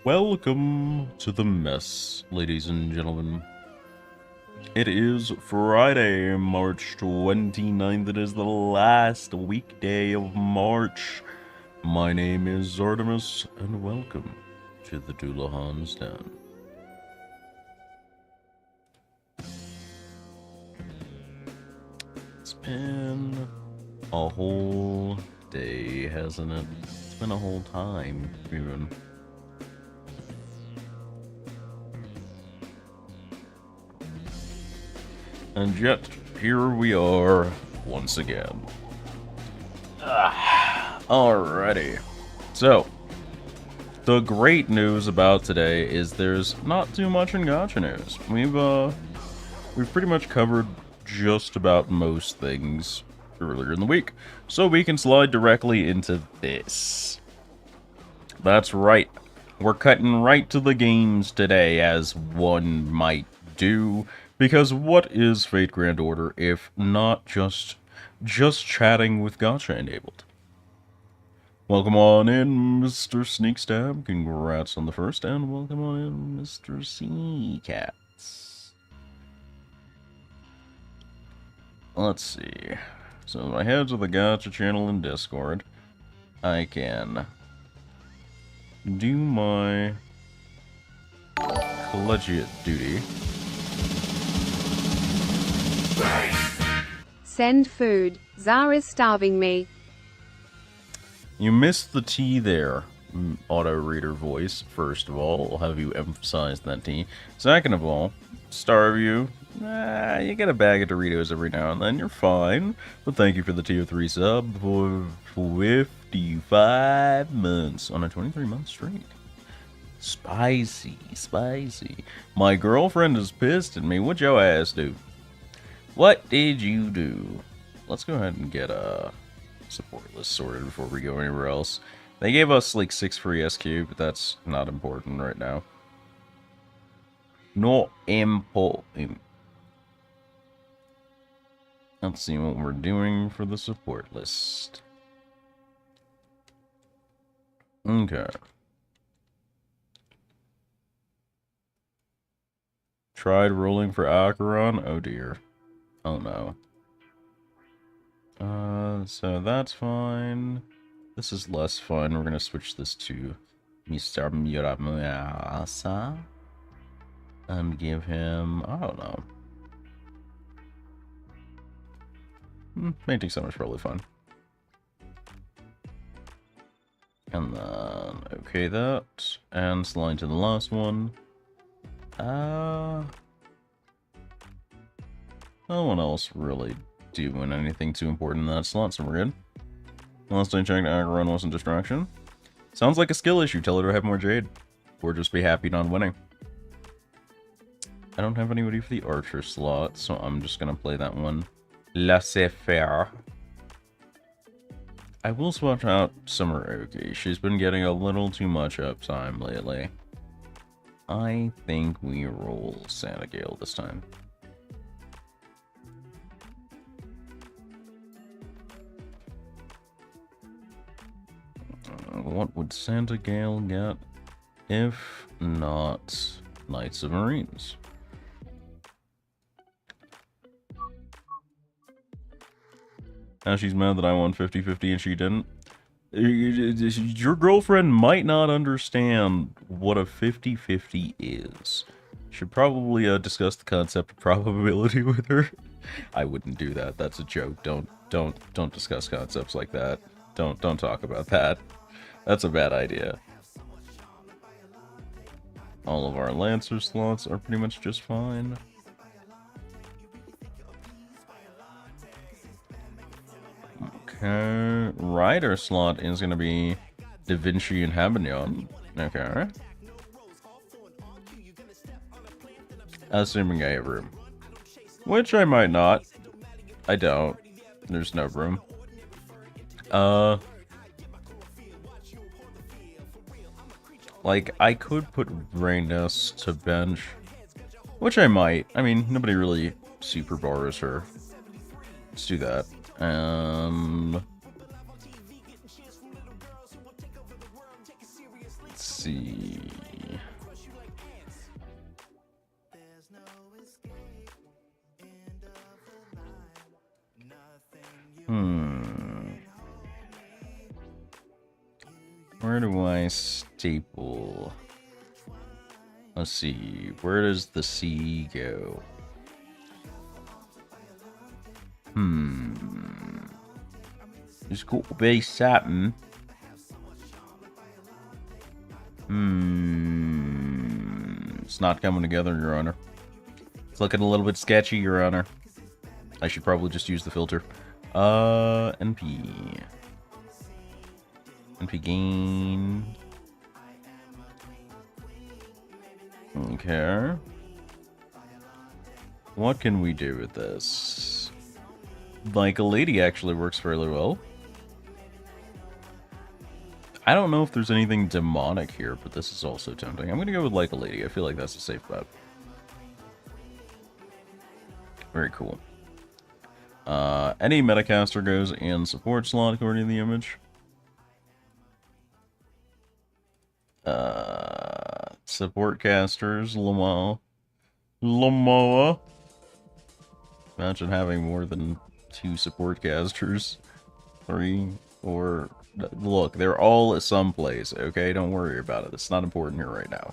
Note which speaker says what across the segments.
Speaker 1: Welcome to the mess, ladies and gentlemen. It is Friday, March 29th. It is the last weekday of March. My name is Artemis, and welcome to the Doulahan's Den. It's been a whole day, hasn't it? It's been a whole time, even. And yet, here we are, once again. Alrighty. So, the great news about today is there's not too much in GACHA news. We've pretty much covered just about most things earlier in the week. So we can slide directly into this. That's right. We're cutting right to the games today, as one might do. Because what is Fate Grand Order if not just chatting with GACHA enabled? Welcome on in, Mr. Sneakstab. Congrats on the first, and welcome on in, Mr. Seacats. Let's see. So if I head to the GACHA channel in Discord, I can do my collegiate duty.
Speaker 2: Send food. Zara's starving me.
Speaker 1: You missed the T there, auto-reader voice. First of all, I'll have you emphasize that T. Second of all, starve you. You get a bag of Doritos every now and then, you're fine. But thank you for the tier 3 sub for 55 months on a 23-month streak. Spicy, spicy. My girlfriend is pissed at me. What'd your ass do? What did you do? Let's go ahead and get a support list sorted before we go anywhere else. They gave us like 6 free SQ, but that's not important right now. Not important. Let's see what we're doing for the support list. Okay. Tried rolling for Acheron? Oh dear. Oh no. So that's fine. This is less fun. We're gonna switch this to Mr. Muramasa and give him, I don't know. Painting summer's probably fun. And then okay that, and slide to the last one. No one else really doing anything too important in that slot, so we're good. Last I checked, Acheron wasn't distraction. Sounds like a skill issue. Tell her to have more Jade. Or just be happy not winning. I don't have anybody for the Archer slot, so I'm just gonna play that one laissez-faire. I will swap out Summer Oki. She's been getting a little too much uptime lately. I think we roll Santa Gale this time. What would Santa Gale get if not Knights of Marines? Now she's mad that I won 50-50 and she didn't. Your girlfriend might not understand what a 50-50 is. Should probably discuss the concept of probability with her. I wouldn't do that. That's a joke. Don't discuss concepts like that. Don't talk about that. That's a bad idea. All of our Lancer slots are pretty much just fine. Okay, Rider slot is going to be Da Vinci and Habanyon. Okay. Assuming I have room. Which I might not. I don't. There's no room. Like, I could put Rhaenys to bench. Which I might. I mean, nobody really super bars her. Let's do that. Let's see. Where do I staple? Let's see. Where does the C go? There's got to be something. It's not coming together, Your Honor. It's looking a little bit sketchy, Your Honor. I should probably just use the filter. NP. NP gain. Okay. What can we do with this? Like, a lady actually works fairly well. I don't know if there's anything demonic here, but this is also tempting. I'm gonna go with like a lady. I feel like that's a safe bet. Very cool. Any Metacaster goes in support slot according to the image. Support casters, Lamoa. Imagine having more than 2 support casters. 3, 4. Look, they're all at some place, okay? Don't worry about it. It's not important here right now.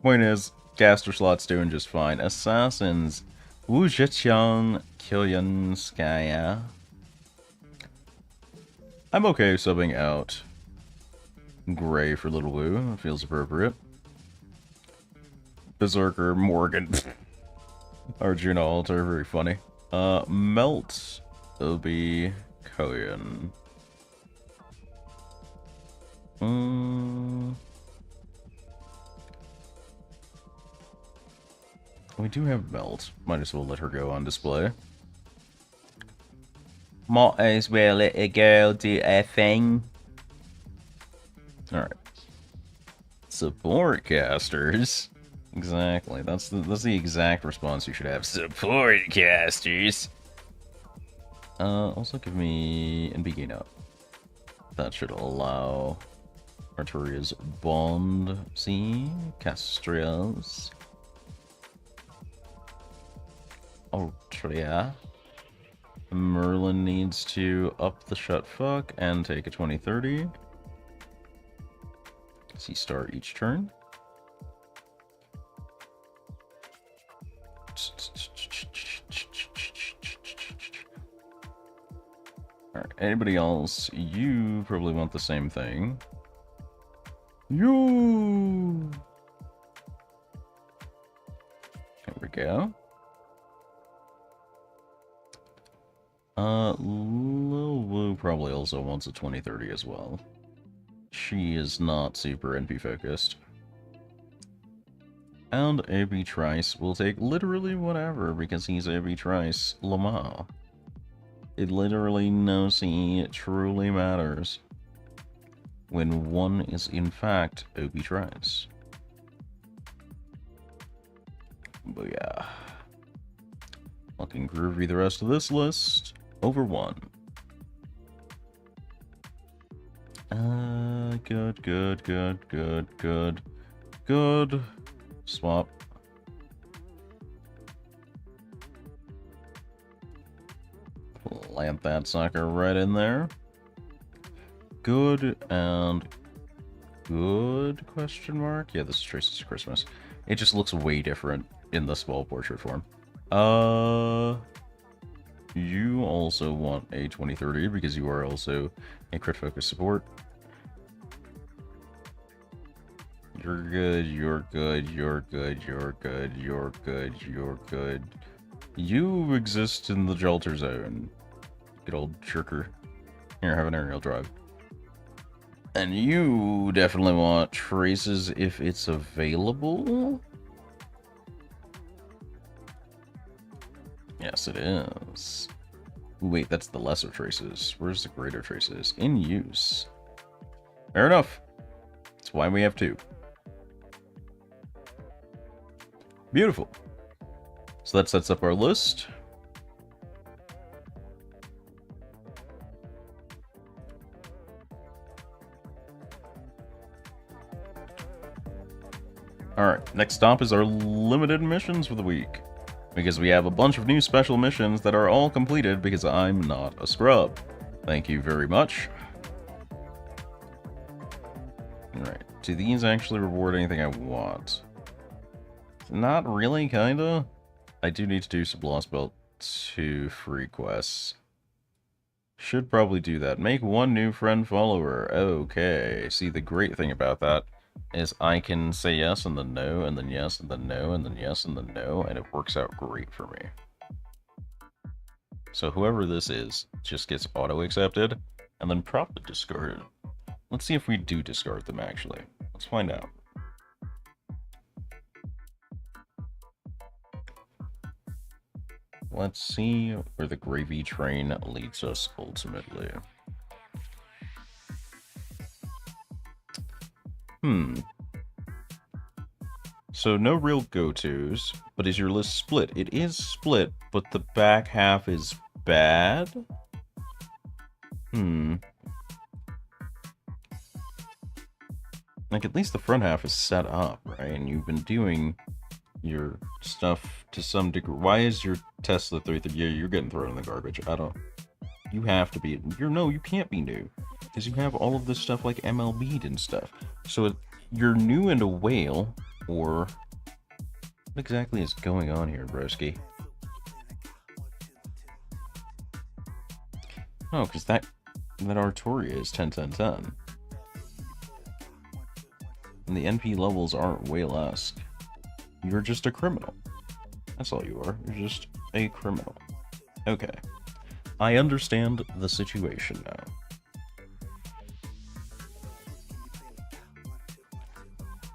Speaker 1: Point is, caster slot's doing just fine. Assassins. Wu Zheqiang, Kilyanskaya. I'm okay subbing out Gray for Little Wu. It feels appropriate. Berserker, Morgan. Arjuna Altar, very funny. Melt, Obi, Koyan. We do have Melt. Might as well let her go on display. Might as well let a girl do a thing. Alright. Support casters. Exactly. That's the exact response you should have. Support casters. Also give me NB gain up. That should allow Arturia's Bond. See? Castrios. Arturia. Merlin needs to up the shut fuck and take a 2030. See start each turn. Alright, anybody else? You probably want the same thing. You. There we go. Lil Wu probably also wants a 2030 as well. She is not super NP focused. And AB Trice will take literally whatever because he's AB Trice Lamar. It literally no CE truly matters when one is in fact OB Trice. But yeah. Looking groovy the rest of this list. Over 1. Good. Swap. Plant that sucker right in there. Good and good question mark? Yeah, this is Tracy's Christmas. It just looks way different in the small portrait form. You also want a 2030 because you are also a crit focus support. You're good, you're good, you're good, you're good, you're good, you're good. You exist in the Jolter zone. Good old jerker. Here, have an aerial drive. And you definitely want traces if it's available. Yes, it is. Wait, that's the lesser traces. Where's the greater traces? In use. Fair enough. That's why we have 2. Beautiful. So that sets up our list. Alright, next stop is our limited missions for the week. Because we have a bunch of new special missions that are all completed because I'm not a scrub. Thank you very much. Alright, do these actually reward anything I want? Not really, kinda. I do need to do some Lost Belt 2 free quests. Should probably do that. Make one new friend follower. Okay. See, the great thing about that is I can say yes and then no, and then yes and then no, and then yes and then no, and it works out great for me. So whoever this is just gets auto-accepted, and then probably discarded. Let's see if we do discard them, actually. Let's find out. Let's see where the gravy train leads us ultimately. So no real go-tos, but is your list split? It is split, but the back half is bad? Like, at least the front half is set up, right? And you've been doing your stuff to some degree. Why is your Tesla 330? Yeah, you're getting thrown in the garbage. I don't... You have to be... No, you can't be new. Because you have all of this stuff like MLB'd and stuff. So you're new into whale, or... What exactly is going on here, broski? Oh, because that Artoria is 10-10-10. And the NP levels aren't whale-esque. You're just a criminal. That's all you are. You're just a criminal. Okay. I understand the situation now.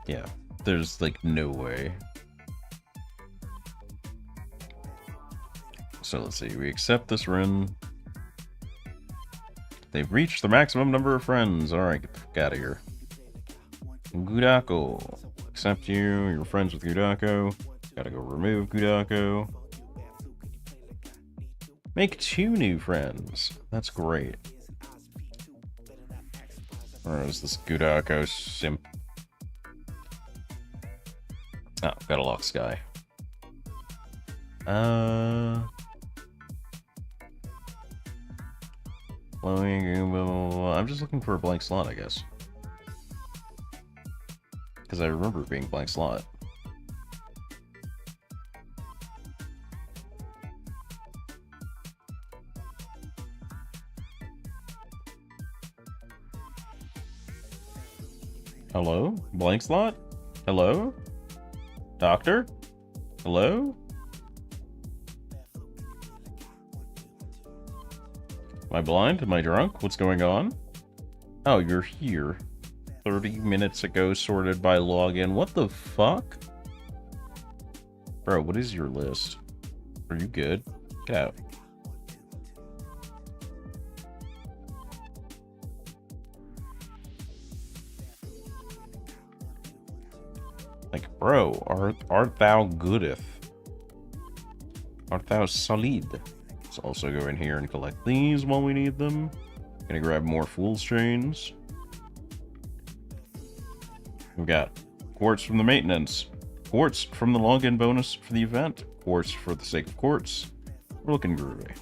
Speaker 1: Yeah, there's like no way. So let's see, we accept this run. They've reached the maximum number of friends. Alright, get the fuck out of here. Gudako. Accept you, you're friends with Gudako. Gotta go remove Gudako. Make 2 new friends. That's great. Or is this Gudako simp? Oh, gotta lock Sky. I'm just looking for a blank slot, I guess. Because I remember it being blank slot. Hello? Blank slot? Hello? Doctor? Hello? Am I blind? Am I drunk? What's going on? Oh, you're here. 30 minutes ago, sorted by login. What the fuck? Bro, what is your list? Are you good? Get out. Like, bro, art thou goodeth? Art thou solid? Let's also go in here and collect these while we need them. Gonna grab more fool's chains. We've got quartz from the maintenance, quartz from the login bonus for the event, quartz for the sake of quartz. We're looking groovy.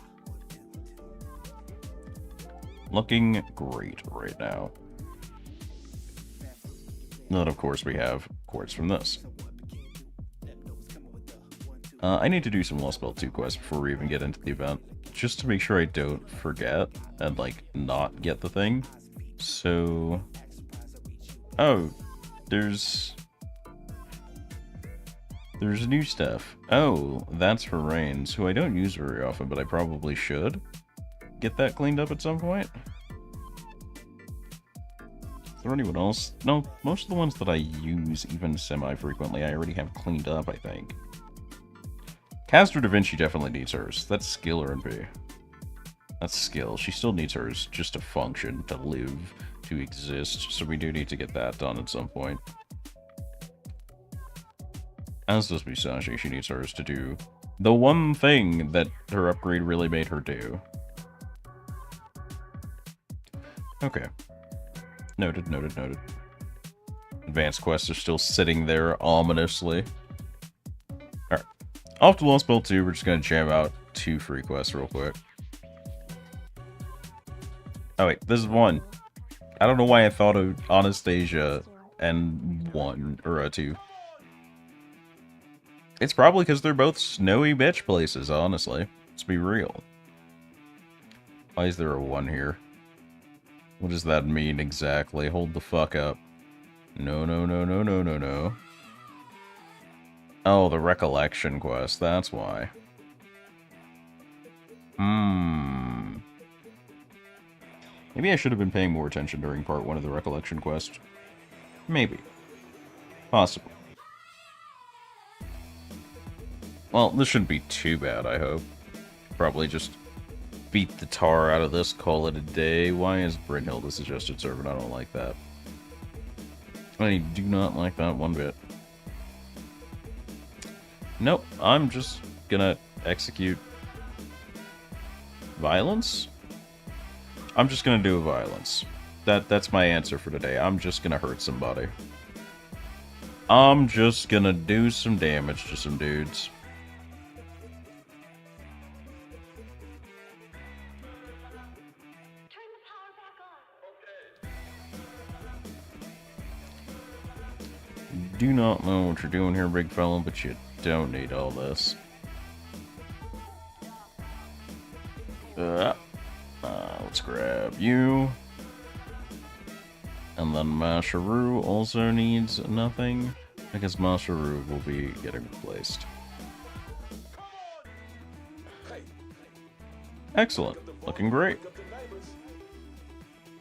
Speaker 1: Looking great right now. And then, of course, we have quartz from this. I need to do some Lost Belt 2 quests before we even get into the event, just to make sure I don't forget and, like, not get the thing. So... Oh, there's new stuff. Oh, that's for Reigns, who I don't use very often, but I probably should get that cleaned up at some point. Is there anyone else? No, most of the ones that I use, even semi-frequently, I already have cleaned up, I think. Castor Da Vinci definitely needs hers. That's skill or NP. That's skill. She still needs hers just to function, to live, to exist. So we do need to get that done at some point. As does SEAsia. She needs hers to do the one thing that her upgrade really made her do. Okay. Noted, noted, noted. Advanced quests are still sitting there ominously. Alright. Off to Lost Belt 2, we're just gonna jam out 2 free quests real quick. Oh wait, this is one. I don't know why I thought of Anastasia and 1 or a 2. It's probably because they're both snowy bitch places, honestly. Let's be real. Why is there a 1 here? What does that mean exactly? Hold the fuck up. No, no, no, no, no, no, no. Oh, the recollection quest, that's why. Maybe I should have been paying more attention during part 1 of the recollection quest. Maybe. Possible. Well, this shouldn't be too bad, I hope. Probably just beat the tar out of this, call it a day. Why is Brynhild the suggested servant? I don't like that. I do not like that one bit. Nope, I'm just gonna execute violence? I'm just gonna do a violence. That's my answer for today. I'm just gonna hurt somebody. I'm just gonna do some damage to some dudes. Do not know what you're doing here, big fella, but you don't need all this. Let's grab you. And then Masharu also needs nothing, because Masharu will be getting replaced. Excellent. Looking great.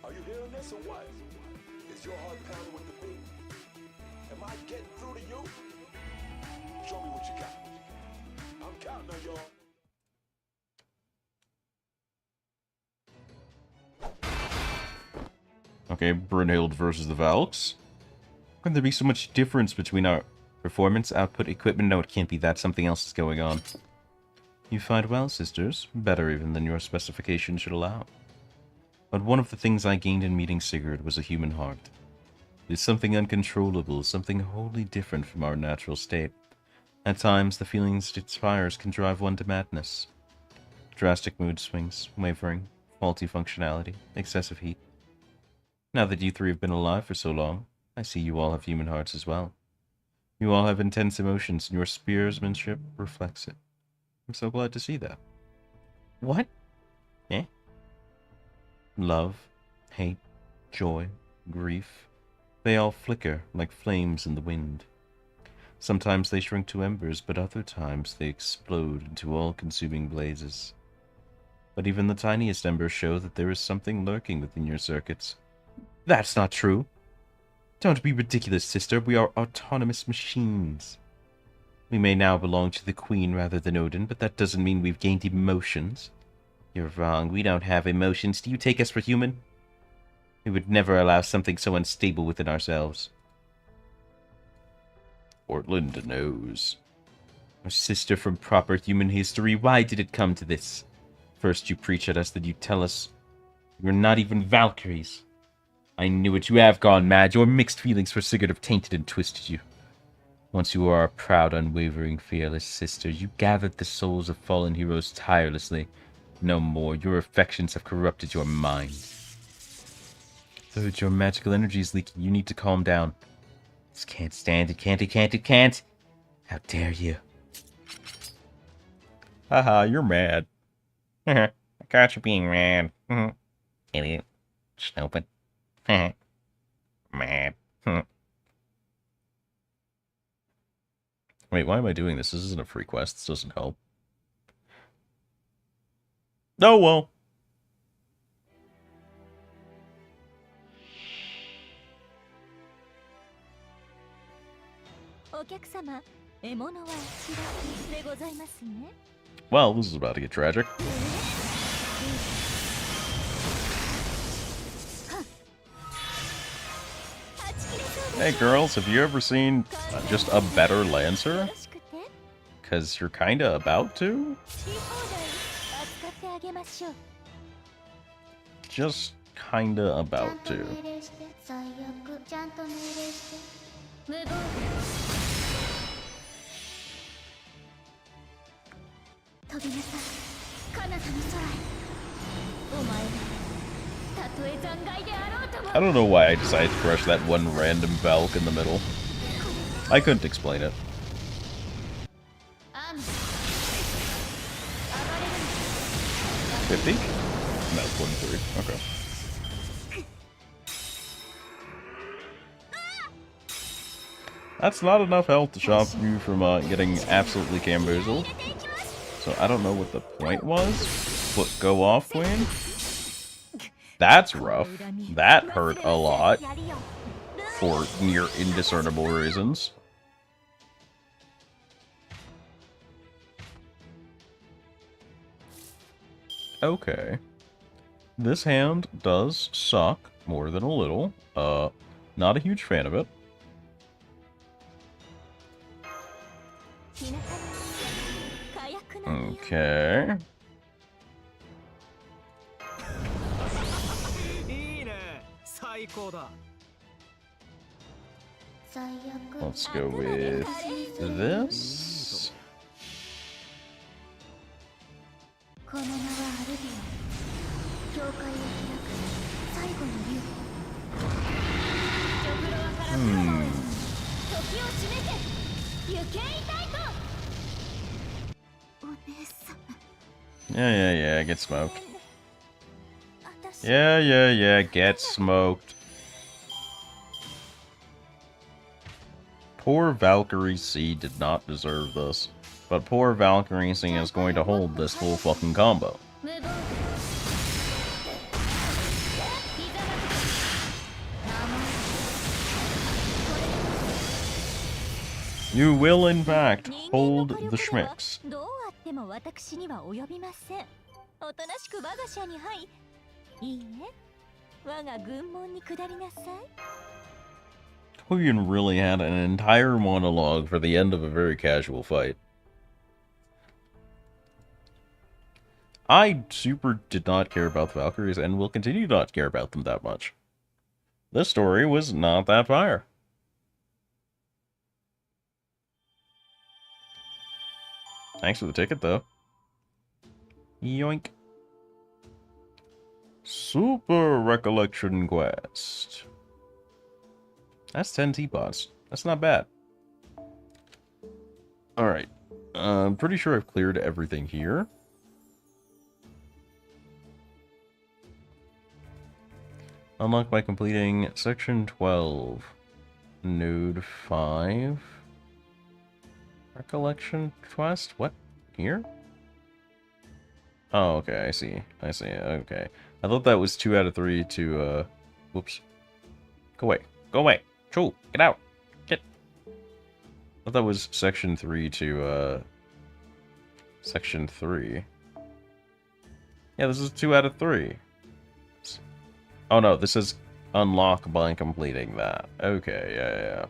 Speaker 3: Are you hearing this or what? Is your heart pounding with the beat? Am I getting through to you? Show me what you got. I'm counting on y'all.
Speaker 1: Okay, Brynhild versus the Valks. How can there be so much difference between our performance, output, equipment? No, it can't be that. Something else is going on. You fight well, sisters. Better even than your specifications should allow. But one of the things I gained in meeting Sigurd was a human heart. It is something uncontrollable, something wholly different from our natural state. At times, the feelings it inspires can drive one to madness. Drastic mood swings, wavering, faulty functionality, excessive heat. Now that you three have been alive for so long, I see you all have human hearts as well. You all have intense emotions, and your spearsmanship reflects it. I'm so glad to see that. What? Eh? Love, hate, joy, grief, they all flicker like flames in the wind. Sometimes they shrink to embers, but other times they explode into all-consuming blazes. But even the tiniest embers show that there is something lurking within your circuits. That's not true. Don't be ridiculous, sister. We are autonomous machines. We may now belong to the Queen rather than Odin, but that doesn't mean we've gained emotions. You're wrong. We don't have emotions. Do you take us for human? We would never allow something so unstable within ourselves. Ortland knows. Our sister from proper human history, why did it come to this? First you preach at us, then you tell us you're not even Valkyries. I knew it. You have gone mad. Your mixed feelings for Sigurd have tainted and twisted you. Once you were our proud, unwavering, fearless sister, you gathered the souls of fallen heroes tirelessly. No more. Your affections have corrupted your mind. Third, your magical energy is leaking. You need to calm down. Just can't stand it. Can't. How dare you? Haha, you're mad. I got you being mad. Idiot. Stupid. Mad. Wait, why am I doing this? This isn't a free quest. This doesn't help. Oh, well. Well, this is about to get tragic. Hey girls, have you ever seen just a better Lancer? Because you're kinda about to? Just kinda about to. I don't know why I decided to crush that one random Valk in the middle. I couldn't explain it. 50? No, 23. Okay. That's not enough health to stop you from getting absolutely bamboozled. So I don't know what the point was. But go off, Queen? That's rough. That hurt a lot. For near indiscernible reasons. Okay. This hand does suck more than a little. Not a huge fan of it. Okay. Let's go with this. Yeah, get smoked. Yeah, get smoked. Poor Valkyrie C did not deserve this, but poor Valkyrie C is going to hold this full fucking combo. You will, in fact, hold the schmicks. Hogan really had an entire monologue for the end of a very casual fight. I super did not care about the Valkyries and will continue to not care about them that much. This story was not that fire. Thanks for the ticket, though. Yoink. Super Recollection Quest. That's 10 teapots. That's not bad. Alright. I'm pretty sure I've cleared everything here. Unlock by completing Section 12. Node 5. Recollection quest? What? Here? Oh, okay, I see. Okay. I thought that was 2 out of 3 to, whoops. Go away. Go away. Chul, get out. Get. I thought that was Section 3 to, Section 3. Yeah, this is 2 out of 3. Oh, no, this is unlock by completing that. Okay, yeah.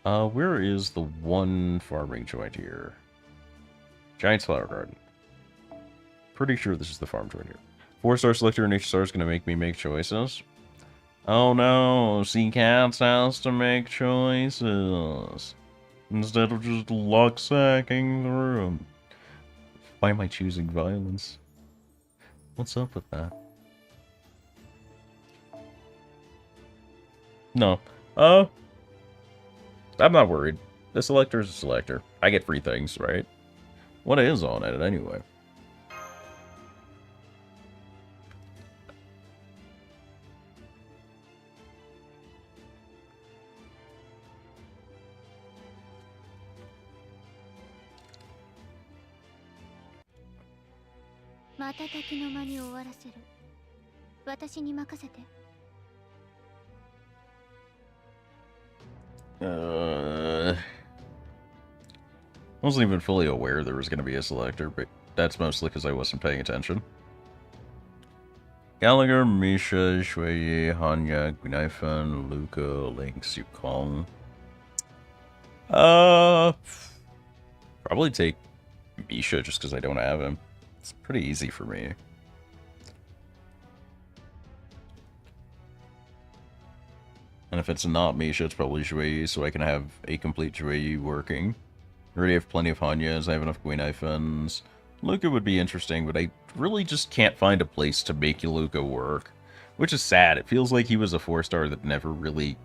Speaker 1: Where is the one farming joint here? Giant's Flower Garden. Pretty sure this is the farm joint here. 4-star selector and each star is going to make me make choices. Oh no, see, Cats has to make choices. Instead of just luck sacking through. Why am I choosing violence? What's up with that? No. I'm not worried. The selector is a selector. I get free things, right? What is on it, anyway? I wasn't even fully aware there was going to be a selector, but that's mostly because I wasn't paying attention. Gallagher, Misha, Shuei, Hanya, Gunaifen, Luca, Ling, Yukong. Probably take Misha just because I don't have him. It's pretty easy for me. And if it's not Misha, it's probably Shuei, so I can have a complete Shuei working. I already have plenty of Hanyas, I have enough Guinaifens. Luca would be interesting, but I really just can't find a place to make Luca work, which is sad. It feels like he was a 4-star that never really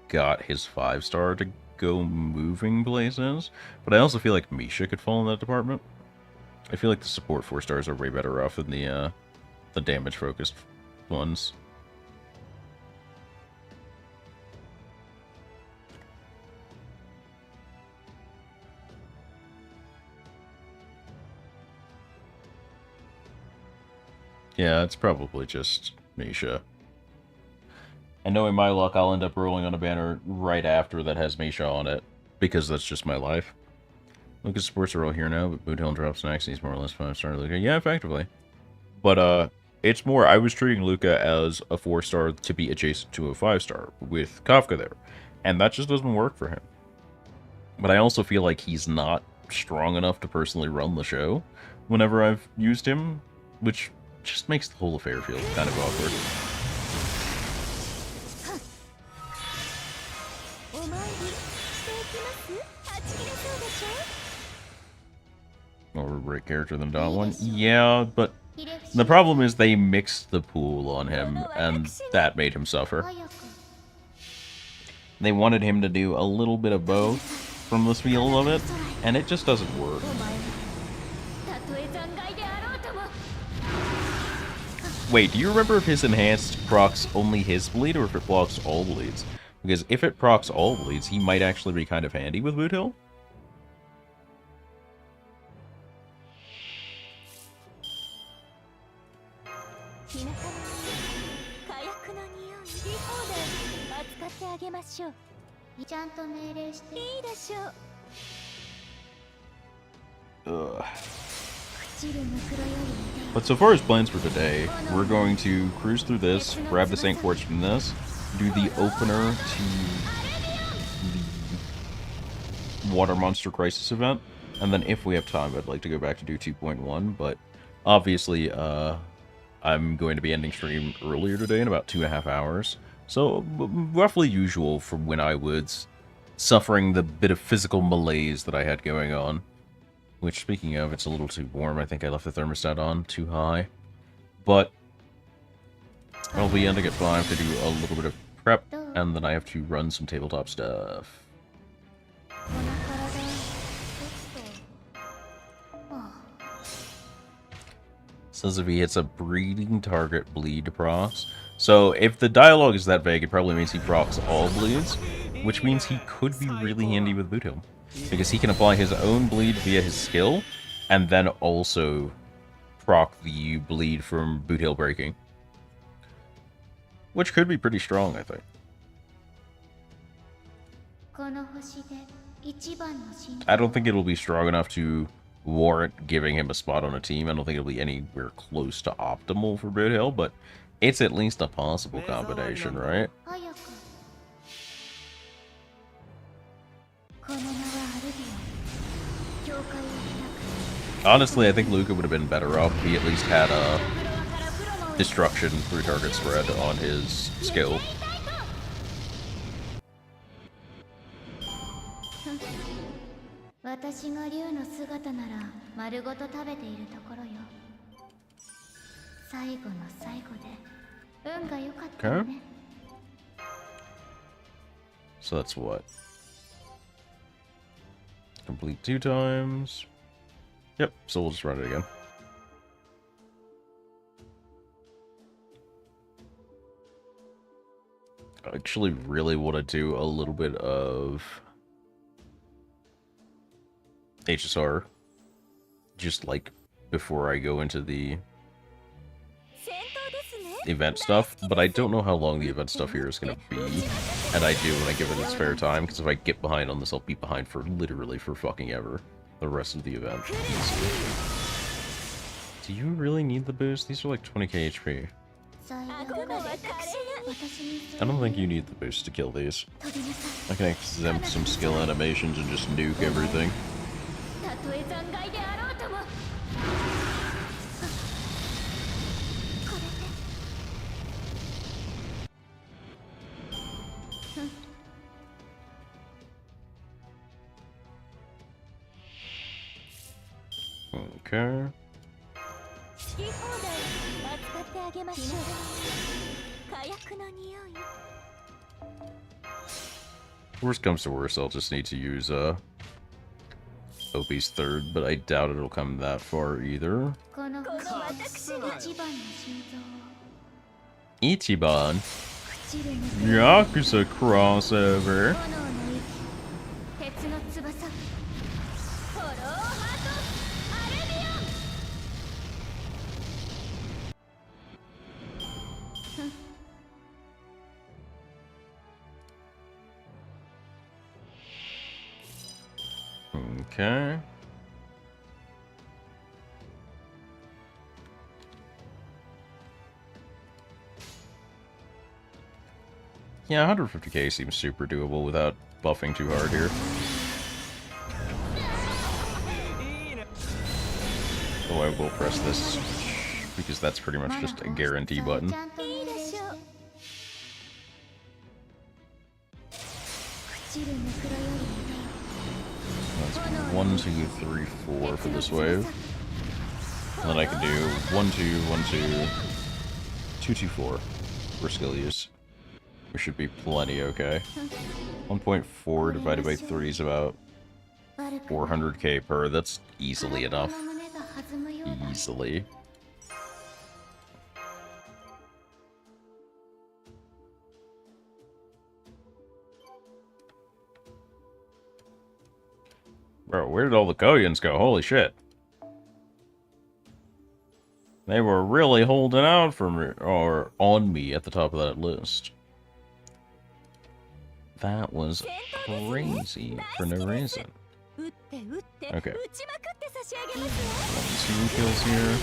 Speaker 1: got his 5-star to go moving places, but I also feel like Misha could fall in that department. I feel like the support 4-stars are way better off than the damage-focused ones. Yeah, it's probably just Misha. And knowing my luck, I'll end up rolling on a banner right after that has Misha on it, because that's just my life. Lucas supports are all here now, but Boot Hill drops next, and he's more or less 5-star Luca. Yeah, effectively. But, it's more, I was treating Luca as a 4-star to be adjacent to a 5-star, with Kafka there. And that just doesn't work for him. But I also feel like he's not strong enough to personally run the show whenever I've used him, which just makes the whole affair feel kind of awkward. More of a great character than Dot One. Yeah, but the problem is they mixed the pool on him, and that made him suffer. They wanted him to do a little bit of both from the feel of it, and it just doesn't work. Wait, do you remember if his enhanced procs only his bleed, or if it blocks all bleeds? Because if it procs all bleeds, he might actually be kind of handy with Boot Hill. Ugh. But so far as plans for today, we're going to cruise through this, grab the St. Quartz from this, do the opener to the Water Monster Crisis event, and then if we have time, I'd like to go back to do 2.1, but obviously, I'm going to be ending stream earlier today in about 2.5 hours, so roughly usual for when I was suffering the bit of physical malaise that I had going on. Which, speaking of, it's a little too warm. I think I left the thermostat on too high. But I'll be ending at 5 to do a little bit of prep, and then I have to run some tabletop stuff. Says if he hits a breeding target, bleed procs. So if the dialogue is that vague, it probably means he procs all bleeds, which means he could be really handy with Boot Hill. Because he can apply his own bleed via his skill, and then also proc the bleed from Boot Hill breaking. Which could be pretty strong, I think. I don't think it'll be strong enough to warrant giving him a spot on a team. I don't think it'll be anywhere close to optimal for Boot Hill, but it's at least a possible combination, right? Honestly, I think Luca would have been better off if he at least had a destruction through target spread on his skill. Okay. So that's what? Complete 2 times. Yep, so we'll just run it again. I actually really want to do a little bit of HSR, just like before I go into the event stuff, but I don't know how long the event stuff here is going to be, and I do want to give it its fair time, because if I get behind on this, I'll be behind for literally for fucking ever. The rest of the event. Do you really need the boost? These are like 20k HP. I don't think you need the boost to kill these. I can exempt some skill animations and just nuke everything. Okay. Worst comes to worst, I'll just need to use Opie's third, but I doubt it'll come that far either. Ichiban. Yakuza crossover. Okay. Yeah, 150k seems super doable without buffing too hard here. Oh, I will press this because that's pretty much just a guarantee button. That's 1, 2, 3, 4 for this wave. And then I can do 1, 2, 1, 2, 2, 2, 4 for skill use. We should be plenty okay. 1.4 divided by 3 is about 400k per. That's easily enough. Easily. Bro, where did all the Koyans go? Holy shit. They were really holding out for me, or on me at the top of that list. That was crazy for no reason. Okay. 1, 2 kills here.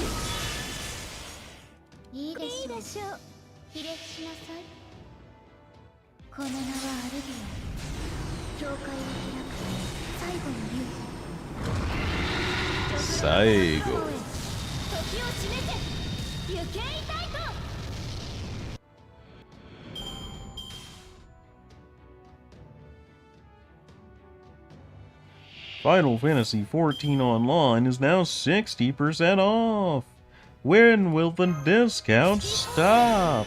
Speaker 1: Saigo. Final Fantasy XIV Online is now 60% off. When will the discount stop?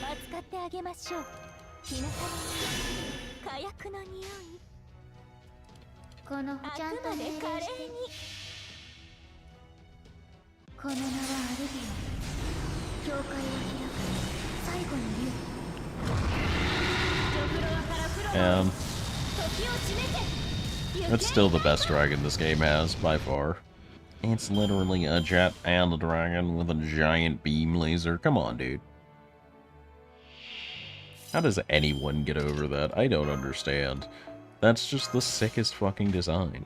Speaker 1: And it's still the best dragon this game has, by far. It's literally a jet and a dragon with a giant beam laser. Come on, dude. How does anyone get over that? I don't understand. That's just the sickest fucking design.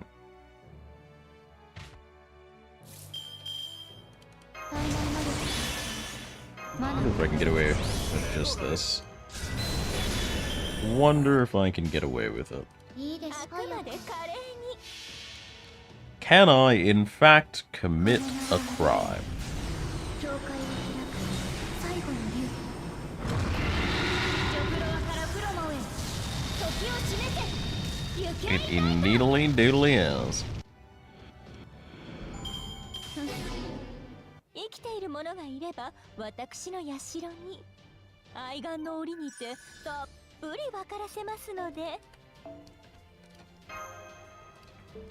Speaker 1: Wonder if I can get away with just this. Wonder if I can get away with it. Can I, in fact, commit a crime? It indeedly doodly is.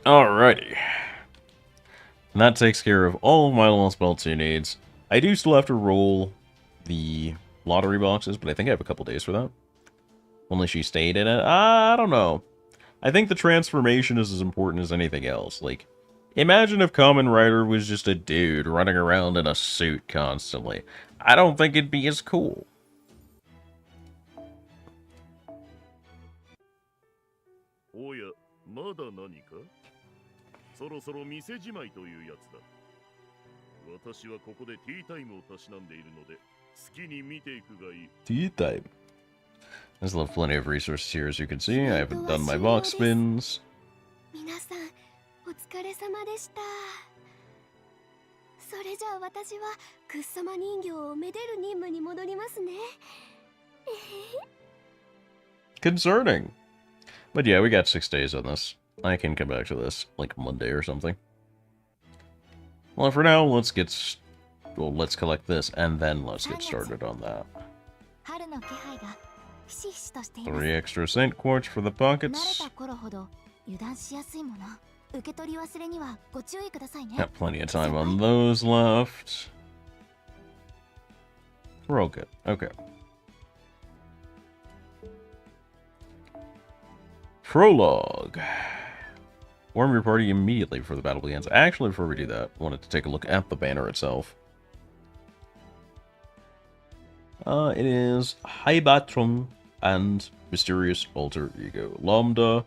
Speaker 1: Alrighty. And that takes care of all of my Lost Belt 2 needs. I do still have to roll the lottery boxes, but I think I have a couple days for that. Only she stayed in it. I don't know. I think the transformation is as important as anything else. Like, imagine if Kamen Rider was just a dude running around in a suit constantly. I don't think it'd be as cool.
Speaker 4: Oh yeah, まだ何か? そろそろ店じまいというやつだ。私はここでティータイムをたしなんでいるので、好きに見ていくがいい。 Tea time. There's plenty of resources here, as you can see. I haven't done my box spins.
Speaker 5: 皆さん、お疲れ様でした。それじゃあ私はくっさま人形をめでる任務に戻りますね。
Speaker 1: Concerning. But yeah, we got 6 days on this. I can come back to this, like Monday or something. Well, for now, let's get well, let's collect this, and then let's get started on that.
Speaker 5: 春の気配がひしひしとしています。
Speaker 1: 3 extra Saint Quartz for the
Speaker 5: 慣れ
Speaker 1: buckets.
Speaker 5: た頃ほど油断しやすいもの。受け取り忘れにはご注意くださいね。
Speaker 1: Got plenty of time on those left. We're all good. Okay. Prologue. Warm your party immediately before the battle begins. Actually, before we do that, I wanted to take a look at the banner itself. It is Hybatron and Mysterious Alter Ego Lambda.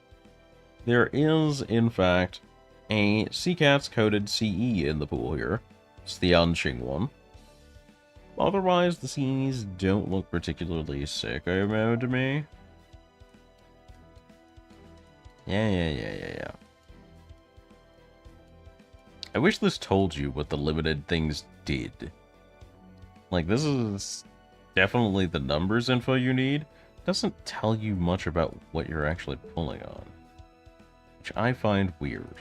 Speaker 1: There is, in fact, a Seacats coded CE in the pool here. It's the Anqing one. Otherwise, the CEs don't look particularly sick, I imagine to me. Yeah. I wish this told you what the limited things did. Like, this is definitely the numbers info you need. It doesn't tell you much about what you're actually pulling on, which I find weird.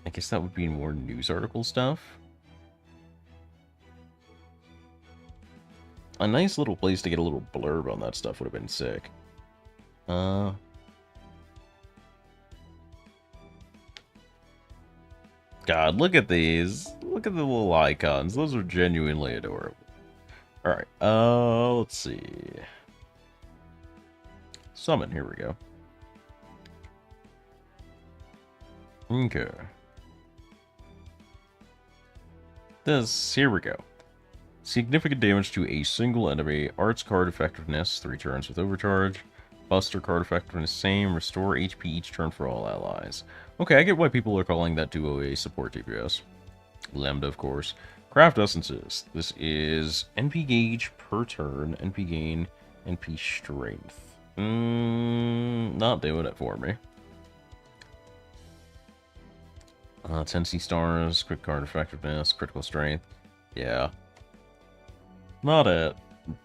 Speaker 1: I guess that would be more news article stuff. A nice little place to get a little blurb on that stuff would have been sick. God, look at these. Look at the little icons. Those are genuinely adorable. Alright, let's see. Summon, here we go. Okay. Here we go. Significant damage to a single enemy. Arts card effectiveness, 3 turns with overcharge. Buster card effectiveness, same. Restore HP each turn for all allies. Okay, I get why people are calling that duo a support DPS. Lambda, of course. Craft Essences. This is NP gauge per turn, NP gain, NP strength. Not doing it for me. 10C stars, crit card effectiveness, critical strength. Yeah. Not it.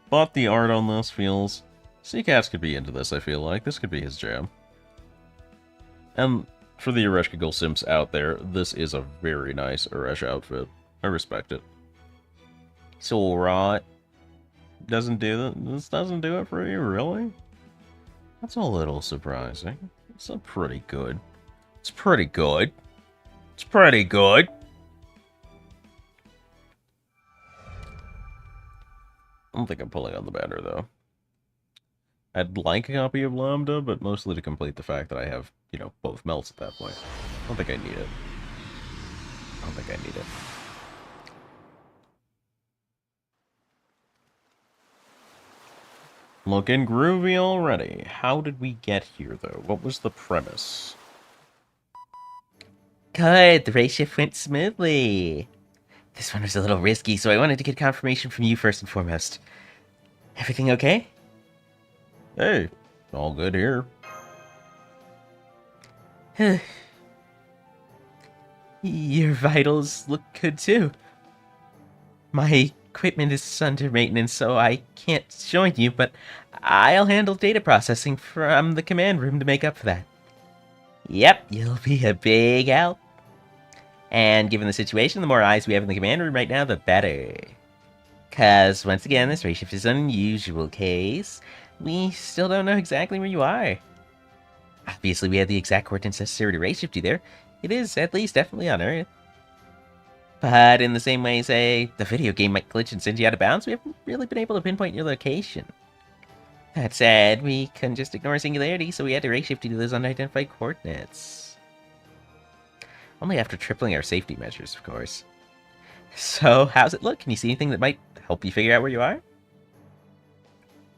Speaker 1: But the art on this feels... Seacats could be into this, I feel like. This could be his jam. And for the Ereshkigal Gold Sims out there, this is a very nice Eresh outfit. I respect it. It's alright. Doesn't do that. This doesn't do it for you, really? That's a little surprising. It's pretty good. It's pretty good. It's pretty good. I don't think I'm pulling on the banner, though. I'd like a copy of Lambda, but mostly to complete the fact that I have, you know, both melts at that point. I don't think I need it. I don't think I need it. Looking groovy already. How did we get here, though? What was the premise?
Speaker 6: Good, the race shift went smoothly. This one was a little risky, so I wanted to get confirmation from you first and foremost. Everything okay?
Speaker 1: Hey, all good here.
Speaker 6: Your vitals look good too. My equipment is under maintenance, so I can't join you, but I'll handle data processing from the command room to make up for that. Yep, you'll be a big help. And given the situation, the more eyes we have in the command room right now, the better. Cause, once again, this race shift is an unusual case. We still don't know exactly where you are. Obviously, we have the exact coordinates necessary to race shift you there. It is, at least, definitely on Earth. But in the same way, say, the video game might glitch and send you out of bounds, we haven't really been able to pinpoint your location. That said, we couldn't just ignore Singularity, so we had to race shift you to those unidentified coordinates. Only after tripling our safety measures, of course. So, how's it look? Can you see anything that might help you figure out where you are?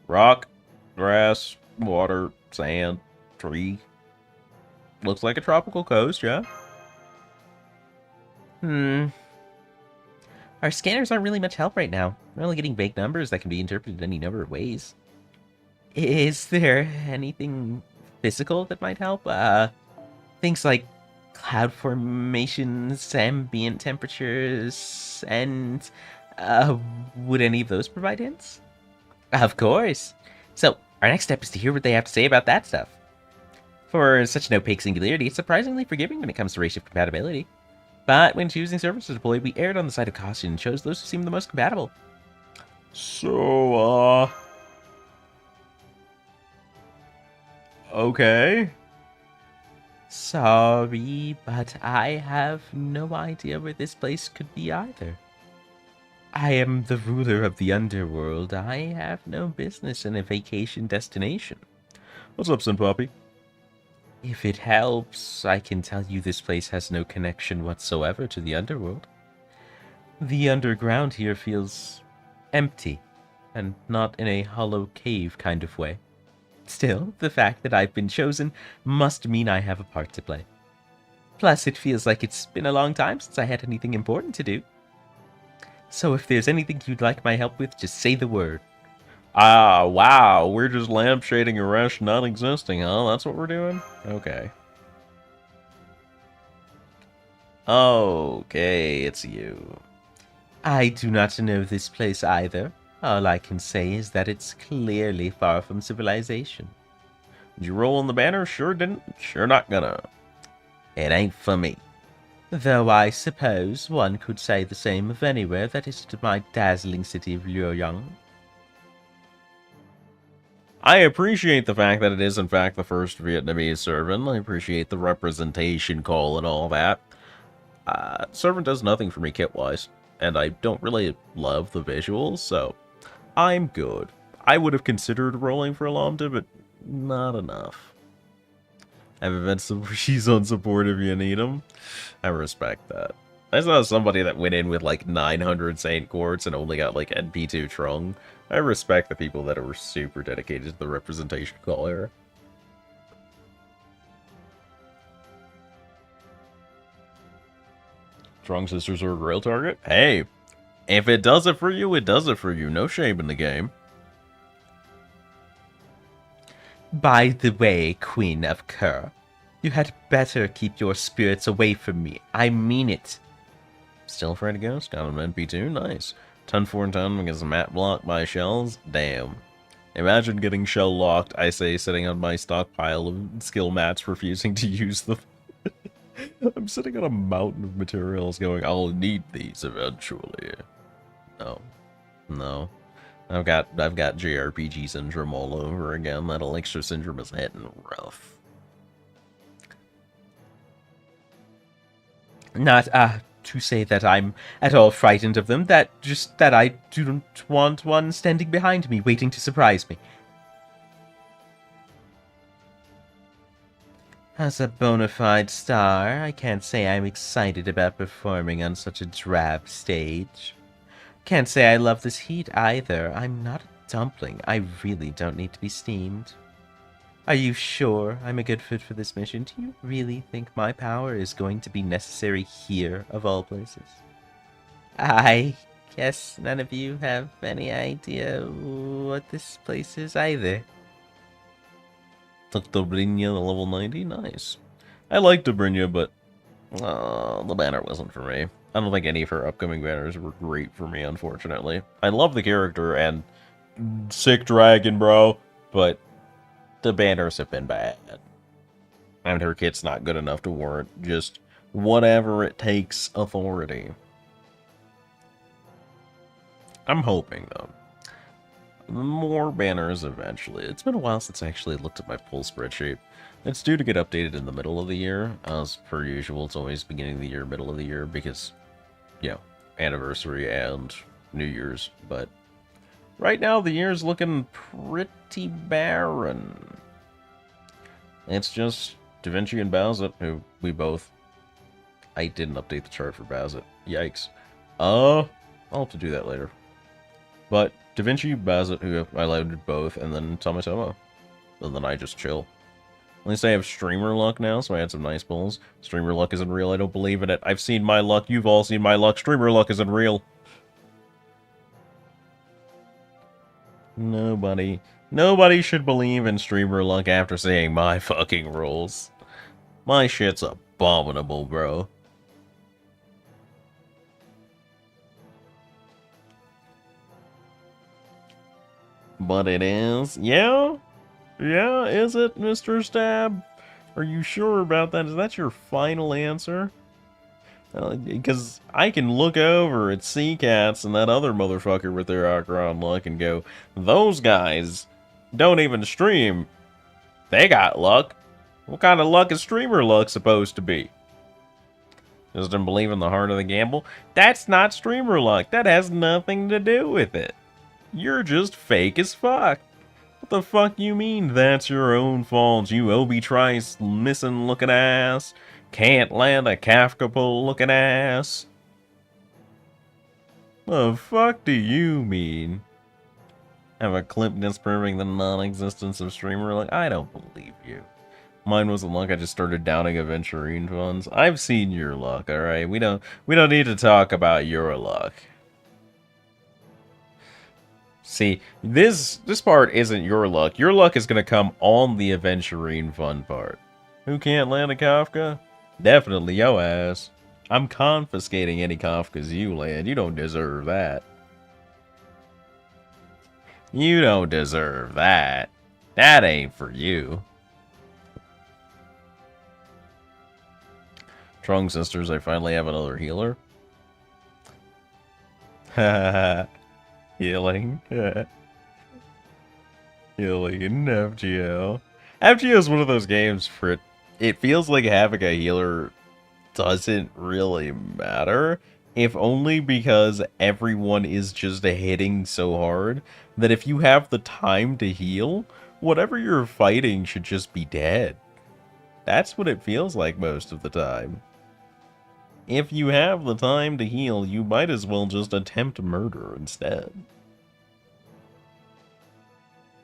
Speaker 1: Rock, grass, water, sand, tree. Looks like a tropical coast, yeah?
Speaker 6: Our scanners aren't really much help right now. We're only getting vague numbers that can be interpreted any number of ways. Is there anything physical that might help? Things like cloud formations, ambient temperatures, and would any of those provide hints? Of course. So, our next step is to hear what they have to say about that stuff. For such an opaque singularity, it's surprisingly forgiving when it comes to race shift compatibility. But when choosing servers to deploy, we erred on the side of caution and chose those who seemed the most compatible.
Speaker 1: So, okay.
Speaker 6: Sorry, but I have no idea where this place could be either. I am the ruler of the underworld. I have no business in a vacation destination.
Speaker 1: What's up, Sin Puppy?
Speaker 6: If it helps, I can tell you this place has no connection whatsoever to the underworld. The underground here feels empty, and not in a hollow cave kind of way. Still, the fact that I've been chosen must mean I have a part to play. Plus, it feels like it's been a long time since I had anything important to do. So if there's anything you'd like my help with, just say the word.
Speaker 1: Ah, wow, we're just lampshading a rush not existing, huh? That's what we're doing? Okay. Okay, it's you.
Speaker 6: I do not know this place either. All I can say is that it's clearly far from civilization.
Speaker 1: Did you roll on the banner? Sure didn't. Sure not gonna.
Speaker 6: It ain't for me. Though I suppose one could say the same of anywhere that isn't my dazzling city of Luoyang.
Speaker 1: I appreciate the fact that it is, in fact, the first Vietnamese servant. I appreciate the representation call and all that. Servant does nothing for me kit-wise, and I don't really love the visuals, so I'm good. I would have considered rolling for Lambda, but not enough. I have events where she's unsupportive, you need them. I respect that. I saw somebody that went in with like 900 Saint Quartz and only got like NP2 Trung. I respect the people that are super dedicated to the representation call era. Strong Sisters are a real target? Hey, if it does it for you, it does it for you. No shame in the game.
Speaker 6: By the way, Queen of Kerr, you had better keep your spirits away from me. I mean it.
Speaker 1: Still afraid of ghosts? Got an NP2? Nice. Ton 4 and ton against a map blocked by shells? Damn. Imagine getting shell locked, I say, sitting on my stockpile of skill mats, refusing to use them. I'm sitting on a mountain of materials going, I'll need these eventually. No. No. I've got JRPG syndrome all over again. That elixir syndrome is hitting rough.
Speaker 6: Not, to say that I'm at all frightened of them, that I don't want one standing behind me, waiting to surprise me. As a bona fide star, I can't say I'm excited about performing on such a drab stage. Can't say I love this heat either. I'm not a dumpling. I really don't need to be steamed. Are you sure I'm a good fit for this mission? Do you really think my power is going to be necessary here, of all places? I guess none of you have any idea what this place is either.
Speaker 1: Took Dobrynia to level 90? Nice. I like Dobrynia, but the banner wasn't for me. I don't think any of her upcoming banners were great for me, unfortunately. I love the character and sick dragon, bro, but the banners have been bad. And her kit's not good enough to warrant just whatever it takes authority. I'm hoping, though. More banners eventually. It's been a while since I actually looked at my pull spreadsheet. It's due to get updated in the middle of the year. As per usual, it's always beginning of the year, middle of the year, because, you know, anniversary and New Year's. But right now, the year's looking pretty barren. It's just Da Vinci and Bowsett, who we both... I didn't update the chart for Bowsett. Yikes. I'll have to do that later. But Da Vinci, Bowsett, who I loaded both, and then Tomatomo. And then I just chill. At least I have streamer luck now, so I had some nice pulls. Streamer luck isn't real, I don't believe in it. I've seen my luck, you've all seen my luck. Streamer luck isn't real. Nobody should believe in streamer luck after seeing my fucking rolls. My shit's abominable, bro. But it is. Yeah? Yeah, is it, Mr. Stab? Are you sure about that? Is that your final answer? Because I can look over at Seacats and that other motherfucker with their Akron luck and go, those guys don't even stream. They got luck. What kind of luck is streamer luck supposed to be? Just don't believe in the heart of the gamble? That's not streamer luck. That has nothing to do with it. You're just fake as fuck. What the fuck you mean that's your own fault, you Obi-Trice missing looking ass? Can't land a Kafka pull looking ass? The fuck do you mean? Have a clip disproving the non-existence of streamer luck? I don't believe you. Mine wasn't luck, I just started downing aventurine funds. I've seen your luck, alright? We don't need to talk about your luck. See, this part isn't your luck. Your luck is gonna come on the aventurine fund part. Who can't land a Kafka? Definitely yo ass. I'm confiscating any Kafkas you land. You don't deserve that. You don't deserve that. That ain't for you. Trung sisters, I finally have another healer. Healing. Healing in FGO. FGO is one of those games for it feels like having a healer doesn't really matter, if only because everyone is just hitting so hard that if you have the time to heal, whatever you're fighting should just be dead. That's what it feels like most of the time. If you have the time to heal, you might as well just attempt murder instead.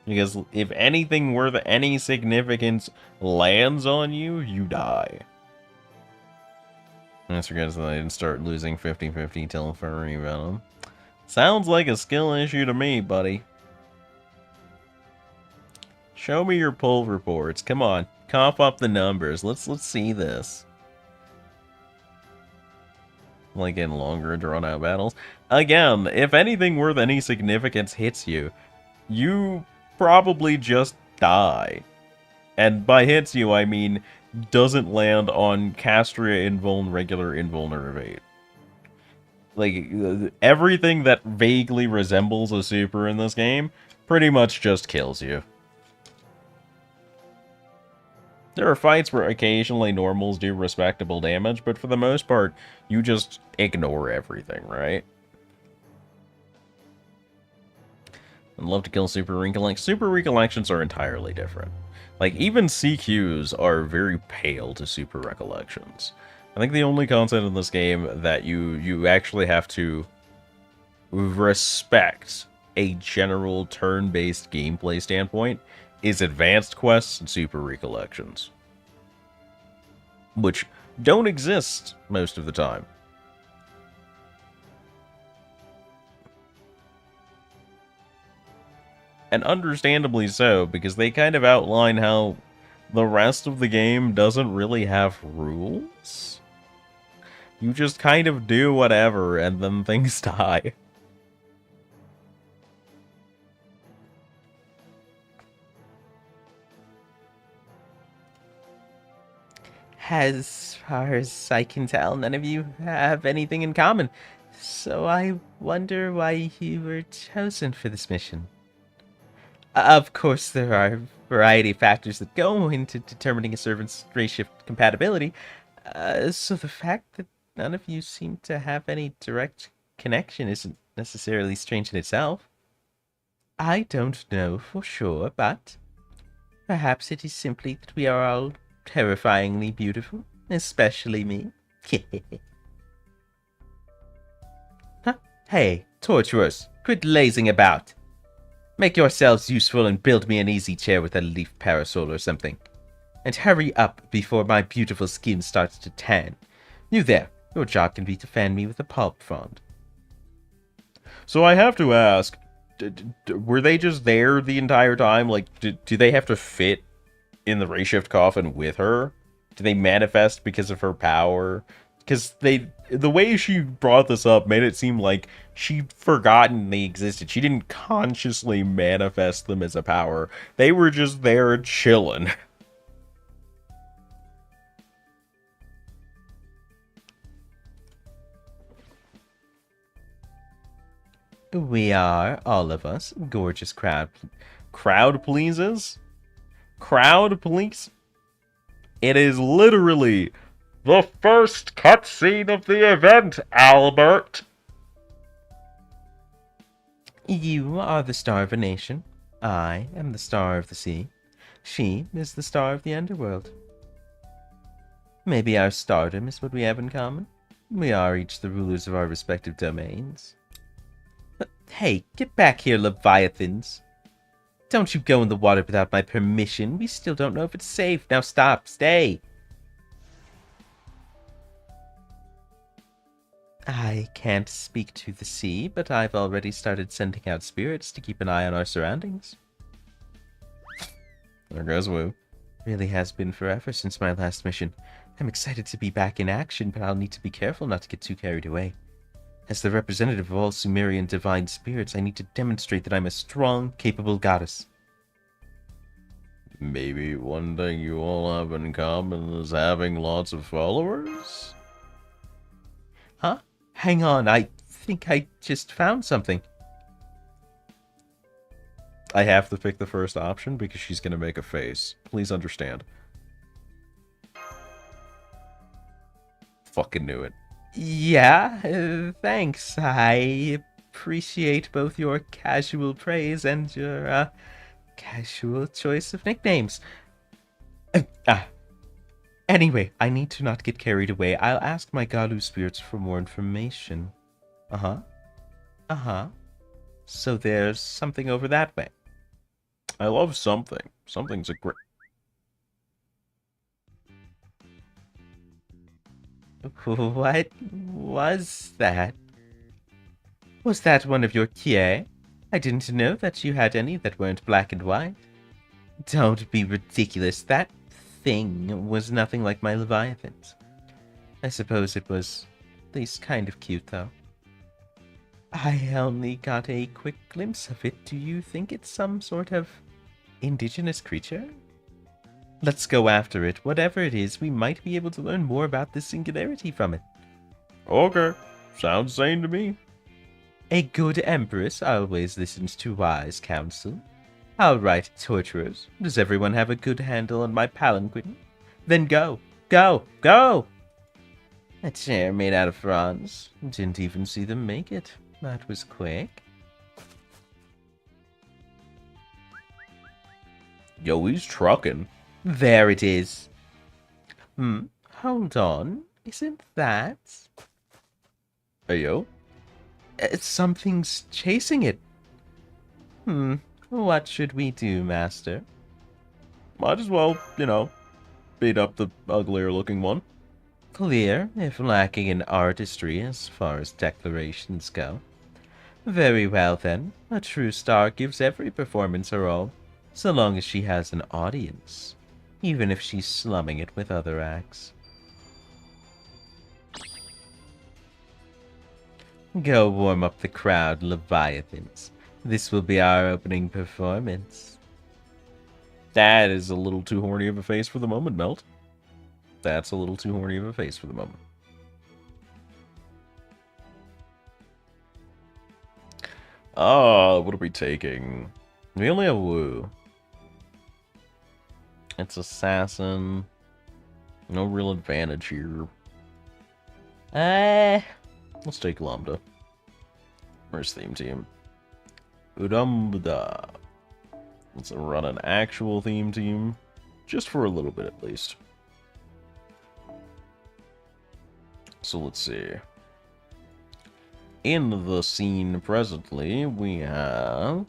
Speaker 1: Because if anything worth any significance lands on you, you die. That's because I didn't start losing 50-50 till furry venom. Sounds like a skill issue to me, buddy. Show me your pull reports. Come on, cough up the numbers. Let's see this. Like in longer drawn-out battles. Again, if anything worth any significance hits you, you probably just die. And by hits you, I mean doesn't land on Castria Invuln, regular Invulnerate. Like, everything that vaguely resembles a super in this game pretty much just kills you. There are fights where occasionally normals do respectable damage, but for the most part, you just ignore everything, right? I'd love to kill Super Recollections. Super Recollections are entirely different. Like, even CQs are very pale to Super Recollections. I think the only concept in this game that you actually have to respect a general turn-based gameplay standpoint is advanced quests and Super Recollections, which don't exist most of the time. And understandably so, because they kind of outline how the rest of the game doesn't really have rules. You just kind of do whatever, and then things die.
Speaker 6: As far as I can tell, none of you have anything in common. So I wonder why you were chosen for this mission. Of course, there are a variety of factors that go into determining a servant's race shift compatibility. So the fact that none of you seem to have any direct connection isn't necessarily strange in itself. I don't know for sure, but perhaps it is simply that we are all terrifyingly beautiful, especially me. Huh? Hey, torturers, quit lazing about. Make yourselves useful and build me an easy chair with a leaf parasol or something. And hurry up before my beautiful skin starts to tan. You there, your job can be to fan me with a pulp frond.
Speaker 1: So I have to ask, were they just there the entire time? Like, do they have to fit in the Ray Shift coffin with her? Do they manifest because of her power? Because the way she brought this up made it seem like she'd forgotten they existed. She didn't consciously manifest them as a power. They were just there chilling.
Speaker 6: We are, all of us, gorgeous
Speaker 1: Crowd pleases? Crowd please? It is literally the first cutscene of the event, Albert!
Speaker 6: You are the star of a nation. I am the star of the sea. She is the star of the underworld. Maybe our stardom is what we have in common. We are each the rulers of our respective domains. But hey, get back here, Leviathans. Don't you go in the water without my permission. We still don't know if it's safe. Now stop. Stay. I can't speak to the sea, but I've already started sending out spirits to keep an eye on our surroundings.
Speaker 1: There goes Wu.
Speaker 6: Really has been forever since my last mission. I'm excited to be back in action, but I'll need to be careful not to get too carried away. As the representative of all Sumerian divine spirits, I need to demonstrate that I'm a strong, capable goddess.
Speaker 1: Maybe one thing you all have in common is having lots of followers?
Speaker 6: Huh? Hang on, I think I just found something.
Speaker 1: I have to pick the first option because she's going to make a face. Please understand. Fucking knew it.
Speaker 6: Yeah, thanks. I appreciate both your casual praise and your, casual choice of nicknames. Anyway, I need to not get carried away. I'll ask my Galu spirits for more information. So there's something over that way.
Speaker 1: I love something. Something's a great...
Speaker 6: What was that? Was that one of your kie? I didn't know that you had any that weren't black and white. Don't be ridiculous. That thing was nothing like my Leviathans. I suppose it was at least kind of cute, though. I only got a quick glimpse of it. Do you think it's some sort of indigenous creature? Let's go after it. Whatever it is, we might be able to learn more about this singularity from it.
Speaker 1: Okay. Sounds sane to me.
Speaker 6: A good empress always listens to wise counsel. All right, torturers. Does everyone have a good handle on my palanquin? Then go. Go. Go! A chair made out of bronze. Didn't even see them make it. That was quick.
Speaker 1: Yo, he's trucking.
Speaker 6: There it is. Hold on. Isn't that...
Speaker 1: Hey, yo.
Speaker 6: Something's chasing it. What should we do, Master?
Speaker 1: Might as well, you know, beat up the uglier looking one.
Speaker 6: Clear, if lacking in artistry as far as declarations go. Very well, then. A true star gives every performance her all, so long as she has an audience, even if she's slumming it with other acts. Go warm up the crowd, Leviathans. This will be our opening performance.
Speaker 1: That is a little too horny of a face for the moment, Melt. That's a little too horny of a face for the moment. What are we taking? We only have Wu. It's assassin. No real advantage here. Let's take Lambda. Where's theme team? Udambda. Let's run an actual theme team. Just for a little bit at least. So let's see. In the scene presently, we have...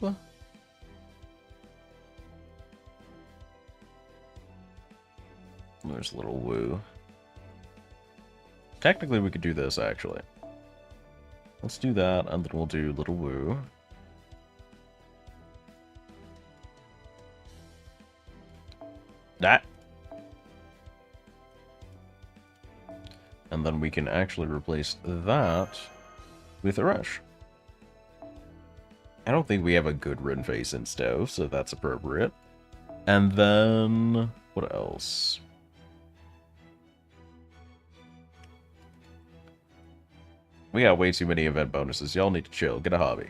Speaker 1: There's little Wu. Technically, we could do this, actually. Let's do that, and then we'll do little Wu. That. And then we can actually replace that with Arash. I don't think we have a good Rin face in Stowe, so that's appropriate. And then... what else? We got way too many event bonuses. Y'all need to chill. Get a hobby.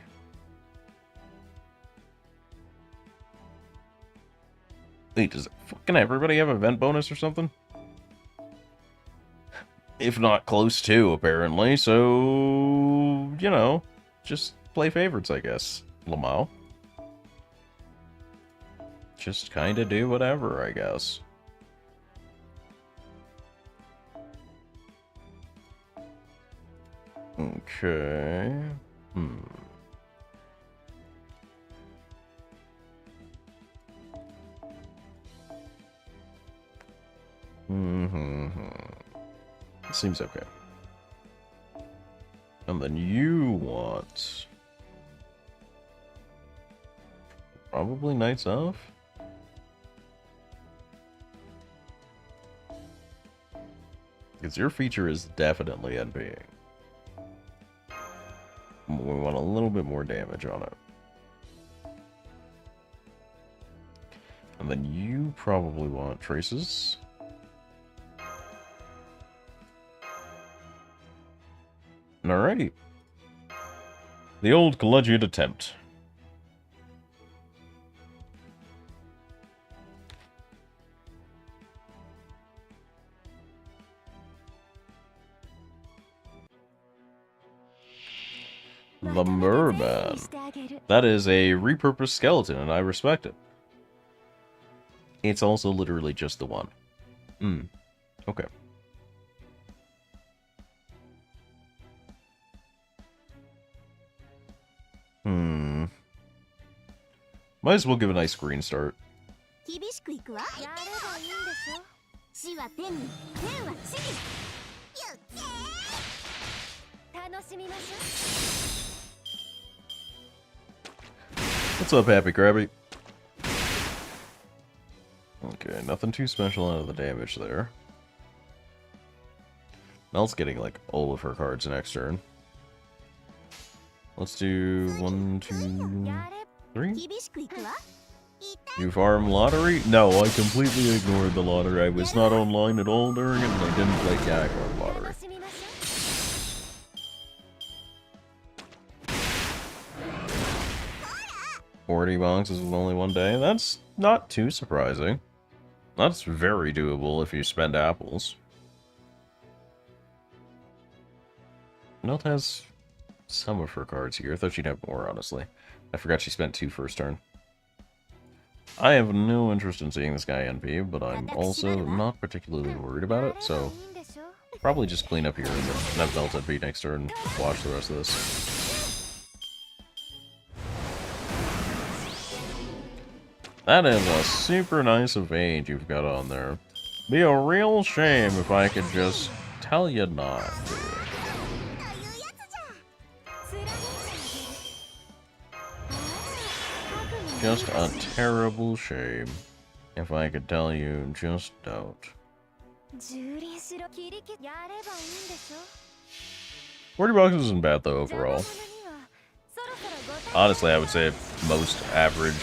Speaker 1: Wait, does fucking everybody have a vent bonus or something? If not close to, apparently. So, you know, just play favorites, I guess, Lamau. Just kind of do whatever, I guess. Okay. Seems okay. And then you want... probably Nights Off? Because your feature is definitely NPing. We want a little bit more damage on it. And then you probably want Traces. Alrighty. The old collegiate attempt. The Merman. That is a repurposed skeleton, and I respect it. It's also literally just the one. Okay. Might as well give a nice green start. What's up, Happy Krabby? Okay, nothing too special out of the damage there. Mel's getting, like, all of her cards next turn. Let's do 1, 2, 3. You farm lottery? No, I completely ignored the lottery. I was not online at all during it, and I didn't play GACHA on lottery. 40 boxes with only one day? That's not too surprising. That's very doable if you spend apples. Melt has some of her cards here. I thought she'd have more, honestly. I forgot she spent 2 first turn. I have no interest in seeing this guy NP, but I'm also not particularly worried about it, so probably just clean up here and then have Melt NP next turn and watch the rest of this. That is a super nice evade you've got on there. Be a real shame if I could just tell you not to. Just a terrible shame if I could tell you just don't. 40 boxes isn't bad though overall. Honestly, I would say most average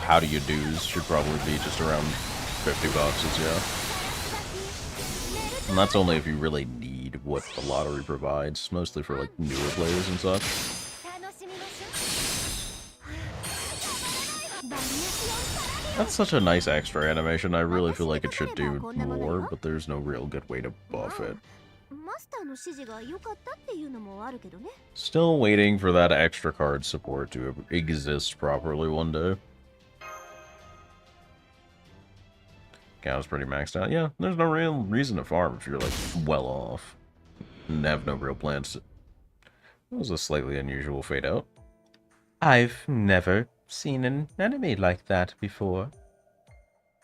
Speaker 1: how do you do's should probably be just around 50 boxes, yeah. And that's only if you really need what the lottery provides, mostly for like newer players and such. That's such a nice extra animation. I really feel like it should do more, but there's no real good way to buff it. Still waiting for that extra card support to exist properly one day. Cow's pretty maxed out. Yeah, there's no real reason to farm if you're, like, well off. And have no real plans to... That was a slightly unusual fade out.
Speaker 6: I've never seen an enemy like that before.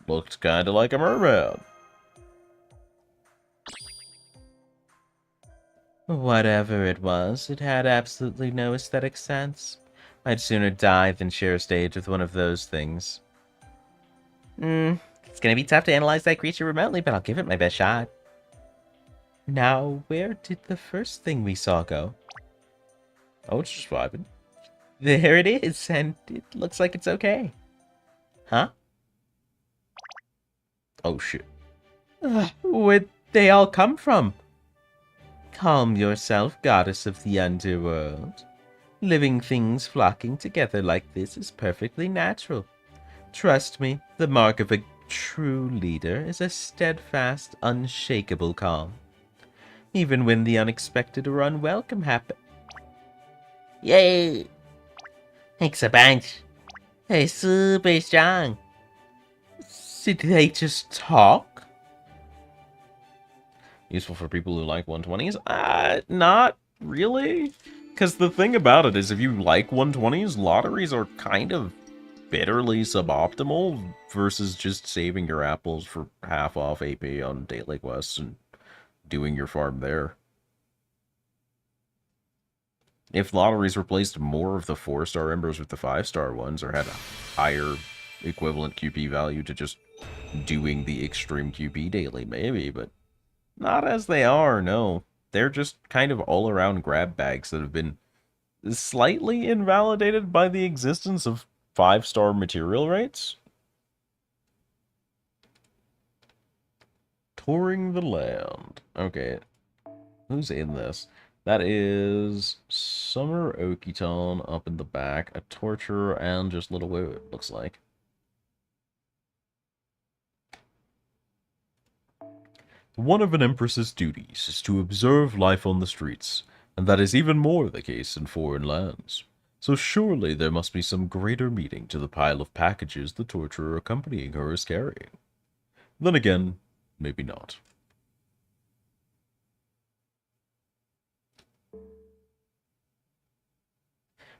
Speaker 1: Looked kinda like a merman.
Speaker 6: Whatever it was, it had absolutely no aesthetic sense. I'd sooner die than share a stage with one of those things. It's gonna be tough to analyze that creature remotely, but I'll give it my best shot. Now, where did the first thing we saw go?
Speaker 1: Oh, it's just vibing.
Speaker 6: There it is, and it looks like it's okay. Huh?
Speaker 1: Oh, shit.
Speaker 6: Where'd they all come from? Calm yourself, goddess of the underworld. Living things flocking together like this is perfectly natural. Trust me, the mark of a true leader is a steadfast, unshakable calm. Even when the unexpected or unwelcome happen. Yay! Thanks a bunch. Hey, super strong. Did they just talk?
Speaker 1: Useful for people who like 120s? Not really. Because the thing about it is, if you like 120s, lotteries are kind of bitterly suboptimal versus just saving your apples for half off AP on daily quests and doing your farm there. If lotteries replaced more of the 4-star embers with the 5-star ones, or had a higher equivalent QP value to just doing the extreme QP daily, maybe, but not as they are, no. They're just kind of all-around grab bags that have been slightly invalidated by the existence of 5-star material rates. Touring the land. Okay. Who's in this? That is Summer Okiton up in the back, a torturer, and just Little Woo, it looks like. One of an empress's duties is to observe life on the streets, and that is even more the case in foreign lands. So surely there must be some greater meaning to the pile of packages the torturer accompanying her is carrying. Then again, maybe not.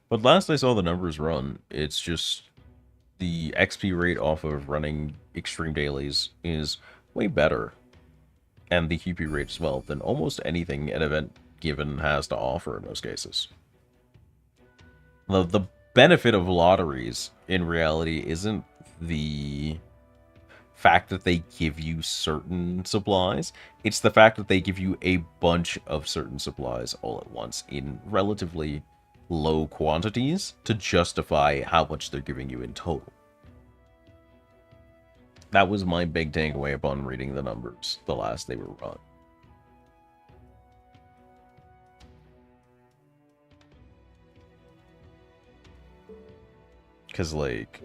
Speaker 1: But last I saw the numbers run, it's just the XP rate off of running extreme dailies is way better, and the QP rate as well, than almost anything an event given has to offer in those cases. The benefit of lotteries, in reality, isn't the fact that they give you certain supplies. It's the fact that they give you a bunch of certain supplies all at once in relatively low quantities to justify how much they're giving you in total. That was my big takeaway upon reading the numbers the last they were run. Cause like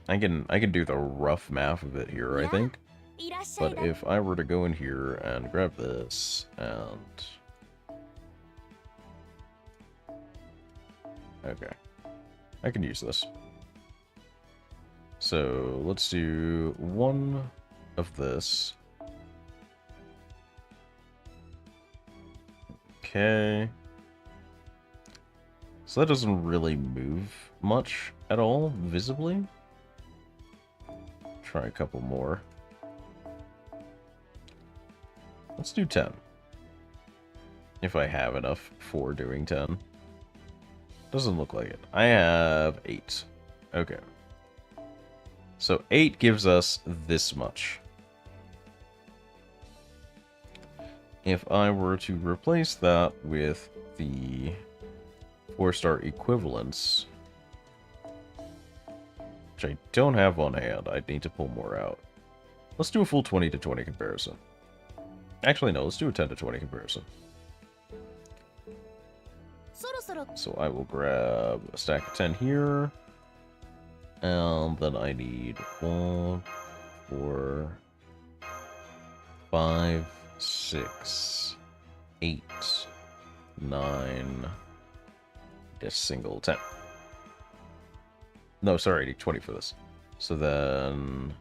Speaker 1: I can do the rough math of it here, I think. But if I were to go in here and grab this and okay, I can use this. So let's do one of this. Okay. So that doesn't really move much at all, visibly. Try a couple more. Let's do 10. If I have enough for doing 10. Doesn't look like it. I have 8. Okay. So 8 gives us this much. If I were to replace that with the 4-star equivalents, which I don't have on hand, I'd need to pull more out. Let's do a full 20 to 20 comparison. Actually, no, let's do a 10 to 20 comparison. So I will grab a stack of 10 here. And then I need 1, 4, 5, 6, 8, 9, a single 10. No, sorry, I need 20 for this. So then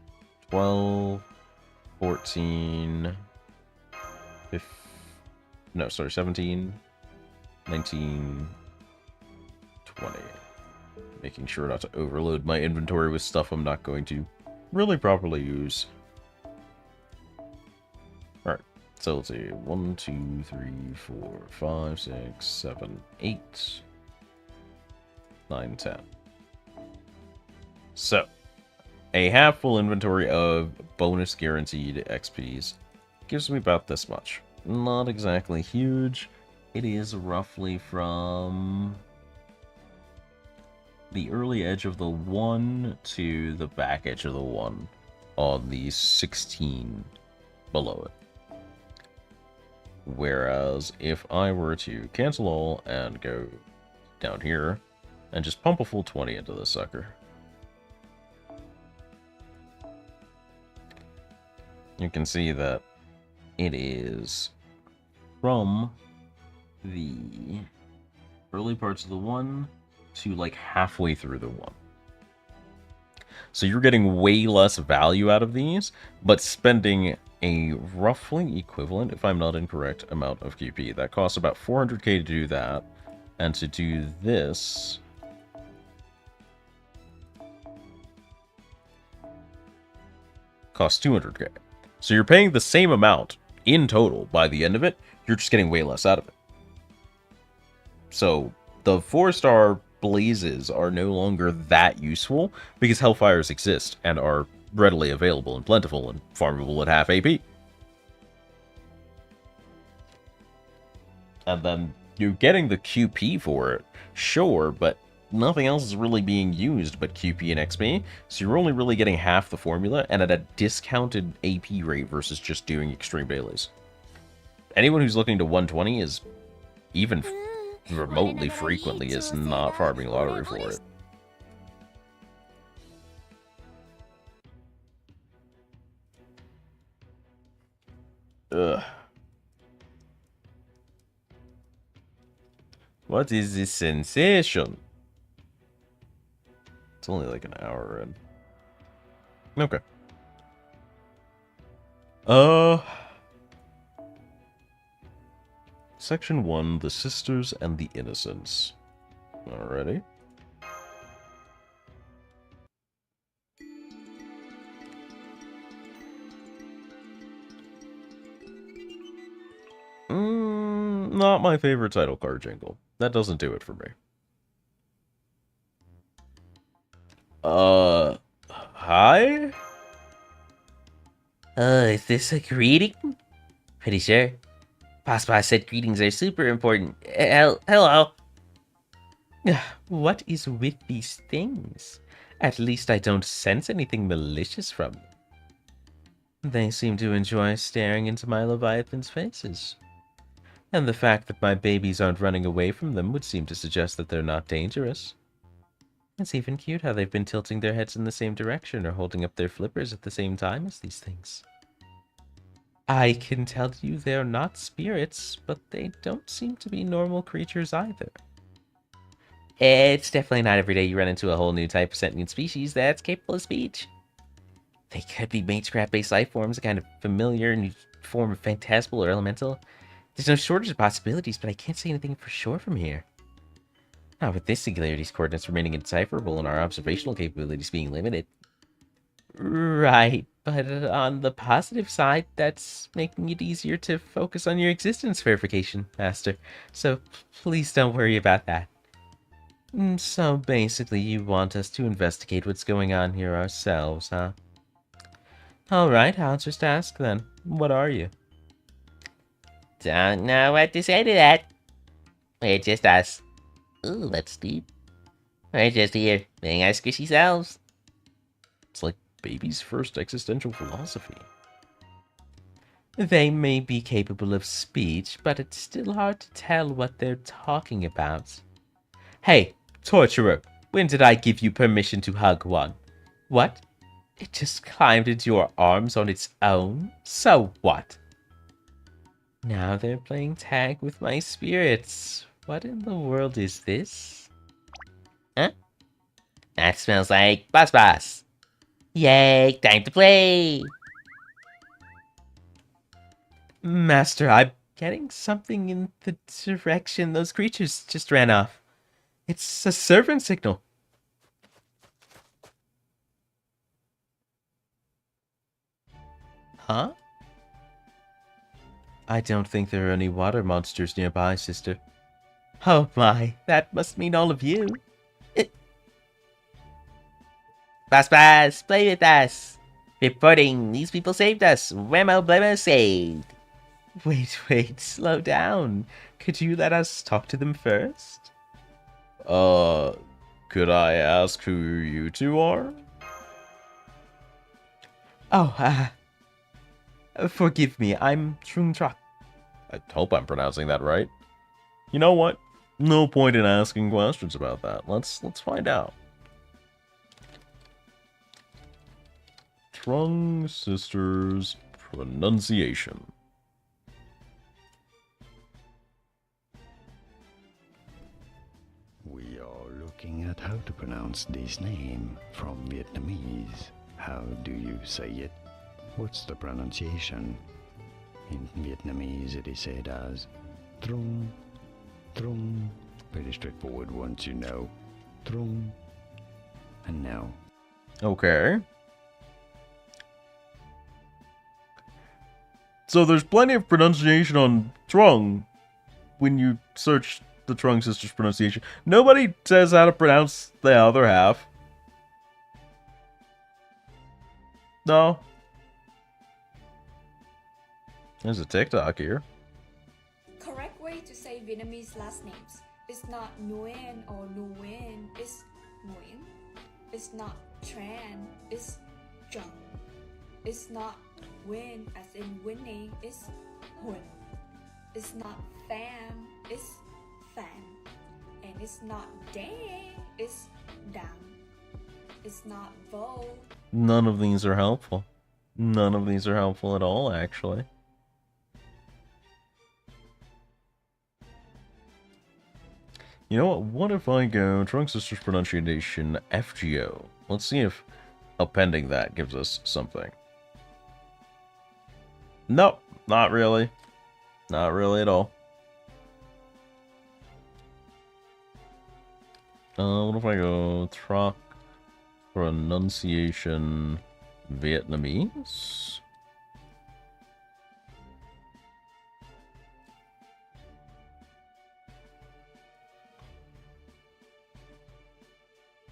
Speaker 1: 12, 14, 15, no, sorry, 17, 19, 20. Making sure not to overload my inventory with stuff I'm not going to really properly use. Alright, so let's see. 1, 2, 3, 4, 5, 6, 7, 8, 9, 10. So, a half full inventory of bonus guaranteed XPs gives me about this much. Not exactly huge. It is roughly from the early edge of the 1 to the back edge of the 1 on the 16 below it. Whereas if I were to cancel all and go down here and just pump a full 20 into this sucker, you can see that it is from the early parts of the 1 to like halfway through the 1. So you're getting way less value out of these, but spending a roughly equivalent, if I'm not incorrect, amount of QP. That costs about 400k to do that, and to do this... costs 200k. So you're paying the same amount in total by the end of it, you're just getting way less out of it. So the 4-star blazes are no longer that useful because Hellfires exist and are readily available and plentiful and farmable at half AP. And then you're getting the QP for it, sure, but nothing else is really being used but QP and XP, so you're only really getting half the formula and at a discounted AP rate versus just doing Extreme Baileys. Anyone who's looking to 120 is, even remotely frequently, is not farming lottery for it. Ugh. What is this sensation? It's only like an hour in. Okay. Section 1, The Sisters and the Innocents. Alrighty. Not my favorite title card jingle. That doesn't do it for me. Hi?
Speaker 6: Is this a greeting? Pretty sure. Paspa said greetings are super important. Hello. What is with these things? At least I don't sense anything malicious from them. They seem to enjoy staring into my Leviathan's faces. And the fact that my babies aren't running away from them would seem to suggest that they're not dangerous. It's even cute how they've been tilting their heads in the same direction or holding up their flippers at the same time as these things. I can tell you they're not spirits, but they don't seem to be normal creatures either. It's definitely not every day you run into a whole new type of sentient species that's capable of speech. They could be matecraft-based life forms, a kind of familiar new form of phantasmal or elemental. There's no shortage of possibilities, but I can't say anything for sure from here. Not with this singularity's coordinates remaining indecipherable and our observational capabilities being limited. Right, but on the positive side, that's making it easier to focus on your existence verification, Master. So please don't worry about that. So basically, you want us to investigate what's going on here ourselves, huh? Alright, I'll just ask then. What are you? Don't know what to say to that. We're just us. Ooh, that's deep. We're just here, being our squishy selves.
Speaker 1: It's like baby's first existential philosophy.
Speaker 6: They may be capable of speech, but it's still hard to tell what they're talking about. Hey, torturer, when did I give you permission to hug one? What? It just climbed into your arms on its own? So what? Now they're playing tag with my spirits. What in the world is this? Huh? That smells like Boss. Yay, time to play! Master, I'm getting something in the direction those creatures just ran off. It's a servant signal. Huh? I don't think there are any water monsters nearby, sister. Oh my, that must mean all of you. Bass, play with us. Reporting, these people saved us. Whammo blammo saved. Wait, slow down. Could you let us talk to them first?
Speaker 1: Could I ask who you two are?
Speaker 6: Oh, forgive me, I'm Trung-Trak.
Speaker 1: I hope I'm pronouncing that right. You know what? No point in asking questions about that. Let's find out. Trung Sisters Pronunciation.
Speaker 7: We are looking at how to pronounce this name from Vietnamese. How do you say it? What's the pronunciation? In Vietnamese it is said as Trung, Trung. Very straightforward once you know. Trung. And now.
Speaker 1: Okay. So there's plenty of pronunciation on Trung when you search the Trung sisters pronunciation. Nobody says how to pronounce the other half. No. There's a TikTok here.
Speaker 8: Correct way to say Vietnamese last names. It's not Nguyen or Nguyen, it's Nguyen. It's not Tran, it's Trung. It's not Win as in Winnie, it's Hun. It's not Fam, it's Fan. And it's not Dang, it's Dang. It's not Vo.
Speaker 1: None of these are helpful. None of these are helpful at all, actually. You know what if I go Trunk Sisters pronunciation FGO? Let's see if appending that gives us something. Nope, not really. Not really at all. What if I go Trunk pronunciation Vietnamese?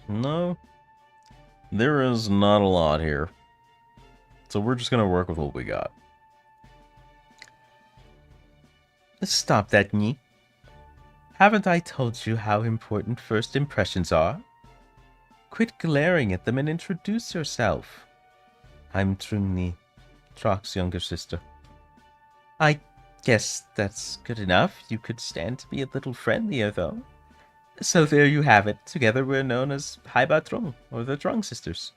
Speaker 1: No, there is not a lot here. So we're just gonna work with what we got.
Speaker 6: Stop that, Nhi. Haven't I told you how important first impressions are? Quit glaring at them and introduce yourself. I'm Trung Nhi, Trock's younger sister. I guess that's good enough. You could stand to be a little friendlier, though. So there you have it. Together we're known as Hai Ba Trung, or the Trung sisters.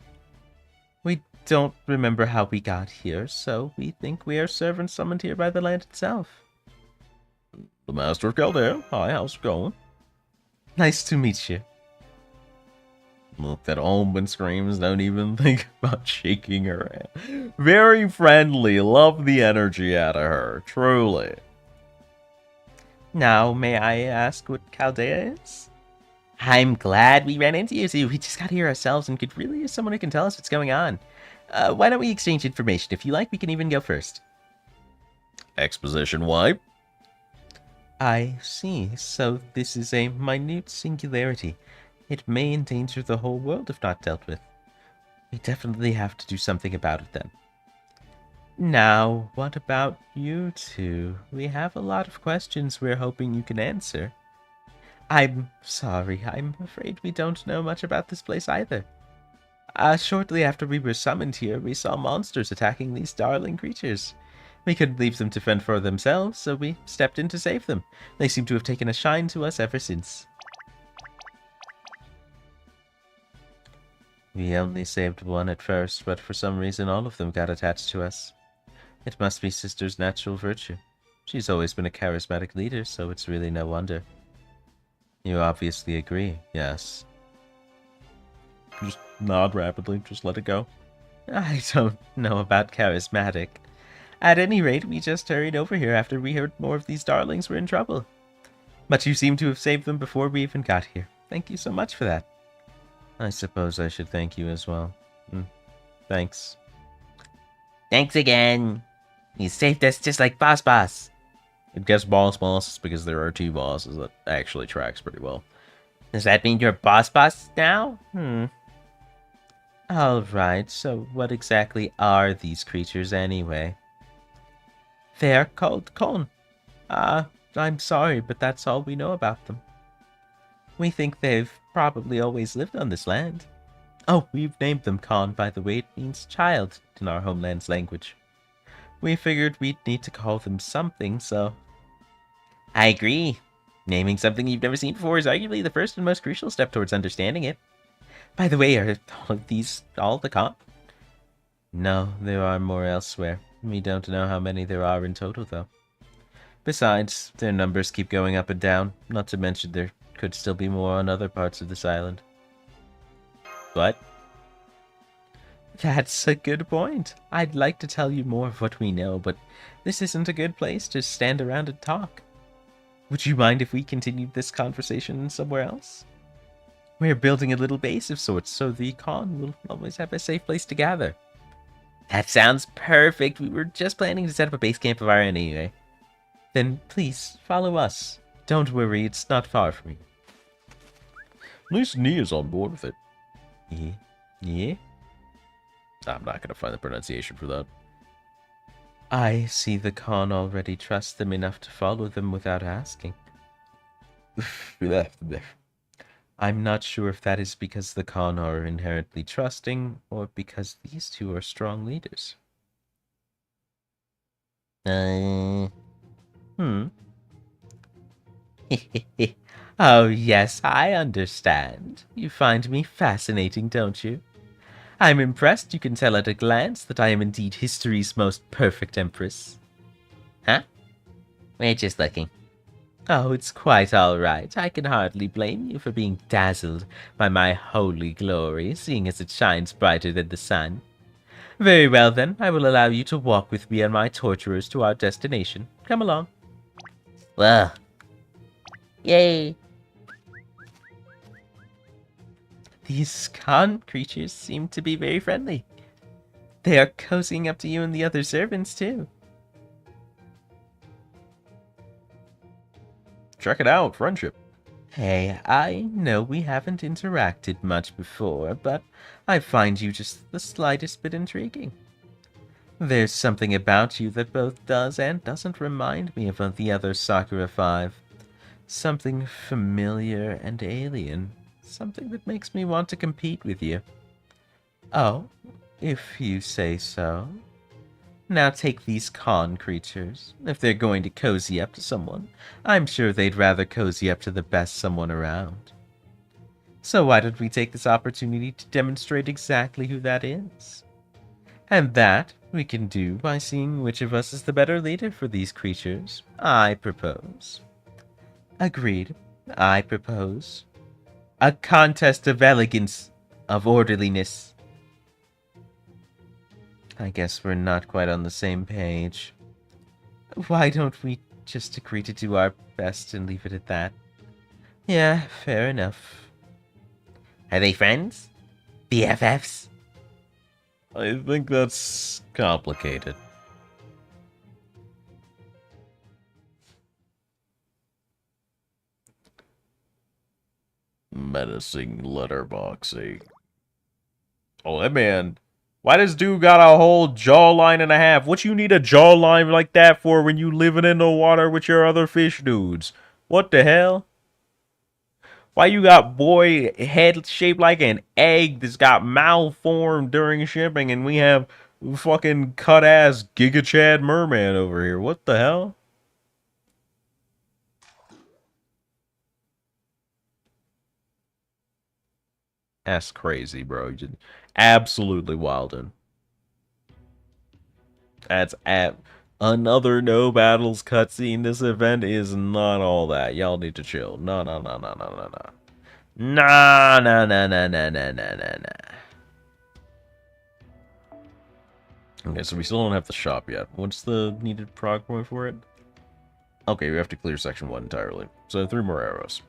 Speaker 6: We don't remember how we got here, so we think we are servants summoned here by the land itself.
Speaker 1: The Master of Chaldea. Hi, how's it going?
Speaker 6: Nice to meet you.
Speaker 1: Look, that Omen screams, don't even think about shaking her hand. Very friendly, love the energy out of her, truly.
Speaker 6: Now, may I ask what Chaldea is? I'm glad we ran into you two. We just got here ourselves and could really use someone who can tell us what's going on. Why don't we exchange information? If you like, we can even go first.
Speaker 1: Exposition wipe.
Speaker 6: I see. So this is a minute singularity. It may endanger the whole world if not dealt with. We definitely have to do something about it then. Now, what about you two? We have a lot of questions we're hoping you can answer. I'm sorry, I'm afraid we don't know much about this place either. Shortly after we were summoned here, we saw monsters attacking these darling creatures. We couldn't leave them to fend for themselves, so we stepped in to save them. They seem to have taken a shine to us ever since. We only saved one at first, but for some reason all of them got attached to us. It must be Sister's natural virtue. She's always been a charismatic leader, so it's really no wonder. You obviously agree, yes?
Speaker 1: Just nod rapidly, just let it go.
Speaker 6: I don't know about charismatic. At any rate, we just hurried over here after we heard more of these darlings were in trouble. But you seem to have saved them before we even got here. Thank you so much for that.
Speaker 1: I suppose I should thank you as well. Thanks.
Speaker 6: Thanks again. You saved us just like Boss Boss.
Speaker 1: It gets Boss because there are two bosses. That actually tracks pretty well.
Speaker 6: Does that mean you're Boss Boss now? Alright, so what exactly are these creatures anyway? They're called Kon. I'm sorry, but that's all we know about them. We think they've probably always lived on this land. Oh, we've named them Kon, by the way. It means child in our homeland's language. We figured we'd need to call them something, so... I agree. Naming something you've never seen before is arguably the first and most crucial step towards understanding it. By the way, are all of these all the Kon? No, there are more elsewhere. We don't know how many there are in total, though. Besides, their numbers keep going up and down, not to mention there could still be more on other parts of this island. But that's a good point. I'd like to tell you more of what we know, but this isn't a good place to stand around and talk. Would you mind if we continued this conversation somewhere else? We're building a little base of sorts, so the con will always have a safe place to gather. That sounds perfect. We were just planning to set up a base camp of our own anyway. Then please, follow us. Don't worry, it's not far from you.
Speaker 1: At least Nia's on board with it.
Speaker 6: Yeah? Yeah?
Speaker 1: I'm not going to find the pronunciation for that.
Speaker 6: I see the Khan already trusts them enough to follow them without asking. I'm not sure if that is because the Khan are inherently trusting, or because these two are strong leaders. Oh yes, I understand. You find me fascinating, don't you? I'm impressed you can tell at a glance that I am indeed history's most perfect empress. Huh? We're just looking. Oh, it's quite all right. I can hardly blame you for being dazzled by my holy glory, seeing as it shines brighter than the sun. Very well, then. I will allow you to walk with me and my torturers to our destination. Come along. Well. Yay. These Khan creatures seem to be very friendly. They are cozying up to you and the other servants, too.
Speaker 1: Check it out, friendship.
Speaker 6: Hey, I know we haven't interacted much before, but I find you just the slightest bit intriguing. There's something about you that both does and doesn't remind me of the other Sakura 5. Something familiar and alien. Something that makes me want to compete with you. Oh, if you say so. Now take these Khan creatures. If they're going to cozy up to someone, I'm sure they'd rather cozy up to the best someone around. So why don't we take this opportunity to demonstrate exactly who that is? And that we can do by seeing which of us is the better leader for these creatures. I propose. Agreed. I propose. A contest of elegance, of orderliness. I guess we're not quite on the same page. Why don't we just agree to do our best and leave it at that? Yeah, fair enough. Are they friends? BFFs?
Speaker 1: I think that's complicated. Menacing letterboxy. Oh, that man. Why does dude got a whole jawline and a half? What you need a jawline like that for when you living in the water with your other fish dudes? What the hell? Why you got boy head shaped like an egg that's got malformed during shipping, and we have fucking cut ass Giga Chad merman over here? What the hell? That's crazy, bro. You absolutely wildin'. That's another no battles cutscene. This event is not all that. Y'all need to chill. No. Nah. Okay, so we still don't have the shop yet. What's the needed prog point for it? Okay, we have to clear section 1 entirely. So 3 more arrows.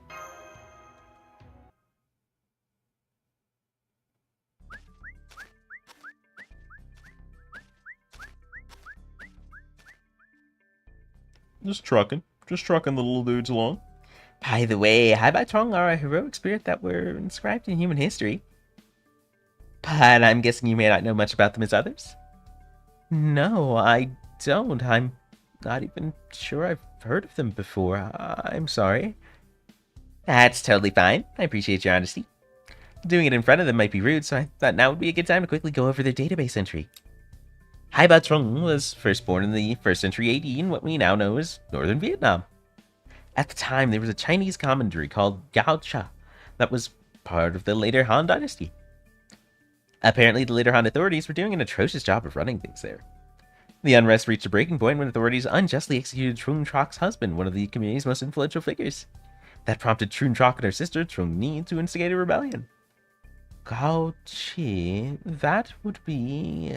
Speaker 1: Just trucking the little dudes along.
Speaker 6: By the way, Haibai are a heroic spirit that were inscribed in human history. But I'm guessing you may not know much about them as others? No, I don't. I'm not even sure I've heard of them before. I'm sorry. That's totally fine. I appreciate your honesty. Doing it in front of them might be rude, so I thought now would be a good time to quickly go over their database entry. Haiba Trong was first born in the 1st century AD in what we now know as northern Vietnam. At the time, there was a Chinese commandery called GACHA that was part of the later Han dynasty. Apparently, the later Han authorities were doing an atrocious job of running things there. The unrest reached a breaking point when authorities unjustly executed Trung Troc's husband, one of the community's most influential figures. That prompted Trung Troc and her sister, Trung Ni, to instigate a rebellion. Gaochi, that would be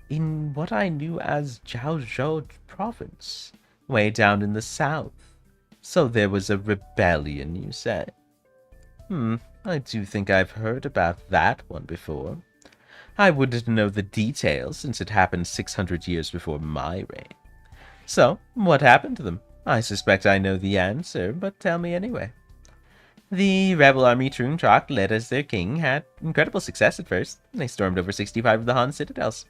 Speaker 6: in what I knew as Jiaozhou province, way down in the south. So there was a rebellion, you say? I do think I've heard about that one before. I wouldn't know the details since it happened 600 years before my reign. So, what happened to them? I suspect I know the answer, but tell me anyway. The rebel army Trung Troc, led as their king, had incredible success at first. They stormed over 65 of the Han citadels.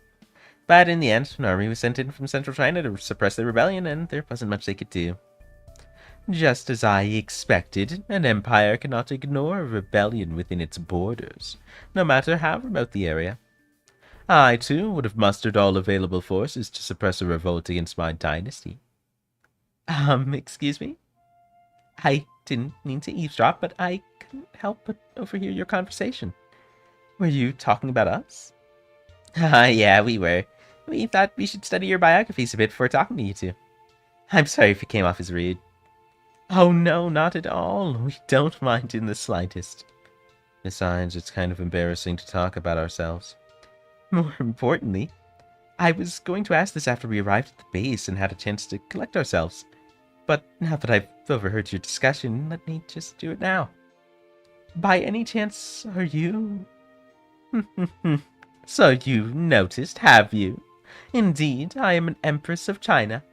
Speaker 6: But in the end, an army was sent in from central China to suppress the rebellion, and there wasn't much they could do. Just as I expected, an empire cannot ignore a rebellion within its borders, no matter how remote the area. I, too, would have mustered all available forces to suppress a revolt against my dynasty. Excuse me? I didn't mean to eavesdrop, but I couldn't help but overhear your conversation. Were you talking about us? Yeah, we were. We thought we should study your biographies a bit before talking to you two. I'm sorry if it came off as rude. Oh no, not at all. We don't mind in the slightest. Besides, it's kind of embarrassing to talk about ourselves. More importantly, I was going to ask this after we arrived at the base and had a chance to collect ourselves. But now that I've overheard your discussion, let me just do it now. By any chance, are you... So you've noticed, have you? Indeed, I am an Empress of China.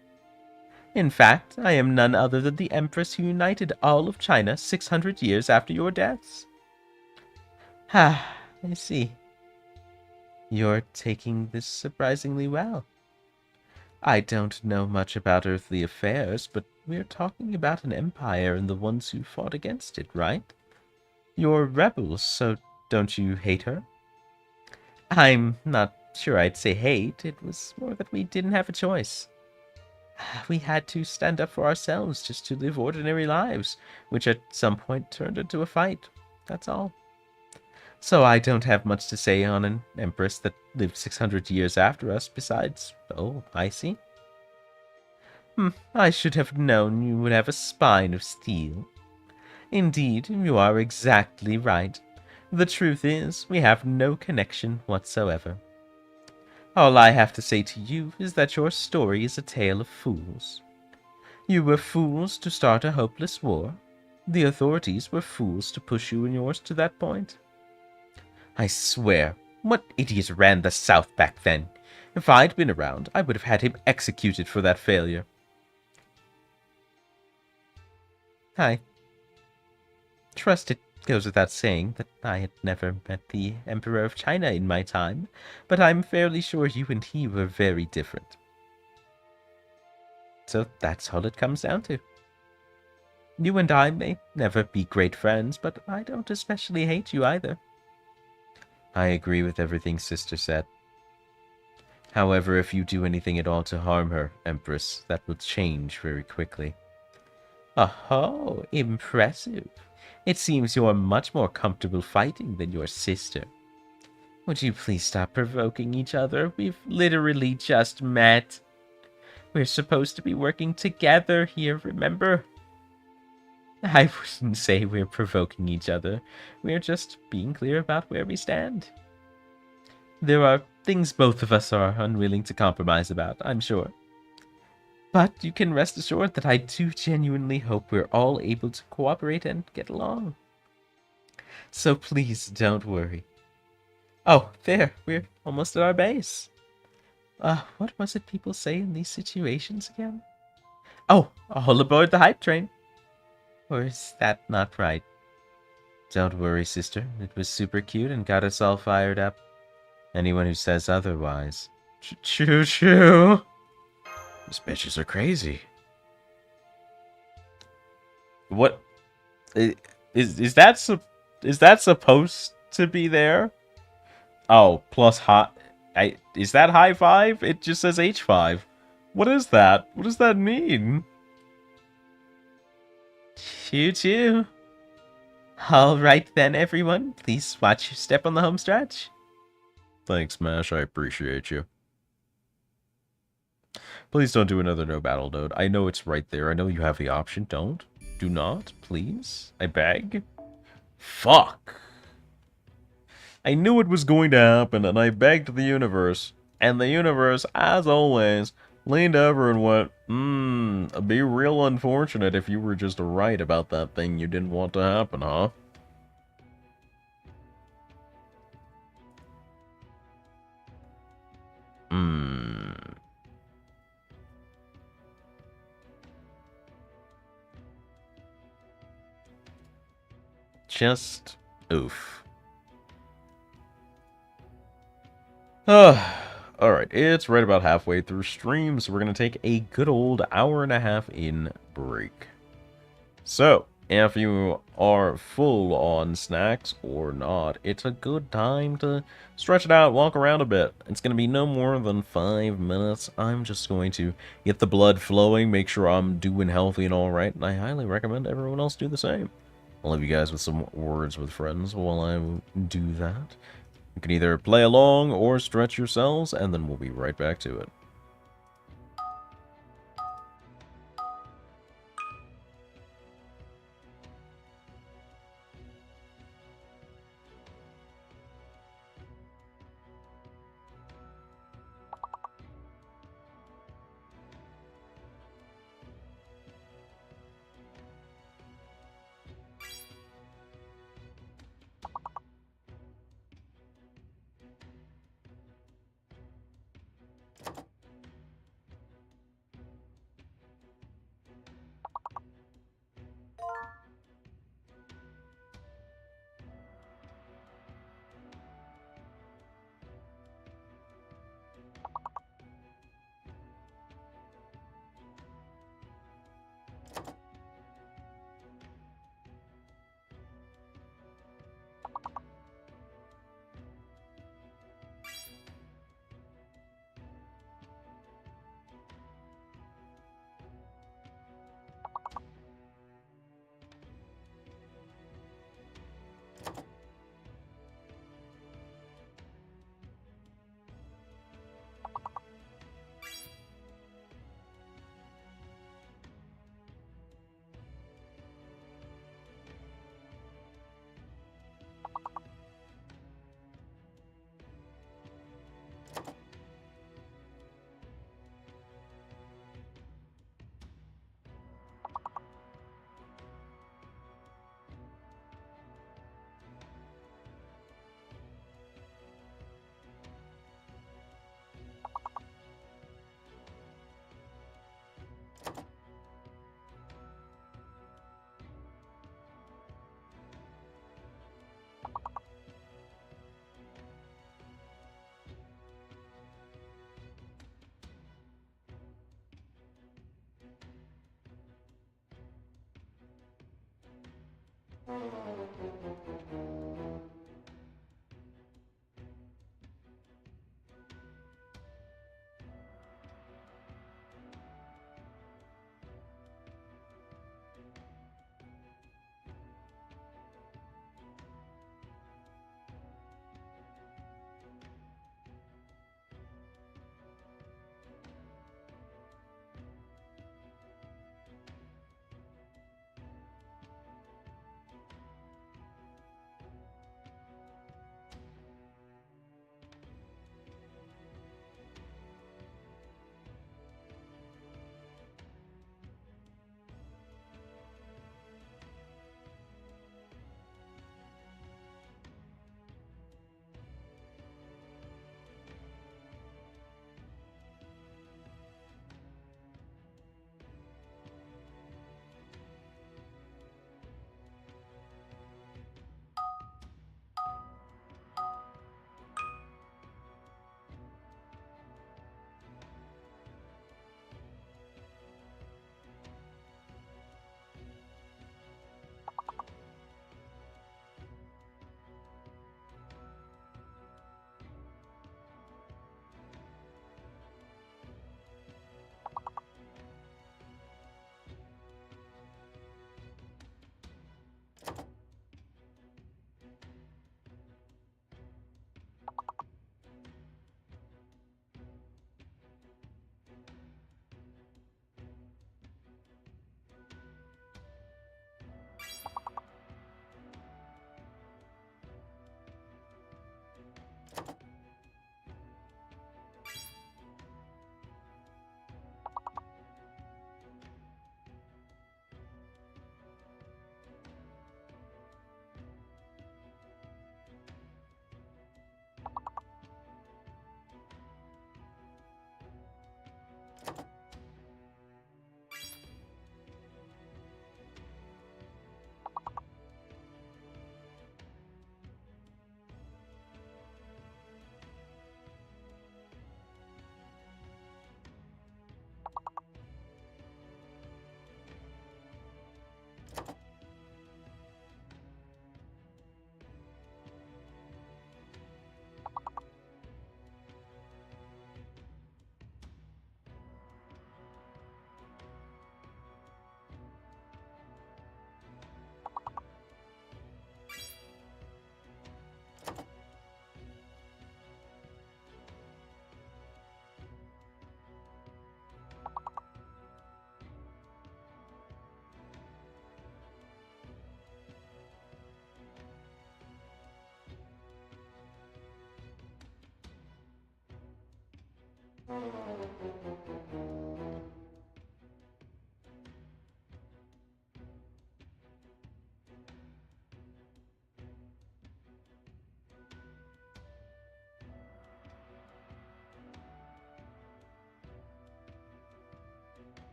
Speaker 6: In fact, I am none other than the Empress who united all of China 600 years after your deaths. I see. You're taking this surprisingly well. I don't know much about earthly affairs, but we're talking about an empire and the ones who fought against it, right? You're rebels, so don't you hate her? I'm not sure I'd say hate. It was more that we didn't have a choice. We had to stand up for ourselves just to live ordinary lives, which at some point turned into a fight. That's all. So I don't have much to say on an empress that lived 600 years after us besides... Oh, I see. I should have known you would have a spine of steel. Indeed, you are exactly right. The truth is, we have no connection whatsoever. All I have to say to you is that your story is a tale of fools. You were fools to start a hopeless war. The authorities were fools to push you and yours to that point. I swear, what idiot ran the South back then? If I'd been around, I would have had him executed for that failure. I trust it goes without saying that I had never met the Emperor of China in my time, but I'm fairly sure you and he were very different. So that's all it comes down to. You and I may never be great friends, but I don't especially hate you either. I agree with everything Sister said. However, if you do anything at all to harm her, Empress, that will change very quickly. Oh, impressive. It seems you're much more comfortable fighting than your sister. Would you please stop provoking each other? We've literally just met. We're supposed to be working together here, remember? I wouldn't say we're provoking each other. We're just being clear about where we stand. There are things both of us are unwilling to compromise about, I'm sure. But you can rest assured that I do genuinely hope we're all able to cooperate and get along. So please don't worry. Oh, there, we're almost at our base. What was it people say in these situations again? Oh, all aboard the hype train. Or is that not right? Don't worry, sister. It was super cute and got us all fired up. Anyone who says otherwise... Choo-choo!
Speaker 1: These bitches are crazy. What is that supposed to be there? Oh, plus high. Is that high five? It just says H5. What is that? What does that mean?
Speaker 6: Choo-choo. All right then, everyone. Please watch your step on the home stretch.
Speaker 1: Thanks, Mash. I appreciate you. Please don't do another no battle node. I know it's right there. I know you have the option. Don't. Do not, please. I beg. Fuck. I knew it was going to happen, and I begged the universe. And the universe, as always, leaned over and went, it'd be real unfortunate if you were just right about that thing you didn't want to happen, huh? Just oof. Alright, it's right about halfway through stream, so we're going to take a good old hour and a half in break. So, if you are full on snacks or not, it's a good time to stretch it out, walk around a bit. It's going to be no more than 5 minutes. I'm just going to get the blood flowing, make sure I'm doing healthy and alright, and I highly recommend everyone else do the same. I'll leave you guys with some words with friends while I do that. You can either play along or stretch yourselves, and then we'll be right back to it.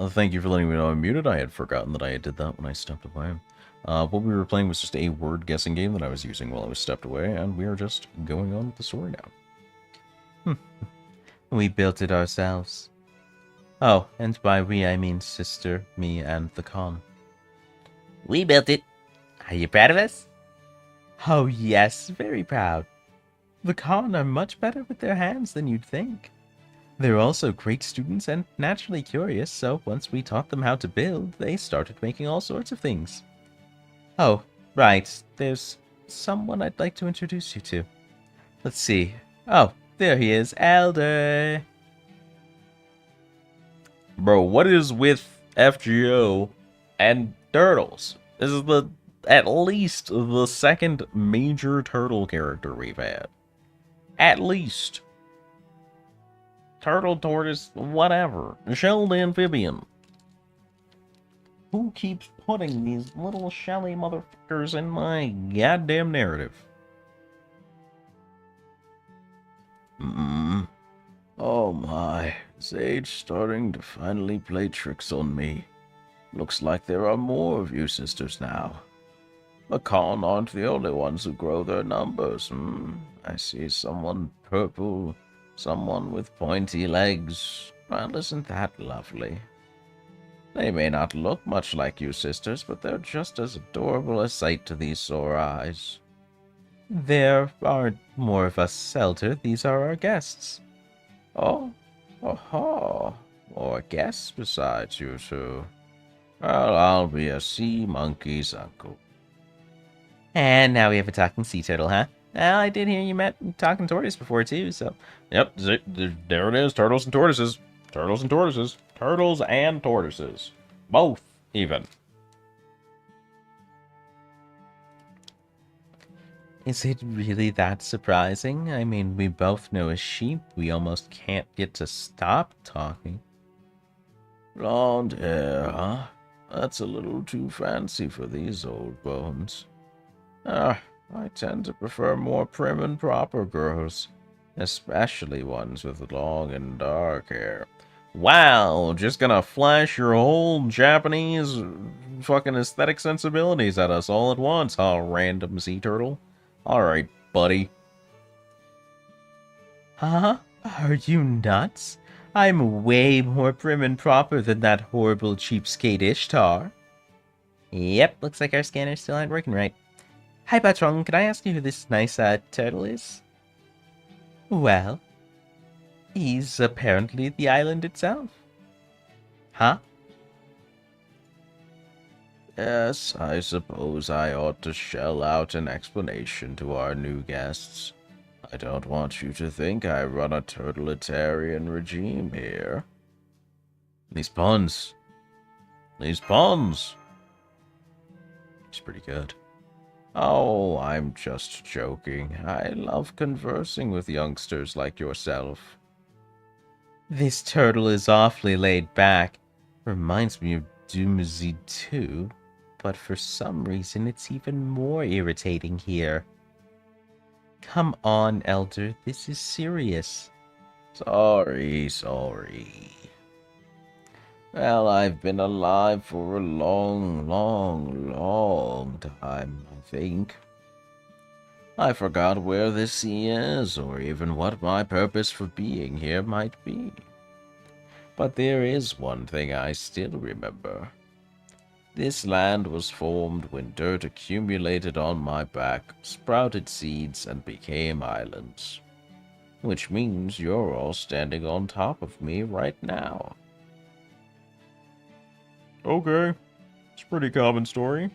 Speaker 1: Thank you for letting me know I'm muted. I had forgotten that I did that when I stepped away. What we were playing was just a word guessing game that I was using while I was stepped away, and we are just going on with the story now.
Speaker 6: We built it ourselves. Oh, and by we I mean sister, me, and the con. We built it. Are you proud of us? Oh yes, very proud. The con are much better with their hands than you'd think. They're also great students and naturally curious, so once we taught them how to build, they started making all sorts of things. Oh, right, there's someone I'd like to introduce you to. Let's see. Oh, there he is, Elder.
Speaker 1: Bro, what is with FGO and turtles? This is at least the second major turtle character we've had. At least. Turtle, tortoise, whatever. Shelled amphibian. Who keeps putting these little shelly motherfuckers in my goddamn narrative? Oh my, is age starting to finally play tricks on me? Looks like there are more of you sisters now. The Khan aren't the only ones who grow their numbers. I see someone purple, someone with pointy legs. Well, isn't that lovely? They may not look much like you sisters, but they're just as adorable a sight to these sore eyes.
Speaker 6: There aren't more of us, Elder. These are our guests.
Speaker 1: Oh, aha, more guests besides you two. Well, I'll be a sea monkey's uncle.
Speaker 6: And now we have a talking sea turtle, huh? Well, I did hear you met talking tortoise before, too, so...
Speaker 1: Yep, there it is, turtles and tortoises. Turtles and tortoises. Turtles and tortoises. Both, even.
Speaker 6: Is it really that surprising? I mean, we both know a sheep. We almost can't get to stop talking.
Speaker 1: Blonde hair, huh? That's a little too fancy for these old bones. I tend to prefer more prim and proper girls, especially ones with long and dark hair. Wow, just gonna flash your whole Japanese fucking aesthetic sensibilities at us all at once, huh, random sea turtle? Alright, buddy.
Speaker 6: Huh? Are you nuts? I'm way more prim and proper than that horrible cheapskate Ishtar. Yep, looks like our scanners still aren't working right. Hi, Patron, can I ask you who this nice, turtle is? Well, he's apparently the island itself. Huh?
Speaker 1: Yes, I suppose I ought to shell out an explanation to our new guests. I don't want you to think I run a turtleitarian regime here. These puns. These puns. It's pretty good. Oh, I'm just joking. I love conversing with youngsters like yourself.
Speaker 6: This turtle is awfully laid back. Reminds me of Doomsday 2, but for some reason it's even more irritating here. Come on, Elder, this is serious.
Speaker 1: Sorry. Well, I've been alive for a long time, I think. I forgot where this sea is, or even what my purpose for being here might be. But there is one thing I still remember. This land was formed when dirt accumulated on my back, sprouted seeds, and became islands. Which means you're all standing on top of me right now. Okay. It's a pretty common story.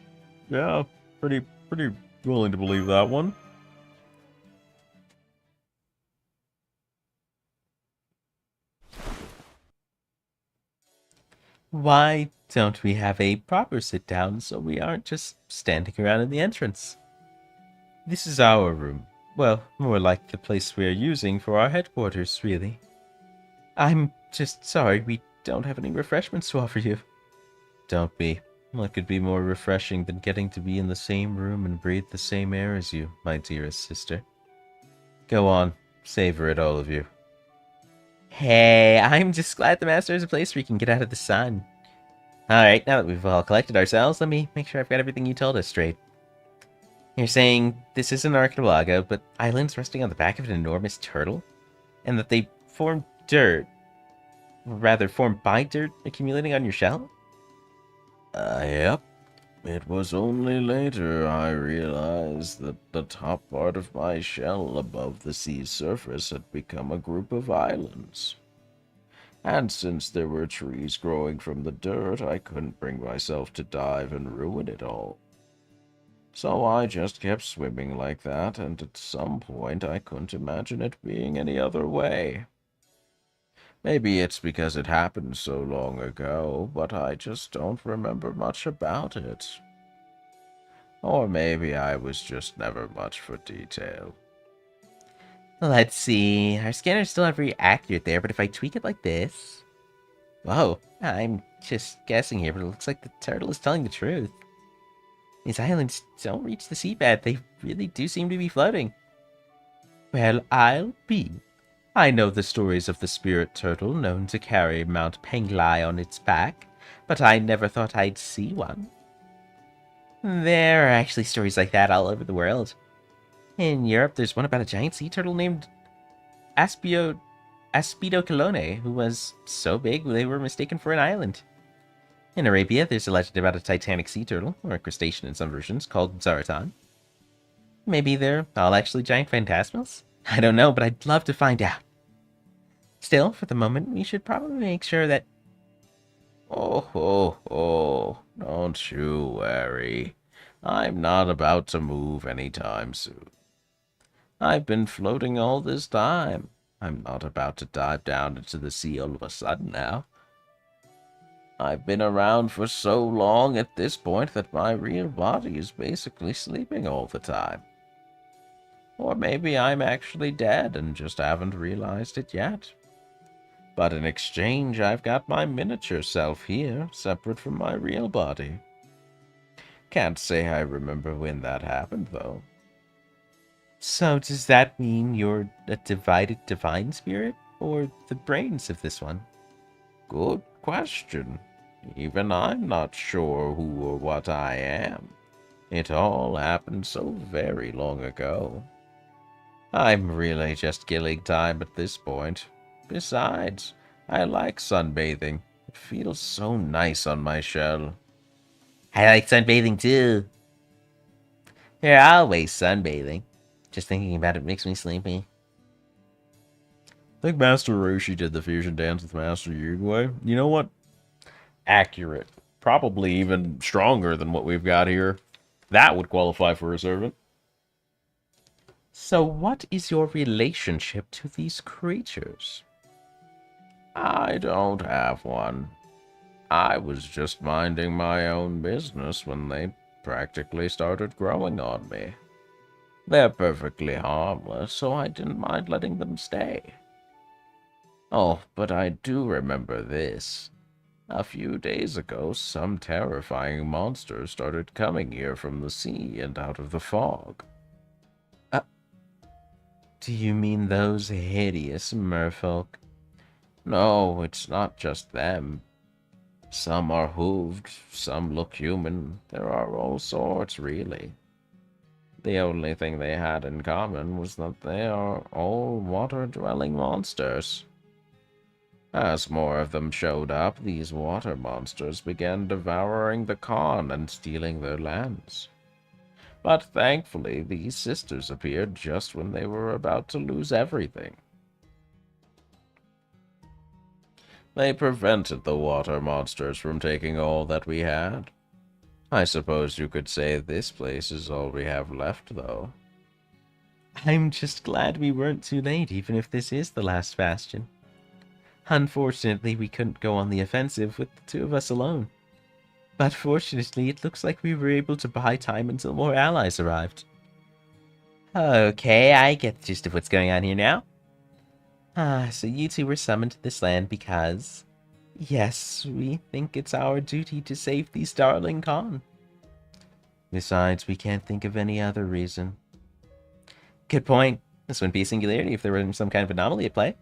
Speaker 1: Yeah, pretty willing to believe that one.
Speaker 6: Why don't we have a proper sit down so we aren't just standing around in the entrance? This is our room. Well, more like the place we're using for our headquarters, really. I'm just sorry we don't have any refreshments to offer you. Don't be. What could be more refreshing than getting to be in the same room and breathe the same air as you, my dearest sister? Go on, savor it, all of you. Hey, I'm just glad the master has a place where you can get out of the sun. Alright, now that we've all collected ourselves, let me make sure I've got everything you told us straight. You're saying this is an archipelago, but islands resting on the back of an enormous turtle? And that they formed dirt, or rather formed by dirt accumulating on your shell?
Speaker 1: Yep. It was only later I realized that the top part of my shell above the sea's surface had become a group of islands. And since there were trees growing from the dirt, I couldn't bring myself to dive and ruin it all. So I just kept swimming like that, and at some point I couldn't imagine it being any other way. Maybe it's because it happened so long ago, but I just don't remember much about it. Or maybe I was just never much for detail.
Speaker 6: Let's see. Our scanner's still not very accurate there, but if I tweak it like this... Whoa, I'm just guessing here, but it looks like the turtle is telling the truth. These islands don't reach the seabed. They really do seem to be floating. Well, I'll be. I know the stories of the spirit turtle known to carry Mount Penglai on its back, but I never thought I'd see one. There are actually stories like that all over the world. In Europe, there's one about a giant sea turtle named Aspidocalone, who was so big they were mistaken for an island. In Arabia, there's a legend about a titanic sea turtle, or a crustacean in some versions, called Zaratan. Maybe they're all actually giant phantasmals? I don't know, but I'd love to find out. Still, for the moment, we should probably make sure that...
Speaker 1: Oh, don't you worry. I'm not about to move anytime soon. I've been floating all this time. I'm not about to dive down into the sea all of a sudden now. I've been around for so long at this point that my real body is basically sleeping all the time. Or maybe I'm actually dead and just haven't realized it yet. But in exchange, I've got my miniature self here, separate from my real body. Can't say I remember when that happened, though.
Speaker 6: So does that mean you're a divided divine spirit, or the brains of this one?
Speaker 1: Good question. Even I'm not sure who or what I am. It all happened so very long ago. I'm really just killing time at this point. Besides, I like sunbathing. It feels so nice on my shell.
Speaker 6: I like sunbathing too. You're always sunbathing. Just thinking about it makes me sleepy.
Speaker 1: I think Master Roshi did the fusion dance with Master Yugway. You know what? Accurate. Probably even stronger than what we've got here. That would qualify for a servant.
Speaker 6: So what is your relationship to these creatures?
Speaker 1: I don't have one. I was just minding my own business when they practically started growing on me. They're perfectly harmless, so I didn't mind letting them stay. Oh, but I do remember this. A few days ago, some terrifying monsters started coming here from the sea and out of the fog.
Speaker 6: Do you mean those hideous merfolk?
Speaker 1: No, it's not just them. Some are hooved, some look human. There are all sorts, really. The only thing they had in common was that they are all water-dwelling monsters. As more of them showed up, these water monsters began devouring the Khan and stealing their lands. But thankfully, these sisters appeared just when they were about to lose everything. They prevented the water monsters from taking all that we had. I suppose you could say this place is all we have left, though.
Speaker 6: I'm just glad we weren't too late, even if this is the last bastion. Unfortunately, we couldn't go on the offensive with the two of us alone. But fortunately, it looks like we were able to buy time until more allies arrived. Okay, I get the gist of what's going on here now. So you two were summoned to this land because... Yes, we think it's our duty to save these darling Khan. Besides, we can't think of any other reason. Good point. This wouldn't be a singularity if there were some kind of anomaly at play.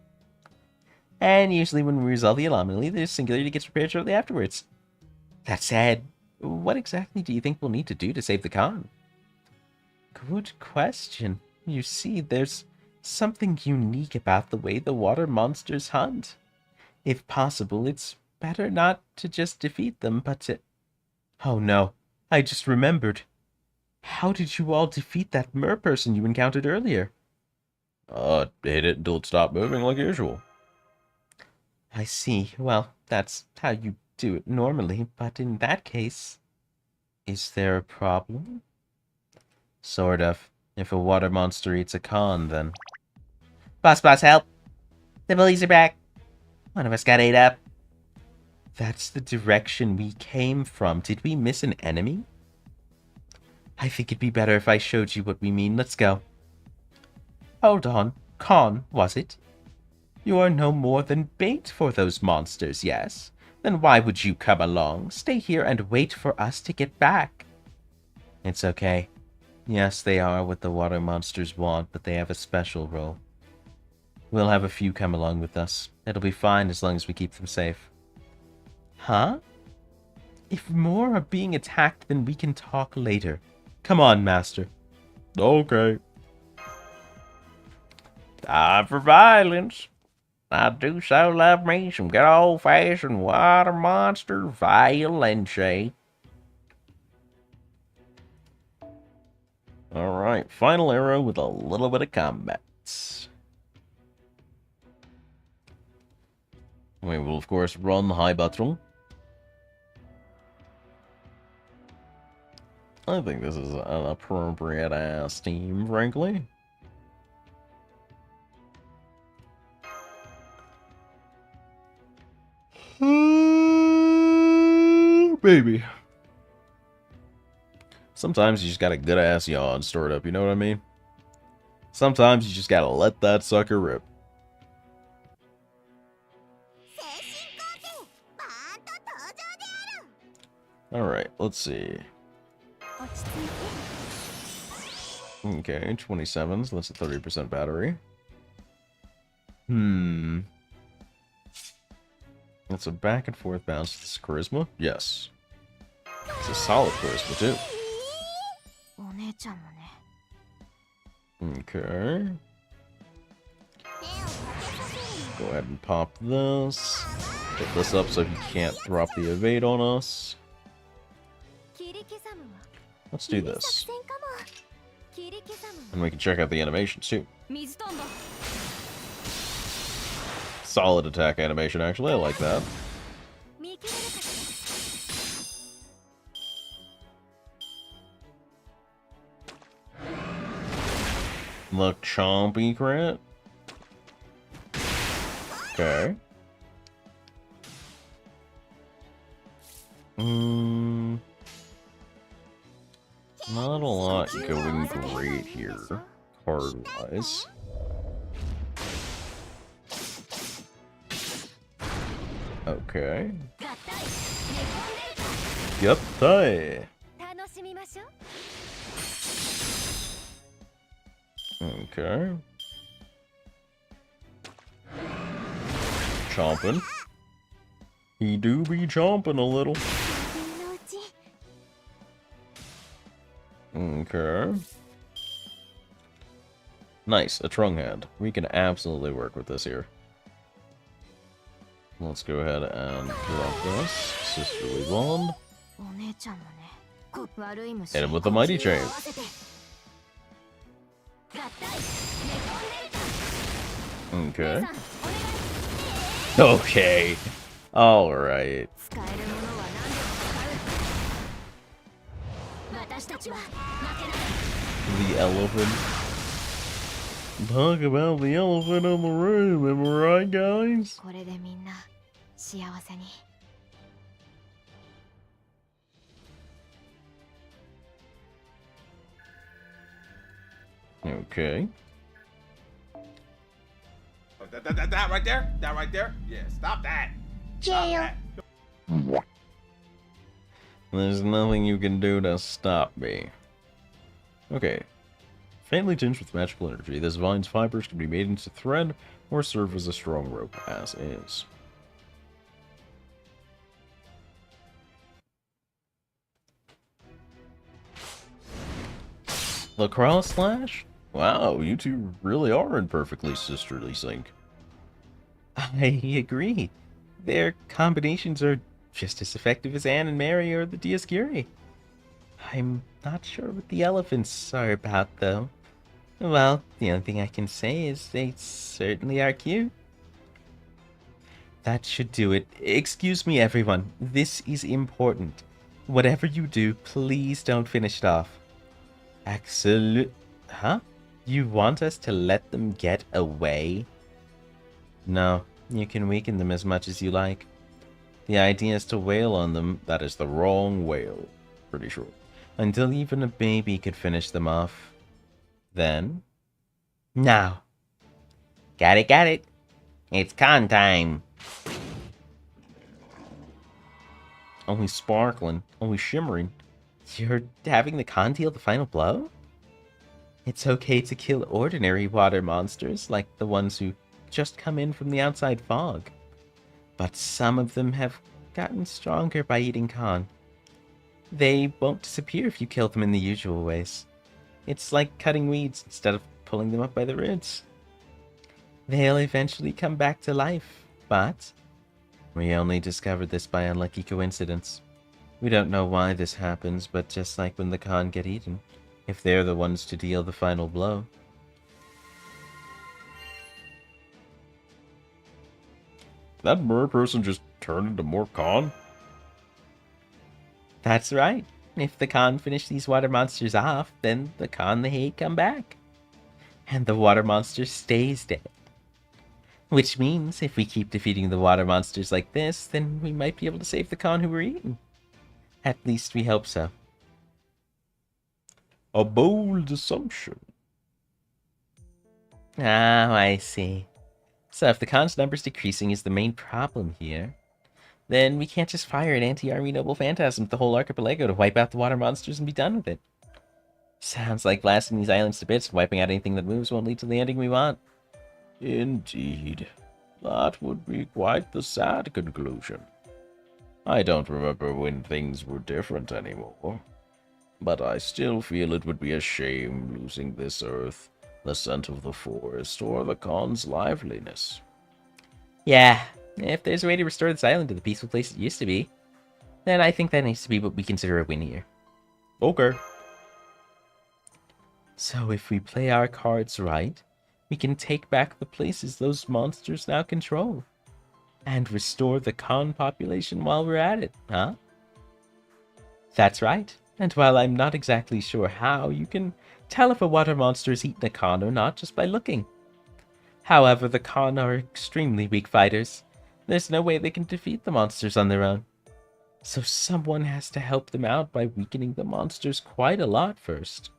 Speaker 6: And usually when we resolve the anomaly, the singularity gets repaired shortly afterwards. That said, what exactly do you think we'll need to do to save the Khan? Good question. You see, there's something unique about the way the water monsters hunt. If possible, it's better not to just defeat them, but to... Oh no, I just remembered. How did you all defeat that mer person you encountered earlier?
Speaker 1: Hit it until it stopped moving like usual.
Speaker 6: I see. Well, that's how you do it normally, but in that case... Is there a problem? Sort of. If a water monster eats a Khan, then... Boss, help! The bullies are back! One of us got ate up. That's the direction we came from. Did we miss an enemy? I think it'd be better if I showed you what we mean. Let's go. Hold on. Khan, was it? You are no more than bait for those monsters, yes? Then why would you come along? Stay here and wait for us to get back. It's okay. Yes, they are what the water monsters want, but they have a special role. We'll have a few come along with us. It'll be fine as long as we keep them safe. Huh? If more are being attacked, then we can talk later. Come on, Master.
Speaker 1: Okay.
Speaker 6: Time for violence. I do so love me some good old-fashioned water monster violence.
Speaker 1: Alright, final arrow with a little bit of combat. We will, of course, run High Battle. I think this is an appropriate-ass team, frankly. Baby. Sometimes you just got a good-ass yawn stored up, you know what I mean? Sometimes you just gotta let that sucker rip. Alright, let's see. Okay, 27, so that's a 30% battery. That's a back and forth bounce. This is charisma? Yes. It's a solid charisma, too. Okay. Go ahead and pop this. Put this up so he can't drop the evade on us. Let's do this. And we can check out the animations, too. Solid attack animation, actually. I like that. The chompy crit. Okay. Not a lot going great here, card-wise. Okay. Yep, tie. Okay. Chomping. He do be chomping a little. Okay. Nice, a Trung Hand. We can absolutely work with this here. Let's go ahead and drop this. Sisterly Bond.
Speaker 5: お姉ちゃんもね、悪い虫
Speaker 1: Hit him with the mighty chain.
Speaker 5: 合わせて合体猫ンデー
Speaker 1: Okay.
Speaker 5: タさんお願い
Speaker 1: Okay. Alright.
Speaker 5: 使えるものは何でも使う私たちは負けない
Speaker 1: The elephant. Talk about the elephant in the room, am I right, guys?
Speaker 5: これでみんな幸せに
Speaker 1: Okay.
Speaker 9: Oh, that right there? That right there? Yeah, stop that. Stop that.
Speaker 1: There's nothing you can do to stop me. Okay. Faintly tinged with magical energy, this vine's fibers can be made into thread or serve as a strong rope, as is. The Cross Slash? Wow, you two really are in perfectly sisterly sync.
Speaker 6: I agree. Their combinations are just as effective as Anne and Mary or the Dioscuri. I'm not sure what the elephants are about, though. Well, the only thing I can say is they certainly are cute. That should do it. Excuse me, everyone. This is important. Whatever you do, please don't finish it off. Absolute... Huh? You want us to let them get away? No, you can weaken them as much as you like. The idea is to wail on them. That is the wrong wail. Pretty sure. Until even a baby could finish them off. Then... Now. Got it. It's con time.
Speaker 1: Only sparkling, only shimmering.
Speaker 6: You're having the con deal the final blow? It's okay to kill ordinary water monsters, like the ones who just come in from the outside fog. But some of them have gotten stronger by eating con. They won't disappear if you kill them in the usual ways. It's like cutting weeds instead of pulling them up by the roots. They'll eventually come back to life, but we only discovered this by unlucky coincidence. We don't know why this happens, but just like when the con get eaten, if they're the ones to deal the final blow.
Speaker 1: That bird person just turned into more con?
Speaker 6: That's right. If the con finish these water monsters off, then the con they hate come back. And the water monster stays dead. Which means, if we keep defeating the water monsters like this, then we might be able to save the con who we're eating. At least we hope so.
Speaker 1: A bold assumption.
Speaker 6: Oh, I see. So if the con's numbers decreasing is the main problem here, then we can't just fire an anti-army noble phantasm with the whole archipelago to wipe out the water monsters and be done with it. Sounds like blasting these islands to bits and wiping out anything that moves won't lead to the ending we want.
Speaker 1: Indeed. That would be quite the sad conclusion. I don't remember when things were different anymore. But I still feel it would be a shame losing this earth, the scent of the forest, or the con's liveliness.
Speaker 6: Yeah, if there's a way to restore this island to the peaceful place it used to be, then I think that needs to be what we consider a win here.
Speaker 1: Okay.
Speaker 6: So if we play our cards right, we can take back the places those monsters now control. And restore the con population while we're at it, huh? That's right. And while I'm not exactly sure how, you can tell if a water monster is eating a con or not just by looking. However, the con are extremely weak fighters. There's no way they can defeat the monsters on their own. So someone has to help them out by weakening the monsters quite a lot first.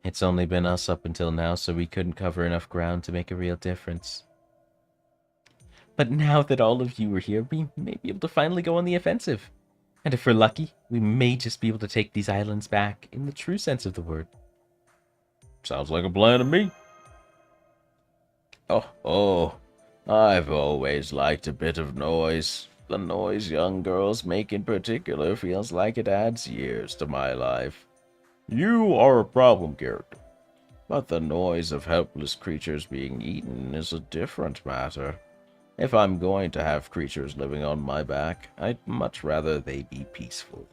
Speaker 6: It's only been us up until now, so we couldn't cover enough ground to make a real difference. But now that all of you are here, we may be able to finally go on the offensive. And if we're lucky, we may just be able to take these islands back in the true sense of the word.
Speaker 1: Sounds like a plan to me. Oh, I've always liked a bit of noise. The noise young girls make in particular feels like it adds years to my life. You are a problem character, but the noise of helpless creatures being eaten is a different matter.
Speaker 6: If I'm going to have creatures living on my back, I'd much rather they be peaceful.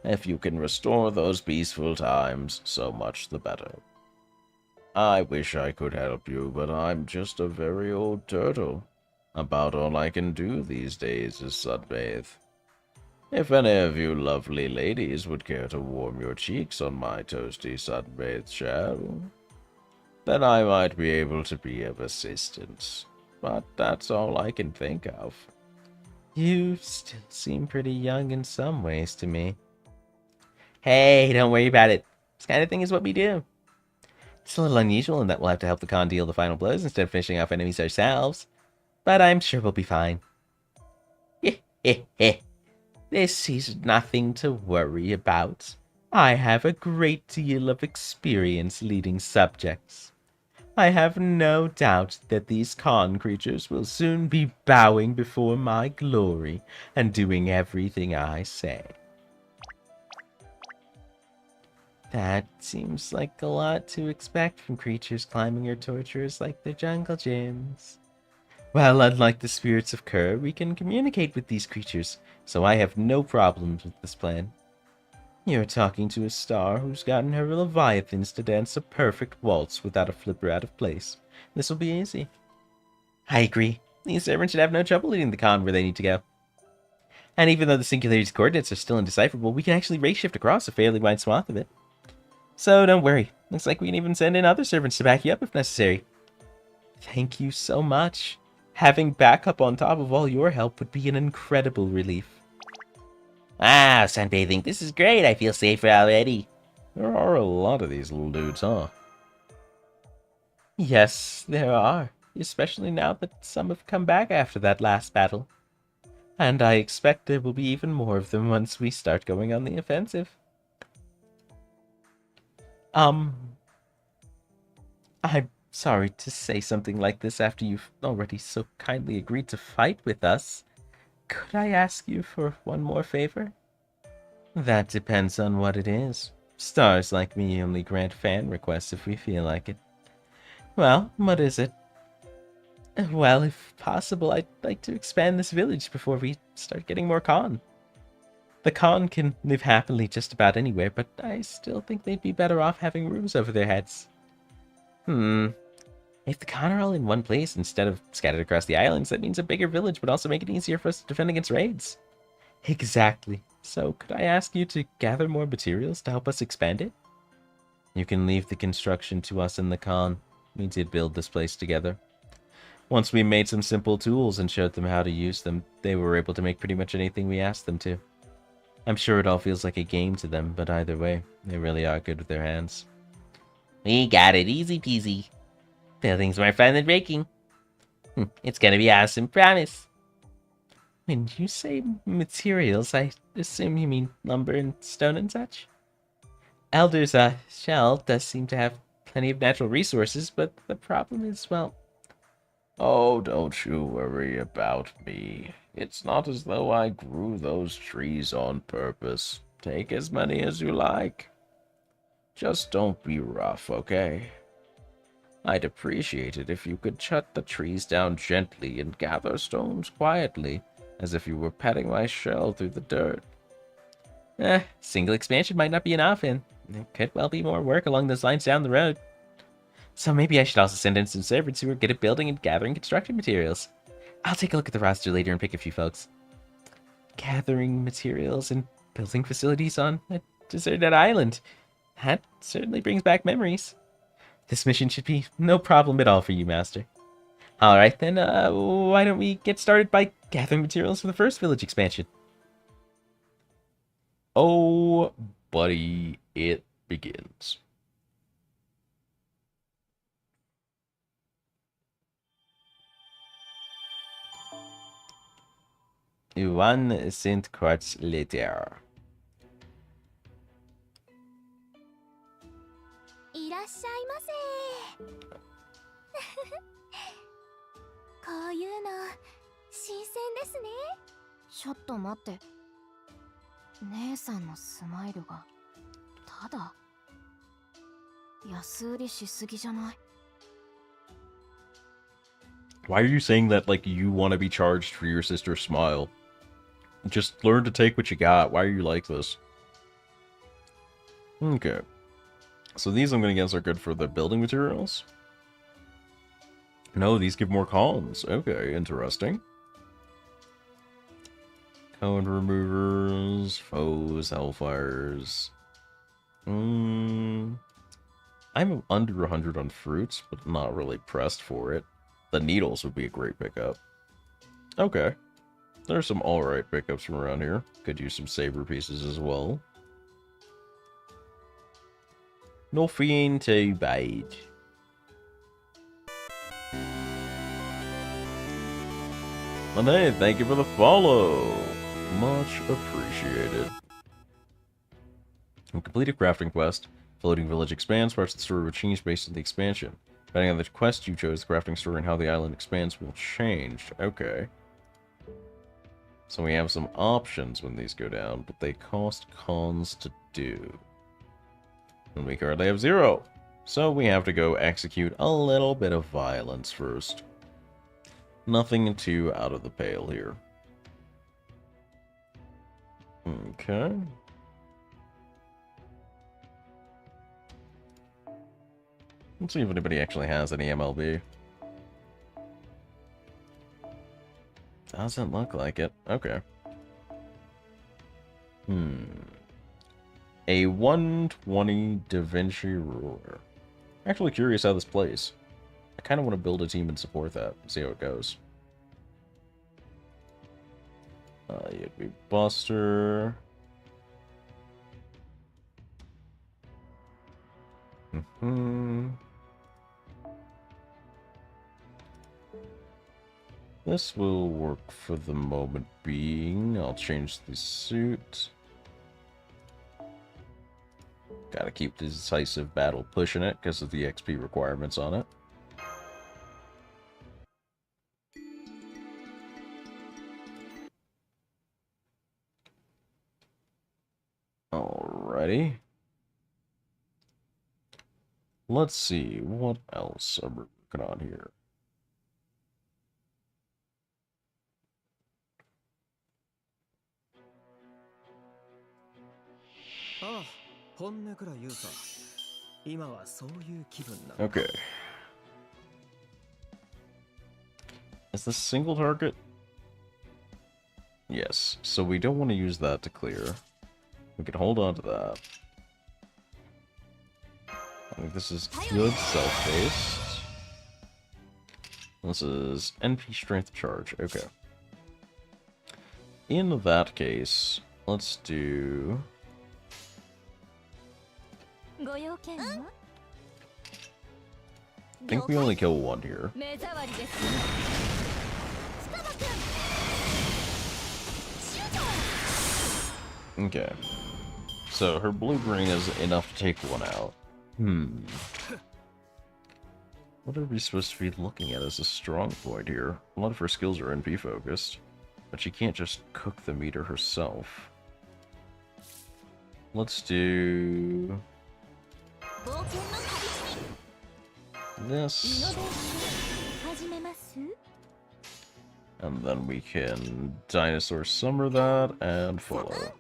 Speaker 6: If you can restore those peaceful times, so much the better. I wish I could help you, but I'm just a very old turtle. About all I can do these days is sunbathe. If any of you lovely ladies would care to warm your cheeks on my toasty sunbathed shell, then I might be able to be of assistance. But that's all I can think of. You still seem pretty young in some ways to me. Hey, don't worry about it. This kind of thing is what we do. It's a little unusual in that we'll have to help the Khan deal the final blows instead of finishing off enemies ourselves. But I'm sure we'll be fine. This is nothing to worry about. I have a great deal of experience leading subjects. I have no doubt that these Khan creatures will soon be bowing before my glory and doing everything I say. That seems like a lot to expect from creatures climbing your torturers like they're jungle gyms. Well, unlike the spirits of Kerr, we can communicate with these creatures, so I have no problems with this plan. You're talking to a star who's gotten her leviathans to dance a perfect waltz without a flipper out of place. This will be easy. I agree. These servants should have no trouble leading the Khan where they need to go. And even though the Singularity's coordinates are still indecipherable, we can actually race shift across a fairly wide swath of it. So don't worry. Looks like we can even send in other servants to back you up if necessary. Thank you so much. Having backup on top of all your help would be an incredible relief. Wow, sunbathing. This is great. I feel safer already.
Speaker 1: There are a lot of these little dudes, huh?
Speaker 6: Yes, there are. Especially now that some have come back after that last battle. And I expect there will be even more of them once we start going on the offensive. I'm sorry to say something like this after you've already so kindly agreed to fight with us. Could I ask you for one more favor? That depends on what it is. Stars like me only grant fan requests if we feel like it. Well, what is it? Well, if possible, I'd like to expand this village before we start getting more Khan. The Khan can live happily just about anywhere, but I still think they'd be better off having roofs over their heads. If the Khan are all in one place instead of scattered across the islands, that means a bigger village would also make it easier for us to defend against raids. Exactly. So, could I ask you to gather more materials to help us expand it? You can leave the construction to us and the Khan. We did build this place together. Once we made some simple tools and showed them how to use them, they were able to make pretty much anything we asked them to. I'm sure it all feels like a game to them, but either way, they really are good with their hands. We got it, easy peasy. Building's more fun than breaking. It's gonna be awesome, promise. When you say materials, I assume you mean lumber and stone and such? Elder's shell does seem to have plenty of natural resources, but the problem is, well...
Speaker 1: Oh, don't you worry about me. It's not as though I grew those trees on purpose. Take as many as you like. Just don't be rough, okay? I'd appreciate it if you could cut the trees down gently and gather stones quietly, as if you were patting my shell through the dirt.
Speaker 6: Single expansion might not be enough, and there could well be more work along those lines down the road. So maybe I should also send in some servants who are good at building and gathering construction materials. I'll take a look at the roster later and pick a few folks. Gathering materials and building facilities on a deserted island. That certainly brings back memories. This mission should be no problem at all for you, Master. Alright then, why don't we get started by gathering materials for the first village expansion?
Speaker 1: Oh, buddy, it begins.
Speaker 6: One cent quartz later.
Speaker 5: いらっしゃいませこういうの新鮮ですね。ちょっと待って、姉さんのスマイルがただ安売りしすぎじゃない？
Speaker 1: Why are you saying that like you want to be charged for your sister's smile? Just learn to take what you got. Why are you like this? Okay. So these I'm going to guess are good for the building materials. No, these give more columns. Okay, interesting. Cone removers, foes, hellfires. I'm under 100 on fruits, but not really pressed for it. The needles would be a great pickup. Okay. There's some alright pickups from around here. Could use some saber pieces as well. Nothing too bad. And hey, thank you for the follow. Much appreciated. We completed crafting quest. Floating village expands. Parts of the story will change based on the expansion. Depending on the quest you chose, the crafting story and how the island expands will change. Okay. So we have some options when these go down, but they cost cons to do. And we currently have 0. So we have to go execute a little bit of violence first. Nothing too out of the pale here. Okay. Let's see if anybody actually has any MLB. Doesn't look like it. Okay. A 120 Da Vinci ruler. Actually curious how this plays. I kind of want to build a team and support that. See how it goes. You'd be Buster. This will work for the moment being. I'll change the suit. Gotta keep the decisive battle pushing it because of the XP requirements on it. Alrighty. Let's see, what else are we working on here? Okay. Is this single target? Yes, so we don't want to use that to clear. We can hold on to that. I think this is good self-based. This is NP strength charge. Okay. In that case, let's do... I think we only kill one here. Okay. So her blue-green is enough to take one out. What are we supposed to be looking at as a strong point here? A lot of her skills are NP focused, but she can't just cook the meter herself. Let's do... this. And then we can dinosaur summer that and follow.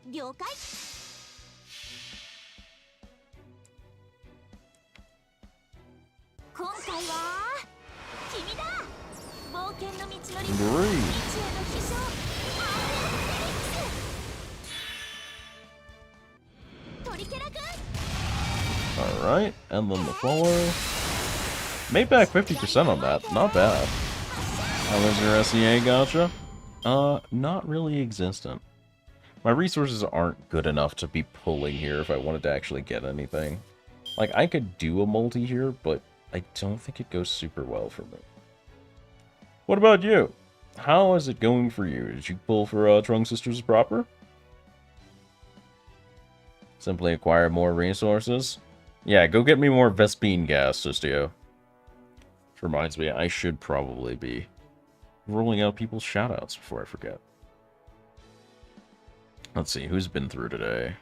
Speaker 1: Great. Alright, and then the follow. Made back 50% on that, not bad. How is your SEA gacha? Not really existent. My resources aren't good enough to be pulling here if I wanted to actually get anything. Like, I could do a multi here, but I don't think it goes super well for me. What about you? How is it going for you? Did you pull for Trunk Sisters proper? Simply acquire more resources? Yeah, go get me more Vespine gas, Sistio. Which reminds me, I should probably be rolling out people's shoutouts before I forget. Let's see, who's been through today?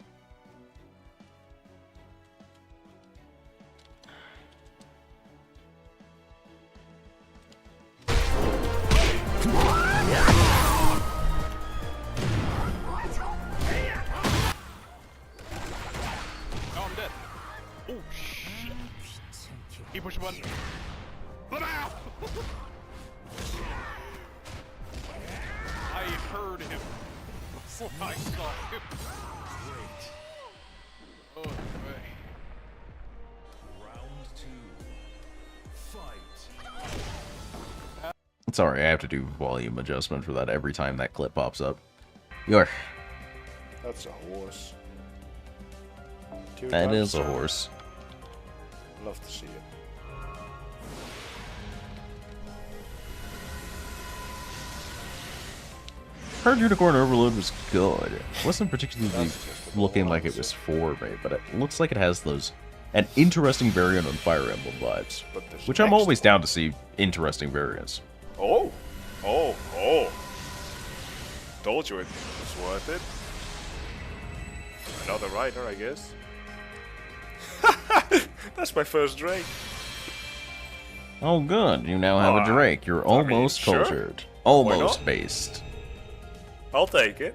Speaker 9: Oh shit! He pushed a button. Let out! I heard him before I saw him. Great. Oh, man.
Speaker 3: Round 2. Fight.
Speaker 1: Sorry, I have to do volume adjustment for that every time that clip pops up. You're.
Speaker 10: That's a horse.
Speaker 1: That is a horse.
Speaker 10: Love to see it.
Speaker 1: Heard Unicorn Overload was good. It wasn't particularly looking like it was for me, but it looks like it has an interesting variant on Fire Emblem vibes. Which I'm always down to see interesting variants.
Speaker 10: Oh! Oh! Oh! Told you it was worth it. Another rider, I guess. That's my first Drake.
Speaker 1: Oh good, you now have a Drake. You're almost
Speaker 10: sure.
Speaker 1: cultured.
Speaker 10: Why
Speaker 1: Almost
Speaker 10: not?
Speaker 1: based.
Speaker 10: I'll take it.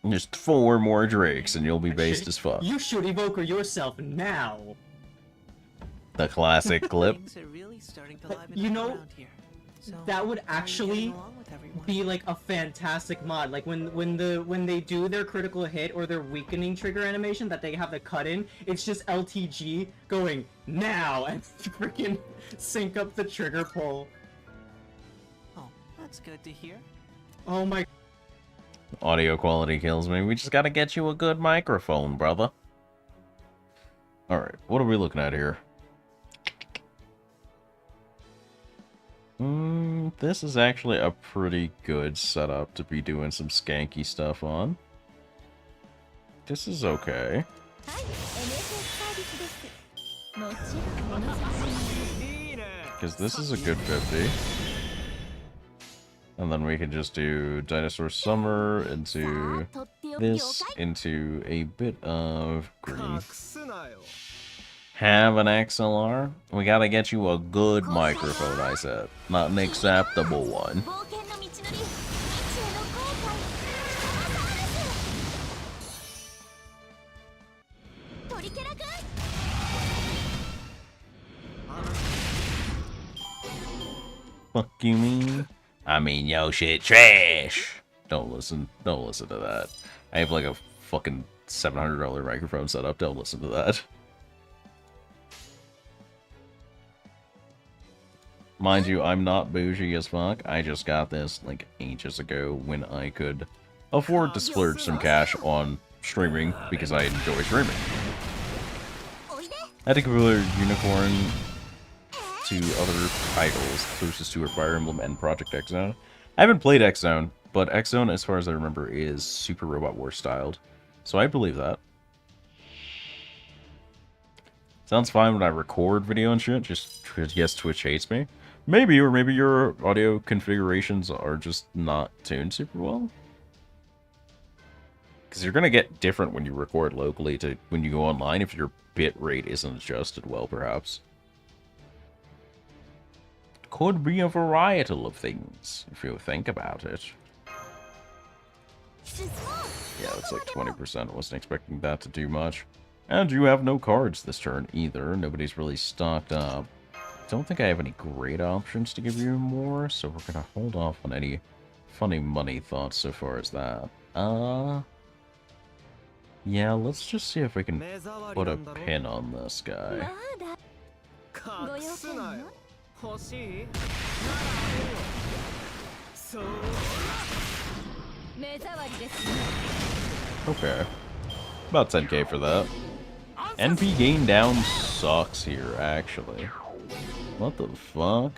Speaker 1: Just 4 more Drakes and you'll be based as fuck.
Speaker 11: You should evoke her yourself now.
Speaker 1: The classic clip.
Speaker 11: You know, that would actually be like a fantastic mod. Like when they do their critical hit or their weakening trigger animation that they have to cut in, it's just LTG going now and freaking sync up the trigger pull.
Speaker 12: Oh, that's good to hear.
Speaker 11: Oh my.
Speaker 1: Audio quality kills me. We just gotta get you a good microphone, brother. Alright, what are we looking at here? This is actually a pretty good setup to be doing some skanky stuff on. This is okay. Because this is a good 50. And then we can just do Dinosaur Summer into this, into a bit of green. Have an XLR? We gotta get you a good microphone, I said. Not an acceptable one. Fuck you mean? I mean, yo shit trash. Don't listen to that. I have like a fucking $700 microphone set up. Don't listen to that. Mind you, I'm not bougie as fuck. I just got this like ages ago when I could afford to splurge some cash on streaming because I enjoy streaming. I had to compare Unicorn to other titles closest to Fire Emblem and Project X Zone. I haven't played X Zone, but X Zone, as far as I remember, is Super Robot Wars styled. So I believe that. Sounds fine when I record video and shit, just because yes, Twitch hates me. Maybe, or maybe your audio configurations are just not tuned super well. Because you're going to get different when you record locally to when you go online if your bit rate isn't adjusted well, perhaps. Could be a variety of things, if you think about it. Yeah, that's like 20%. Wasn't expecting that to do much. And you have no cards this turn either. Nobody's really stocked up. Don't think I have any great options to give you more, so we're gonna hold off on any funny money thoughts so far as that. Yeah, let's just see if we can put a pin on this guy. Okay. About 10k for that. NP gain down sucks here, actually. What the fuck?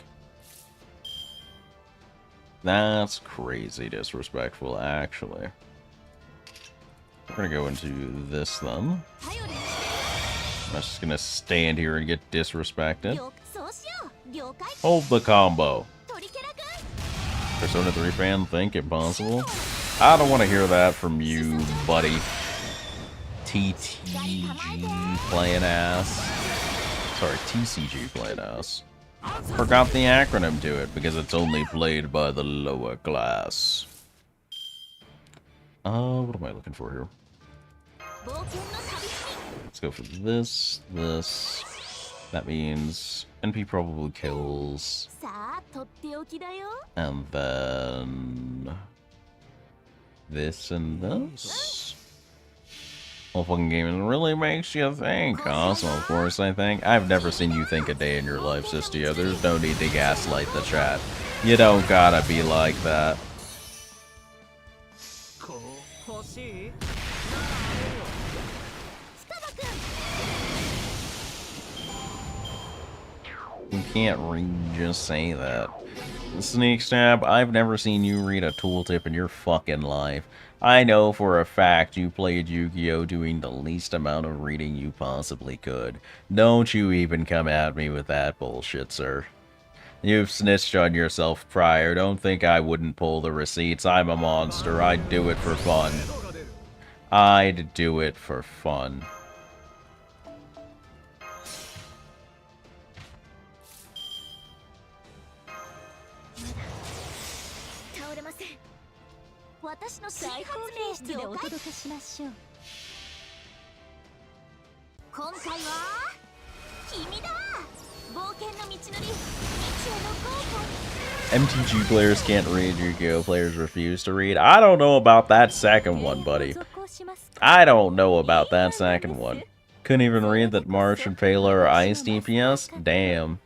Speaker 1: That's crazy disrespectful, actually. We're gonna go into this, then. I'm just gonna stand here and get disrespected. Hold the combo. Persona 3 fan, think impossible? I don't want to hear that from you, buddy. TTG playing ass. Sorry, TCG playing ass. Forgot the acronym to it because it's only played by the lower class. What am I looking for here? Let's go for this, this. That means NP probably kills. And then this and this. Whole fucking game really makes you think. Also, of course, I think. I've never seen you think a day in your life, SEAsia. There's no need to gaslight the chat. You don't gotta be like that. You can't just say that. Sneak Stab, I've never seen you read a tooltip in your fucking life. I know for a fact you played Yu-Gi-Oh! Doing the least amount of reading you possibly could. Don't you even come at me with that bullshit, sir. You've snitched on yourself prior. Don't think I wouldn't pull the receipts. I'm a monster. I'd do it for fun. I'd do it for fun. MTG players can't read, Yu-Gi-Oh! Players refuse to read. I don't know about that second one, buddy. I don't know about that second one. Couldn't even read that March and Pela are ice DPS? Damn.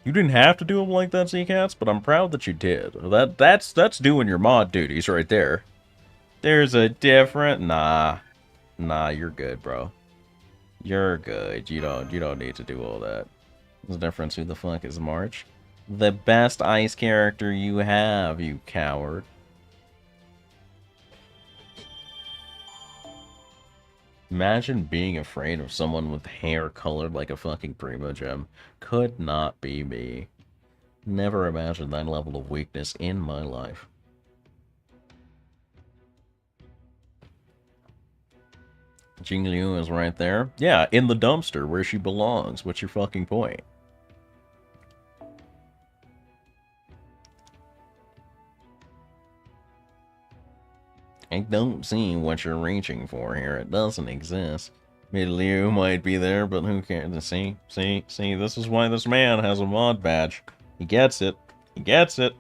Speaker 1: You didn't have to do them like that, Z-Cats, but I'm proud that you did. That's doing your mod duties right there. There's a different... Nah, you're good, bro. You're good. You don't need to do all that. There's a difference. Who the fuck is March? The best ice character you have, you coward. Imagine being afraid of someone with hair colored like a fucking Primo Gem. Could not be me. Never imagined that level of weakness in my life. Jing Liu is right there. Yeah, in the dumpster where she belongs. What's your fucking point? I don't see what you're reaching for here. It doesn't exist. Liu might be there, but who cares? See, this is why this man has a mod badge. He gets it. He gets it.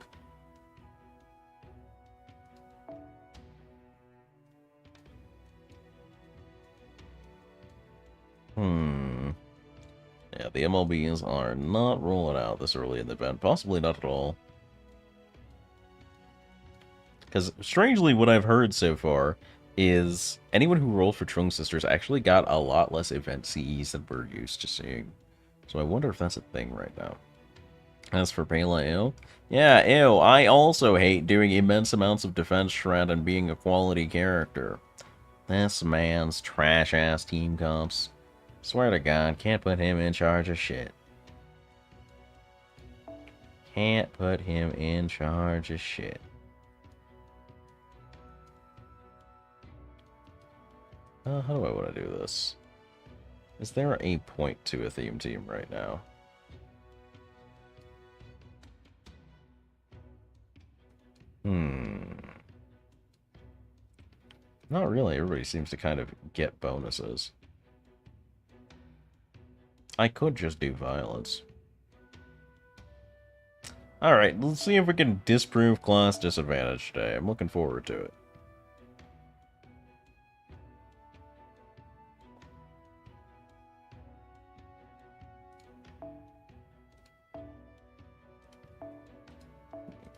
Speaker 1: Yeah, the MLBs are not rolling out this early in the event. Possibly not at all. Because, strangely, what I've heard so far is anyone who rolled for Trung Sisters actually got a lot less event CEs than we're used to seeing. So I wonder if that's a thing right now. As for Pela, ew. Yeah, ew. I also hate doing immense amounts of defense shred and being a quality character. This man's trash-ass team comps. Swear to God, can't put him in charge of shit. Can't put him in charge of shit. How do I want to do this? Is there a point to a theme team right now? Not really. Everybody seems to kind of get bonuses. I could just do violence. Alright, let's see if we can disprove class disadvantage today. I'm looking forward to it.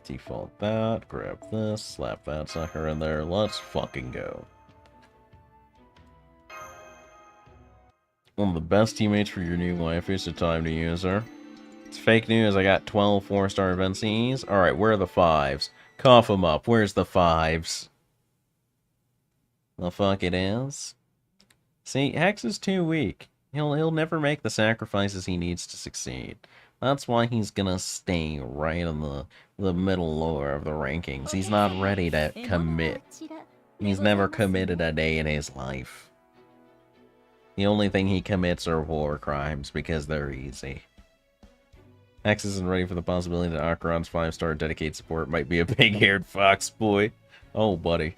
Speaker 1: Default that, grab this, slap that sucker in there, let's fucking go. One of the best teammates for your new wife is the time to use her. It's fake news, I got 12 4-star event CEs. Alright, where are the 5s? Cough them up, where's the 5s? The fuck it is? See, Hex is too weak. He'll never make the sacrifices he needs to succeed. That's why he's gonna stay right in the middle lower of the rankings. He's not ready to commit. He's never committed a day in his life. The only thing he commits are war crimes because they're easy. X isn't ready for the possibility that Acheron's 5-star dedicated support might be a big-haired fox boy. Oh, buddy.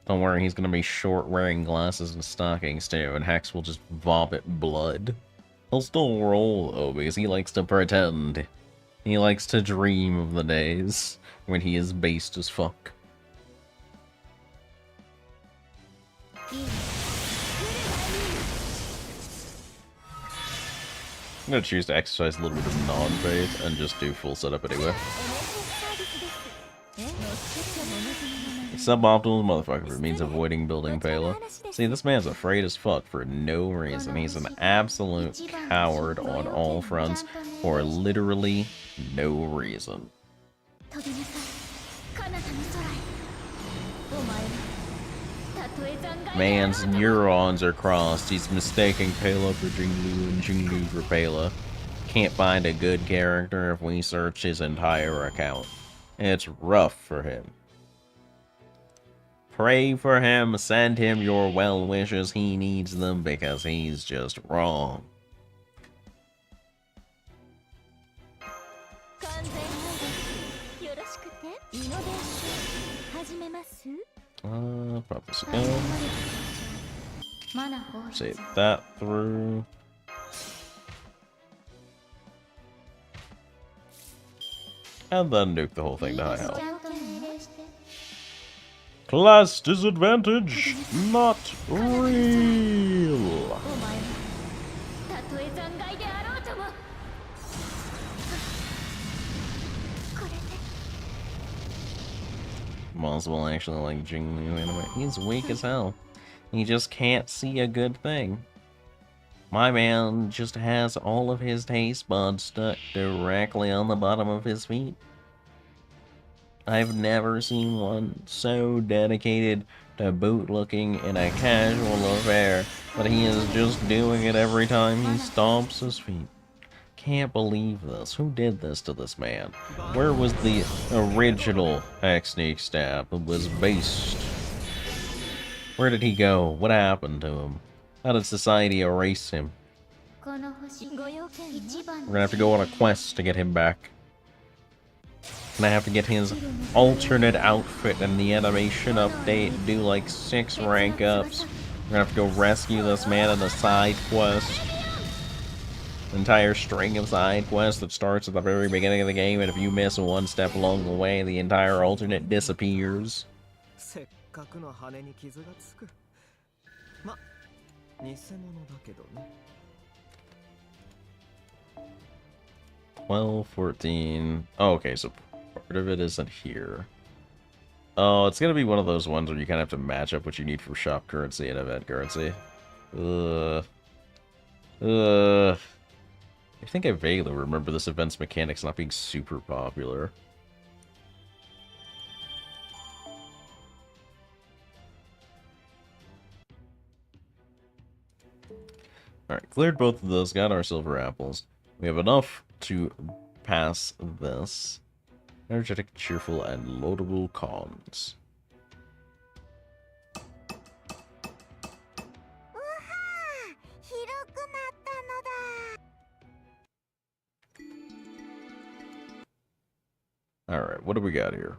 Speaker 1: Don't worry, he's gonna be short wearing glasses and stockings too, and Hex will just vomit blood. He'll still roll though, because he likes to pretend. He likes to dream of the days when he is based as fuck. I'm gonna choose to exercise a little bit of non-faith and just do full setup anyway. Suboptimal motherfucker, it means avoiding building Pela. See, this man's afraid as fuck for no reason. He's an absolute coward on all fronts for literally no reason. Man's neurons are crossed. He's mistaking Pela for Jinglu and Jinglu for Pela. Can't find a good character if we search his entire account. It's rough for him. Pray for him, send him your well wishes. He needs them because he's just wrong. Prophecy go. Save that through. And then nuke the whole thing to high health. Class disadvantage, not real. Possible actually like Jinglu anyway. He's weak as hell. He just can't see a good thing. My man just has all of his taste buds stuck directly on the bottom of his feet. I've never seen one so dedicated to bootlicking in a casual affair, but he is just doing it every time he stomps his feet. Can't believe this. Who did this to this man? Where was the original Hack-Sneak Stab that was based? Where did he go? What happened to him? How did society erase him? We're gonna have to go on a quest to get him back. And I have to get his alternate outfit in the animation update, do like 6 rank ups. We're gonna have to go rescue this man in a side quest. An entire string of side quests that starts at the very beginning of the game, and if you miss one step along the way, the entire alternate disappears. 12, 14. Oh, okay, so part of it isn't here. Oh, it's gonna be one of those ones where you kind of have to match up what you need for shop currency and event currency. I think I vaguely remember this event's mechanics not being super popular. Alright, cleared both of those, got our silver apples. We have enough to pass this. Energetic, cheerful, and loadable cons. Alright, what do we got here?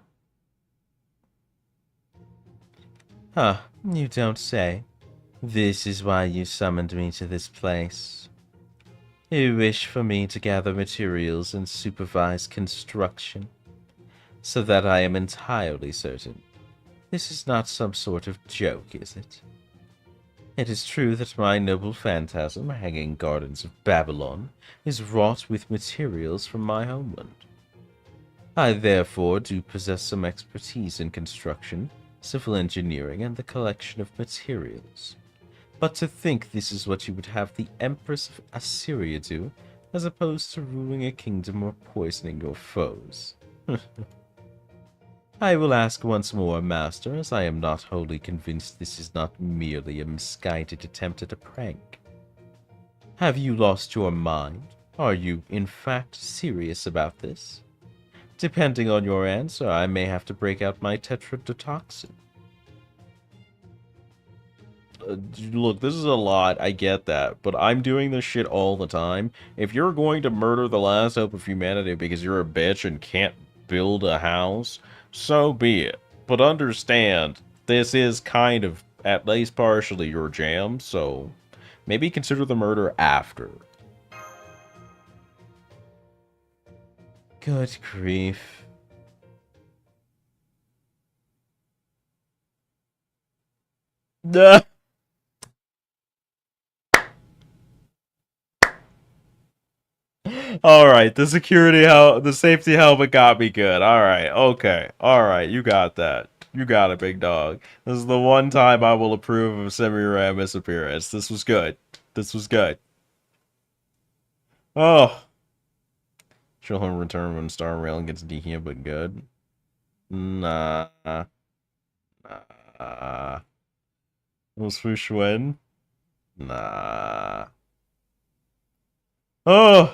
Speaker 6: Huh, you don't say. This is why you summoned me to this place. You wish for me to gather materials and supervise construction, so that I am entirely certain. This is not some sort of joke, is it? It is true that my noble phantasm, hanging gardens of Babylon, is wrought with materials from my homeland. I therefore do possess some expertise in construction, civil engineering, and the collection of materials. But to think this is what you would have the Empress of Assyria do, as opposed to ruling a kingdom or poisoning your foes. I will ask once more, Master, as I am not wholly convinced this is not merely a misguided attempt at a prank. Have you lost your mind? Are you, in fact, serious about this? Depending on your answer, I may have to break out my tetrodotoxin.
Speaker 1: Look, this is a lot, I get that, but I'm doing this shit all the time. If you're going to murder the last hope of humanity because you're a bitch and can't build a house, so be it. But understand, this is kind of, at least partially, your jam, so maybe consider the murder after.
Speaker 6: Good grief.
Speaker 1: Duh. Alright, the safety helmet got me good. Alright, okay. Alright, you got that. You got it, big dog. This is the one time I will approve of Semi-Ramus appearance. This was good. This was good. Oh. She'll return when Star Rail gets dehealed, but good. Nah. Nah. Was Fu Xuan? Nah. Oh!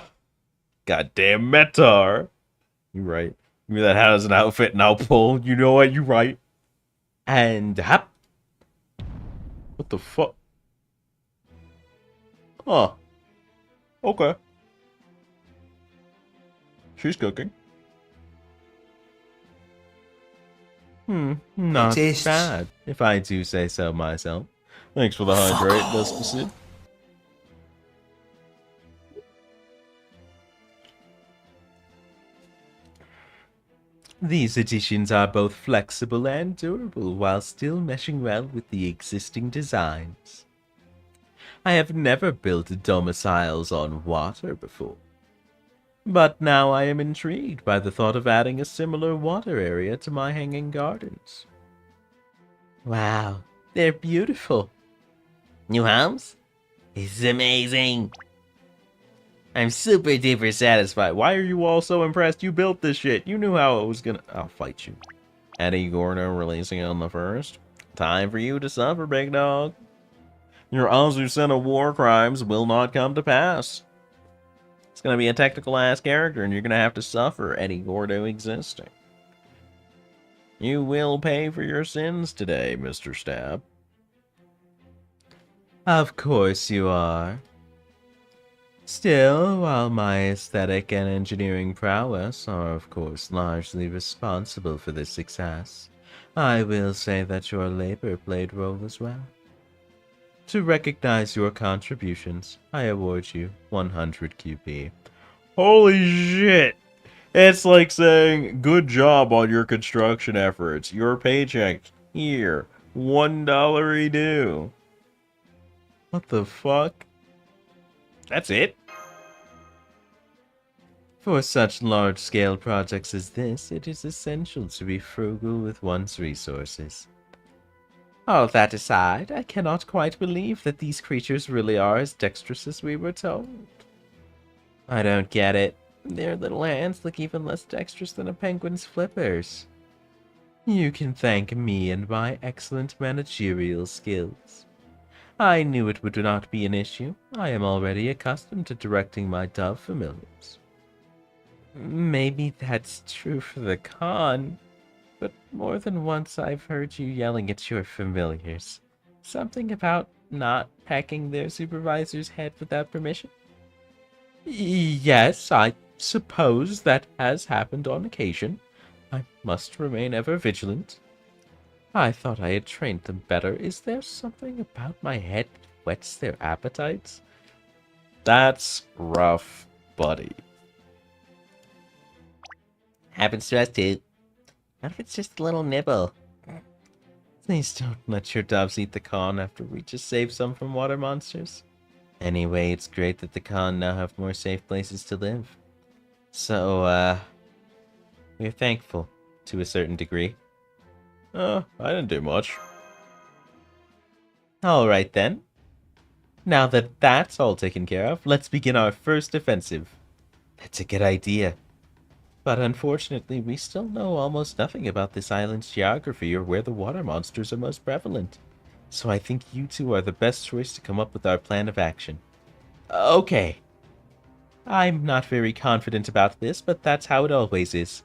Speaker 1: Goddamn Metar! You right. Give me that hat as an outfit and I'll pull. You know what? You right. And hop. What the fuck? Huh. Okay. She's cooking.
Speaker 6: Not bad, if I do say so myself.
Speaker 1: Thanks for the hydrate, Mr. Sid.
Speaker 6: These additions are both flexible and durable while still meshing well with the existing designs. I have never built domiciles on water before, but now I am intrigued by the thought of adding a similar water area to my hanging gardens. Wow, they're beautiful. New house? It's amazing. I'm super duper satisfied.
Speaker 1: Why are you all so impressed? You built this shit. You knew how it was gonna... I'll fight you. Eddie Gordo releasing on the 1st. Time for you to suffer, big dog. Your Azucena war crimes will not come to pass. It's gonna be a technical-ass character, and you're gonna have to suffer Eddie Gordo existing. You will pay for your sins today, Mr. Stab.
Speaker 6: Of course you are. Still, while my aesthetic and engineering prowess are of course largely responsible for this success, I will say that your labor played a role as well. To recognize your contributions, I award you 100 QP.
Speaker 1: Holy shit! It's like saying, good job on your construction efforts. Your paycheck, here, $1 due. What the fuck? That's it?
Speaker 6: For such large-scale projects as this, it is essential to be frugal with one's resources. All that aside, I cannot quite believe that these creatures really are as dexterous as we were told. I don't get it. Their little hands look even less dexterous than a penguin's flippers. You can thank me and my excellent managerial skills. I knew it would not be an issue. I am already accustomed to directing my dove familiars. Maybe that's true for the Khan, but more than once I've heard you yelling at your familiars. Something about not pecking their supervisor's head without permission? Yes, I suppose that has happened on occasion. I must remain ever vigilant. I thought I had trained them better. Is there something about my head that whets their appetites?
Speaker 1: That's rough, buddy.
Speaker 6: Happens to us too. What if it's just a little nibble? Please don't let your doves eat the Khan after we just saved some from water monsters. Anyway, it's great that the Khan now have more safe places to live. So, we're thankful, to a certain degree.
Speaker 1: I didn't do much.
Speaker 6: Alright then. Now that that's all taken care of, let's begin our first offensive. That's a good idea. But unfortunately, we still know almost nothing about this island's geography or where the water monsters are most prevalent. So I think you two are the best choice to come up with our plan of action. Okay. I'm not very confident about this, but that's how it always is.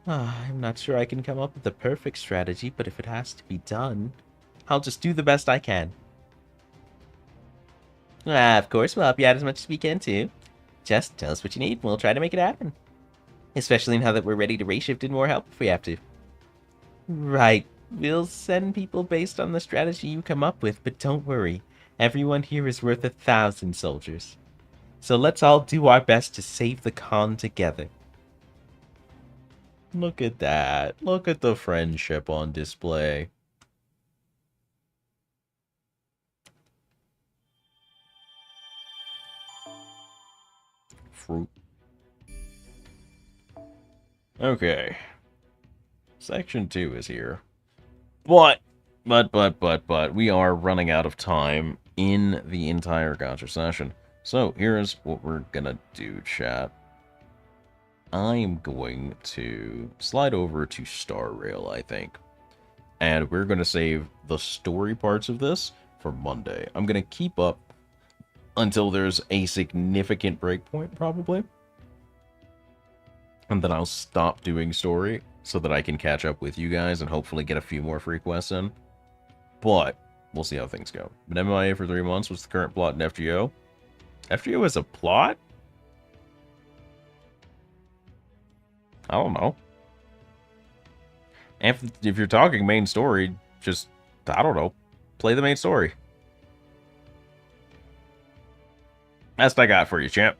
Speaker 6: I'm not sure I can come up with the perfect strategy, but if it has to be done, I'll just do the best I can. Of course, we'll help you out as much as we can, too. Just tell us what you need, and we'll try to make it happen. Especially now that we're ready to race shift in more help if we have to. Right. We'll send people based on the strategy you come up with, but don't worry. Everyone here is worth 1,000 soldiers. So let's all do our best to save the Khan together.
Speaker 1: Look at that. Look at the friendship on display. Fruit. Okay. Section 2 is here. But, we are running out of time in the entire gacha session. So, here's what we're gonna do, chat. I'm going to slide over to Star Rail, I think. And we're going to save the story parts of this for Monday. I'm going to keep up until there's a significant breakpoint, probably. And then I'll stop doing story so that I can catch up with you guys and hopefully get a few more free quests in. But we'll see how things go. Been MIA for 3 months. What's the current plot in FGO? FGO is a plot? I don't know. If you're talking main story, just, I don't know, play the main story. That's what I got for you, champ.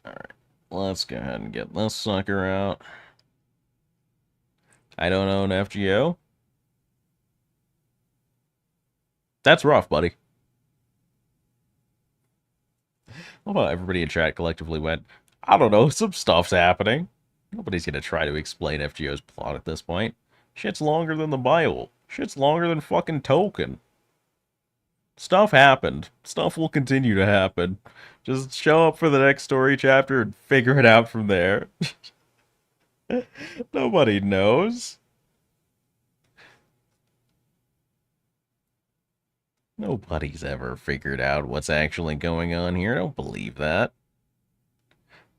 Speaker 1: Alright, let's go ahead and get this sucker out. I don't own FGO. That's rough, buddy. How about everybody in chat collectively went, I don't know, some stuff's happening. Nobody's gonna try to explain FGO's plot at this point. Shit's longer than the Bible. Shit's longer than fucking Token. Stuff happened. Stuff will continue to happen. Just show up for the next story chapter and figure it out from there. Nobody knows. Nobody's ever figured out what's actually going on here. I don't believe that.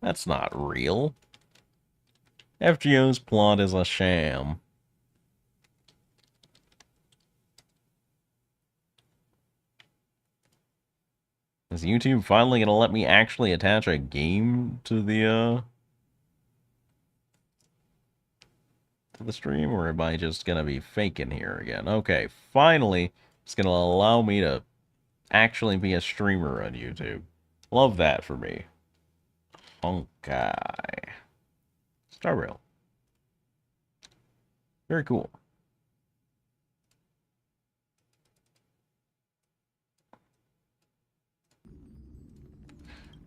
Speaker 1: That's not real. FGO's plot is a sham. Is YouTube finally gonna let me actually attach a game to the stream, or am I just gonna be faking here again? Okay, finally, it's gonna allow me to actually be a streamer on YouTube. Love that for me. Honkai. Star Rail. Very cool.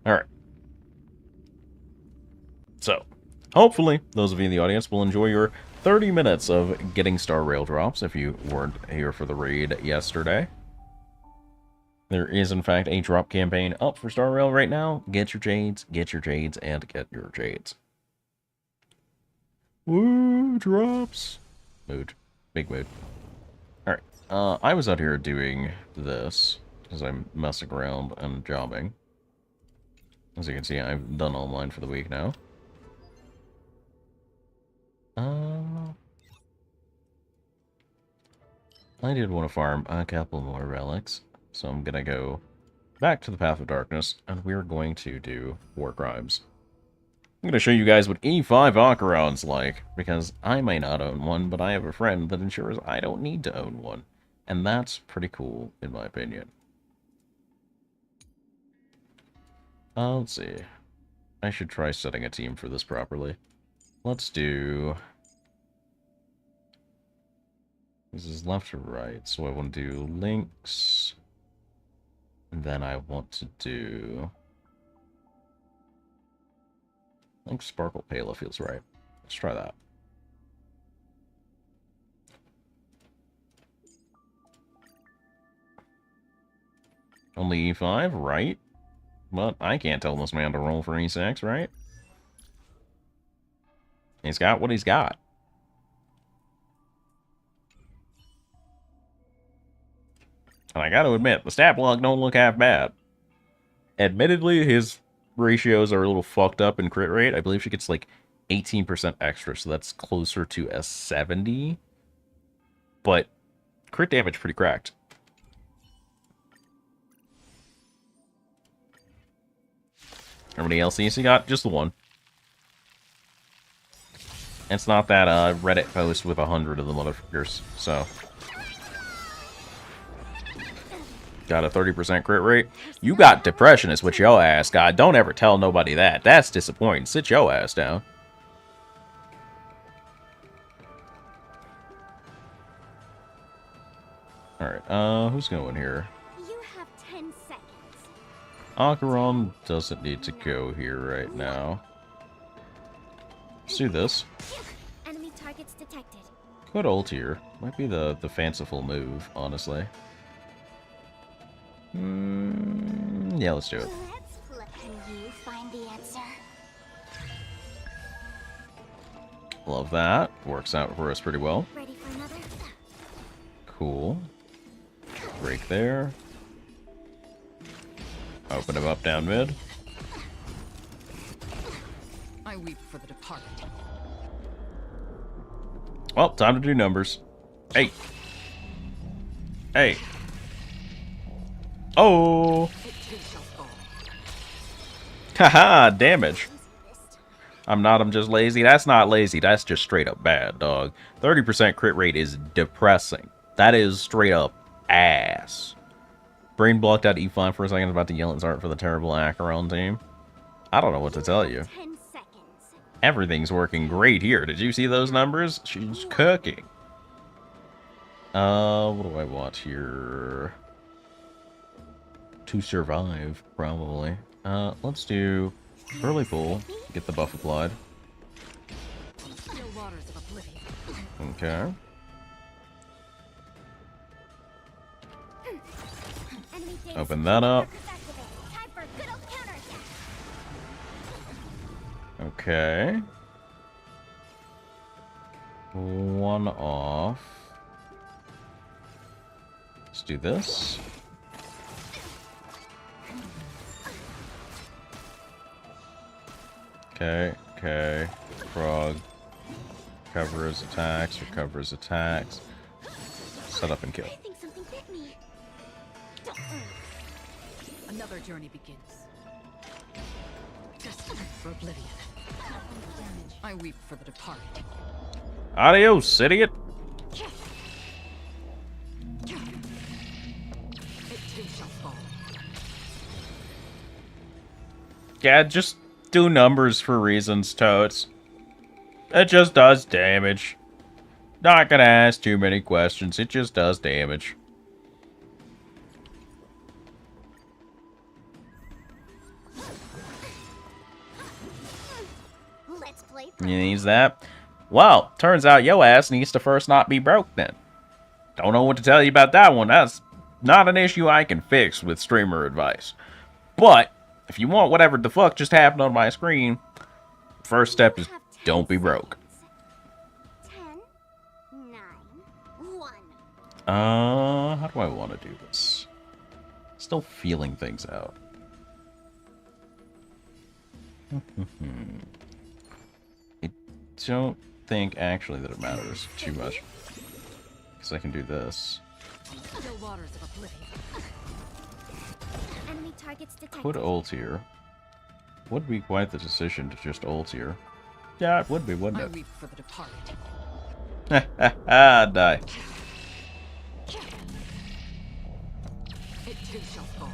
Speaker 1: Alright. So, hopefully, those of you in the audience will enjoy your 30 minutes of getting Star Rail drops if you weren't here for the raid yesterday. There is, in fact, a drop campaign up for Star Rail right now. Get your Jades, and get your Jades. Woo, drops. Mood. Big mood. Alright, I was out here doing this, because I'm messing around and jobbing. As you can see, I've done all mine for the week now. I did want to farm a couple more relics, so I'm gonna go back to the Path of Darkness, and we're going to do War Crimes. I'm going to show you guys what E5 Acheron's like, because I may not own one, but I have a friend that ensures I don't need to own one. And that's pretty cool, in my opinion. Let's see. I should try setting a team for this properly. Let's do... This is left to right, so I want to do links. And then I want to do... I think Sparkle Pala feels right. Let's try that. Only E5, right? But I can't tell this man to roll for E6, right? He's got what he's got. And I gotta admit, the stat block don't look half bad. Admittedly, his ratios are a little fucked up in crit rate. I believe she gets like 18% extra, so that's closer to a 70. But crit damage pretty cracked. How many LCs you got? Just the one. It's not that Reddit post with 100 of the motherfuckers, so. Got a 30% crit rate. You got depression is what your ass got. Don't ever tell nobody that. That's disappointing. Sit your ass down. Alright, who's going here?
Speaker 5: You have 10 seconds.
Speaker 1: Acheron doesn't need to go here right now. Let's do this.
Speaker 5: Enemy targets detected.
Speaker 1: Good ult here. Might be the fanciful move, honestly. Yeah, let's do it.
Speaker 5: Can you find the answer?
Speaker 1: Love that. Works out for us pretty well.
Speaker 5: Ready for another?
Speaker 1: Cool. Break there. Open him up down mid.
Speaker 12: I weep for the departed.
Speaker 1: Well, time to do numbers. Hey. Hey. Oh. Haha, damage. I'm just lazy. That's not lazy. That's just straight up bad, dog. 30% crit rate is depressing. That is straight up ass. Brain blocked out E5 for a second. I was about to yell at Zart for the terrible Acheron team. I don't know what to tell you. Everything's working great here. Did you see those numbers? She's cooking. What do I want here? To survive, probably. Let's do early pull. Get the buff applied. Okay. Open that up. Okay. One off. Let's do this. Okay, okay. Frog. Cover his attacks, recover his attacks. Set up and kill.
Speaker 5: I think something bit me.
Speaker 12: Another journey begins. Destined for oblivion. I weep for the departed.
Speaker 1: Adios, idiot!
Speaker 12: It too shall fall.
Speaker 1: Yeah, just do numbers for reasons, Toads. It just does damage. Not gonna ask too many questions, it just does damage.
Speaker 5: Let's play.
Speaker 1: You needs that? Well, turns out yo ass needs to first not be broke then. Don't know what to tell you about that one. That's not an issue I can fix with streamer advice. But, if you want whatever the fuck just happened on my screen, first step is don't be broke.
Speaker 5: 10, 9, 1.
Speaker 1: How do I want to do this? Still feeling things out. I don't think actually that it matters too much. Because I can do this.
Speaker 12: Still waters of oblivion.
Speaker 5: Enemy targets detected.
Speaker 1: Could ult here. Would be quite the decision to just ult here. Yeah, it would be, wouldn't
Speaker 12: I
Speaker 1: it?
Speaker 12: weep for the departed.
Speaker 1: Die.
Speaker 12: It too shall fall.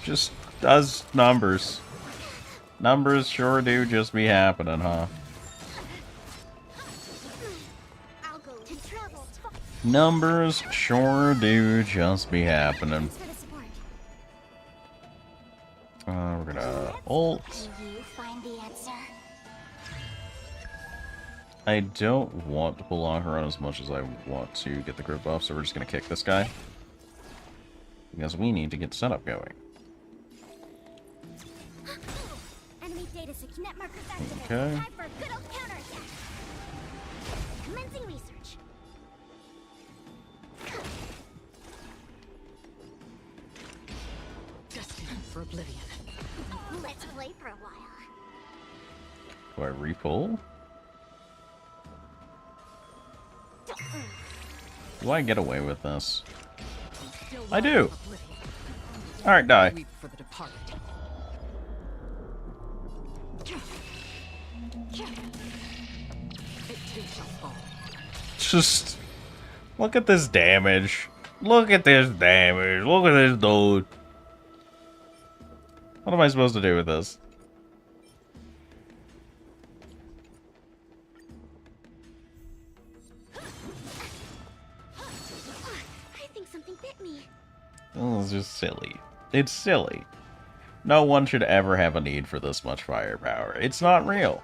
Speaker 1: Just does numbers. Numbers sure do just be happening, huh?
Speaker 5: I'll go to travel.
Speaker 1: Numbers sure do just be happening. We're gonna ult.
Speaker 5: Can you find the answer?
Speaker 1: I don't want to pull Acheron as much as I want to get the grip buff, so we're just gonna kick this guy. Because we need to get setup going.
Speaker 5: Enemy data net markers activated.
Speaker 1: Okay.
Speaker 5: Time for a good old counterattack. Commencing research.
Speaker 12: Destined for oblivion.
Speaker 5: Let's play for a while.
Speaker 1: Do I re-pull? Do I get away with this? I do! Alright, die.
Speaker 12: Weep for the departed.
Speaker 1: Just look at this damage. Look at this damage. Look at this dude. What am I supposed to do with this?
Speaker 5: I think something bit me.
Speaker 1: This is just silly. It's silly. No one should ever have a need for this much firepower. It's not real.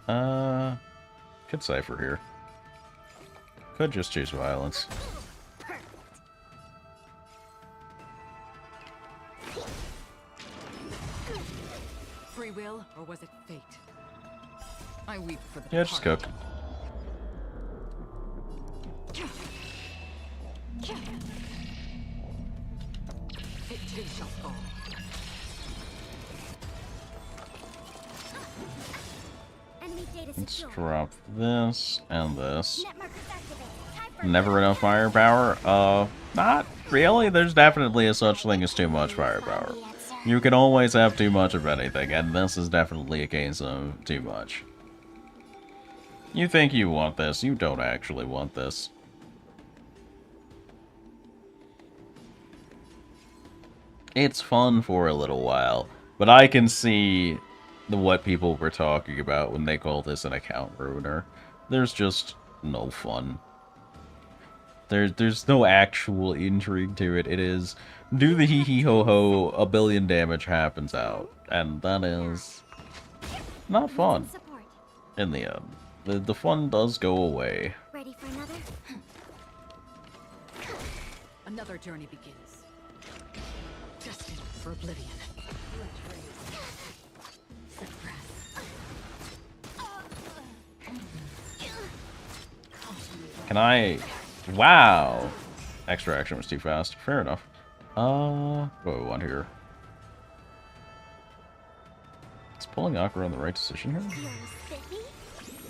Speaker 1: Could cipher here. Could just choose violence.
Speaker 12: Free will, or was it fate? I weep for the
Speaker 1: Yeah, just cook.
Speaker 12: It too shall fall.
Speaker 5: Enemy data
Speaker 1: Let's
Speaker 5: secure.
Speaker 1: drop this and this.
Speaker 5: Net markers activated. Time for
Speaker 1: Never enough firepower? Not really. There's definitely a such thing as too much firepower. You can always have too much of anything, and this is definitely a case of too much. You think you want this, you don't actually want this. It's fun for a little while, but I can see what people were talking about when they call this an account ruiner. There's just no fun. There's no actual intrigue to it. It is, do the hee-hee-ho-ho, a billion damage happens out. And that is not fun in the end. The fun does go away.
Speaker 5: ready for another.
Speaker 12: Another journey begins. Destined for oblivion.
Speaker 1: Can I... Wow! Extra action was too fast. Fair enough. What do we want here? Is pulling Aqua on the right decision here?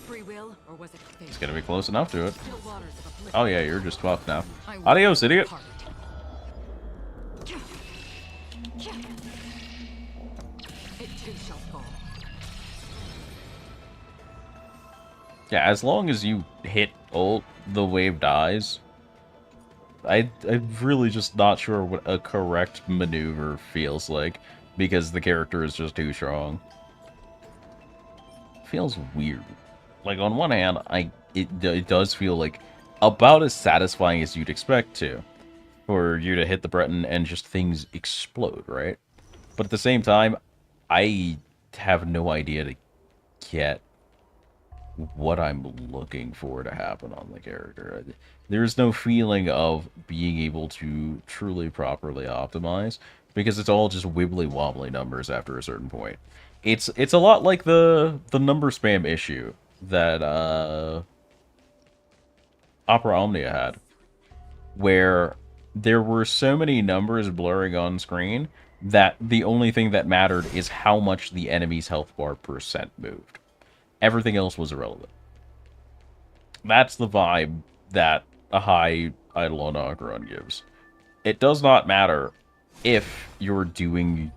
Speaker 12: Free will, or was it fate?
Speaker 1: It's gonna be close enough to it.
Speaker 12: Still waters of oblivion.
Speaker 1: Oh yeah, you're just fucked now. Adios, idiot!
Speaker 12: It too shall fall.
Speaker 1: Yeah, as long as you hit ult, the wave dies. I'm really just not sure what a correct maneuver feels like, because the character is just too strong. Feels weird. Like, on one hand, it does feel like about as satisfying as you'd expect to, for you to hit the button and just things explode, right? But at the same time, I have no idea to get what I'm looking for to happen on the character. There's no feeling of being able to truly properly optimize, because it's all just wibbly wobbly numbers after a certain point. It's a lot like the number spam issue that Opera Omnia had, where there were so many numbers blurring on screen that the only thing that mattered is how much the enemy's health bar percent moved. Everything else was irrelevant. That's the vibe that a high Eidolon Acheron gives. It does not matter if you're doing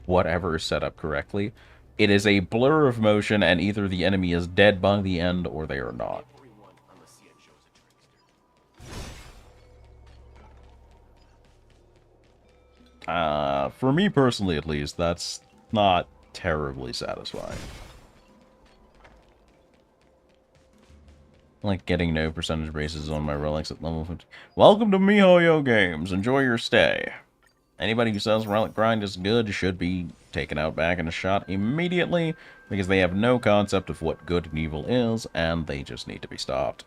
Speaker 1: whatever is set up correctly. It is a blur of motion, and either the enemy is dead by the end or they are not. For me personally, at least, that's not terribly satisfying. Like getting no percentage bases on my relics at level 50. Welcome to MiHoYo Games. Enjoy your stay. Anybody who says relic grind is good should be taken out back in a shot immediately, because they have no concept of what good and evil is, and they just need to be stopped.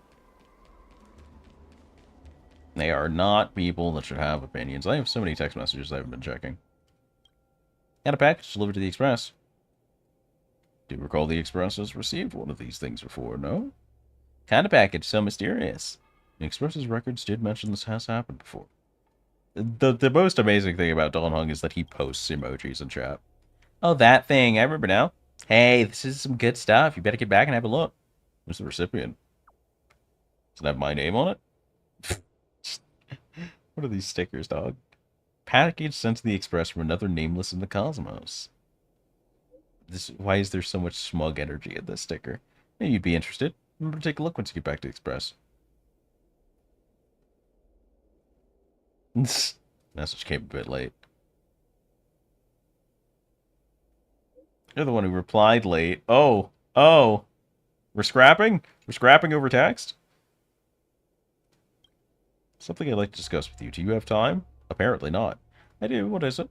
Speaker 1: They are not people that should have opinions. I have so many text messages I haven't been checking. Got a package delivered to the Express. Do you recall the Express has received one of these things before, no? Kind of package, so mysterious. The Express's records did mention this has happened before. The most amazing thing about Don Hung is that he posts emojis in chat. Oh, that thing. I remember now. Hey, this is some good stuff. You better get back and have a look. Where's the recipient? Does it have my name on it? What are these stickers, dog? Package sent to the Express from another nameless in the cosmos. Why is there so much smug energy in this sticker? Maybe you'd be interested. Remember to take a look once you get back to Express. Message came a bit late. You're the one who replied late. Oh. We're scrapping? We're scrapping over text? Something I'd like to discuss with you. Do you have time? Apparently not. I do. What is it?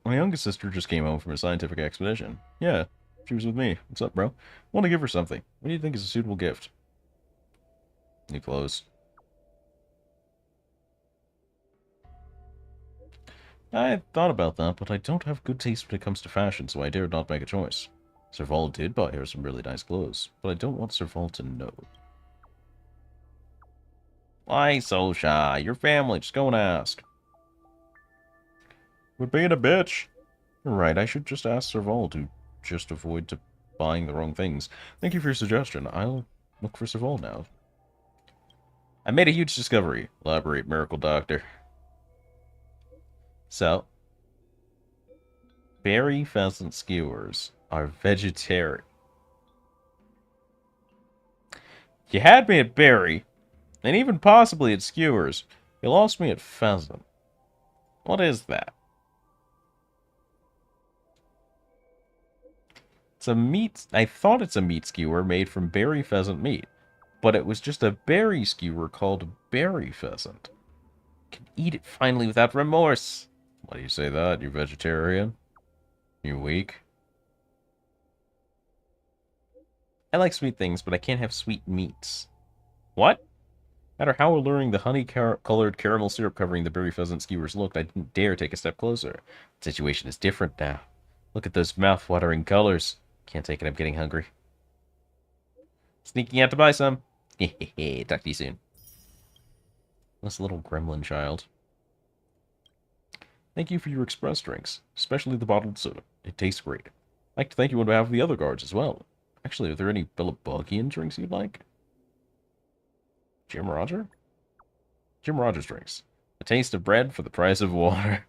Speaker 1: My youngest sister just came home from a scientific expedition. Yeah, she was with me. What's up, bro? Want to give her something. What do you think is a suitable gift? New clothes. I thought about that, but I don't have good taste when it comes to fashion, so I dared not make a choice. Serval did buy her some really nice clothes, but I don't want Serval to know. Why so shy? Your family, just go and ask. We're being a bitch. You're right, I should just ask Serval to just avoid to buying the wrong things. Thank you for your suggestion. I'll look for Serval now. I made a huge discovery. Elaborate, Miracle Doctor. So, berry pheasant skewers are vegetarian. You had me at berry, and even possibly at skewers. You lost me at pheasant. What is that? It's a meat... I thought it's a meat skewer made from berry pheasant meat, but it was just a berry skewer called berry pheasant. Can eat it finally without remorse. Why do you say that? You vegetarian? You weak? I like sweet things, but I can't have sweet meats. What? No matter how alluring the honey-colored caramel syrup covering the berry pheasant skewers looked, I didn't dare take a step closer. The situation is different now. Look at those mouth-watering colors. Can't take it, I'm getting hungry. Sneaking out to buy some. Hehehe, talk to you soon. This little gremlin child. Thank you for your express drinks, especially the bottled soda. It tastes great. I'd like to thank you on behalf of the other guards as well. Actually, are there any Billabugian drinks you'd like? Jim Roger? Jim Rogers drinks. A taste of bread for the price of water.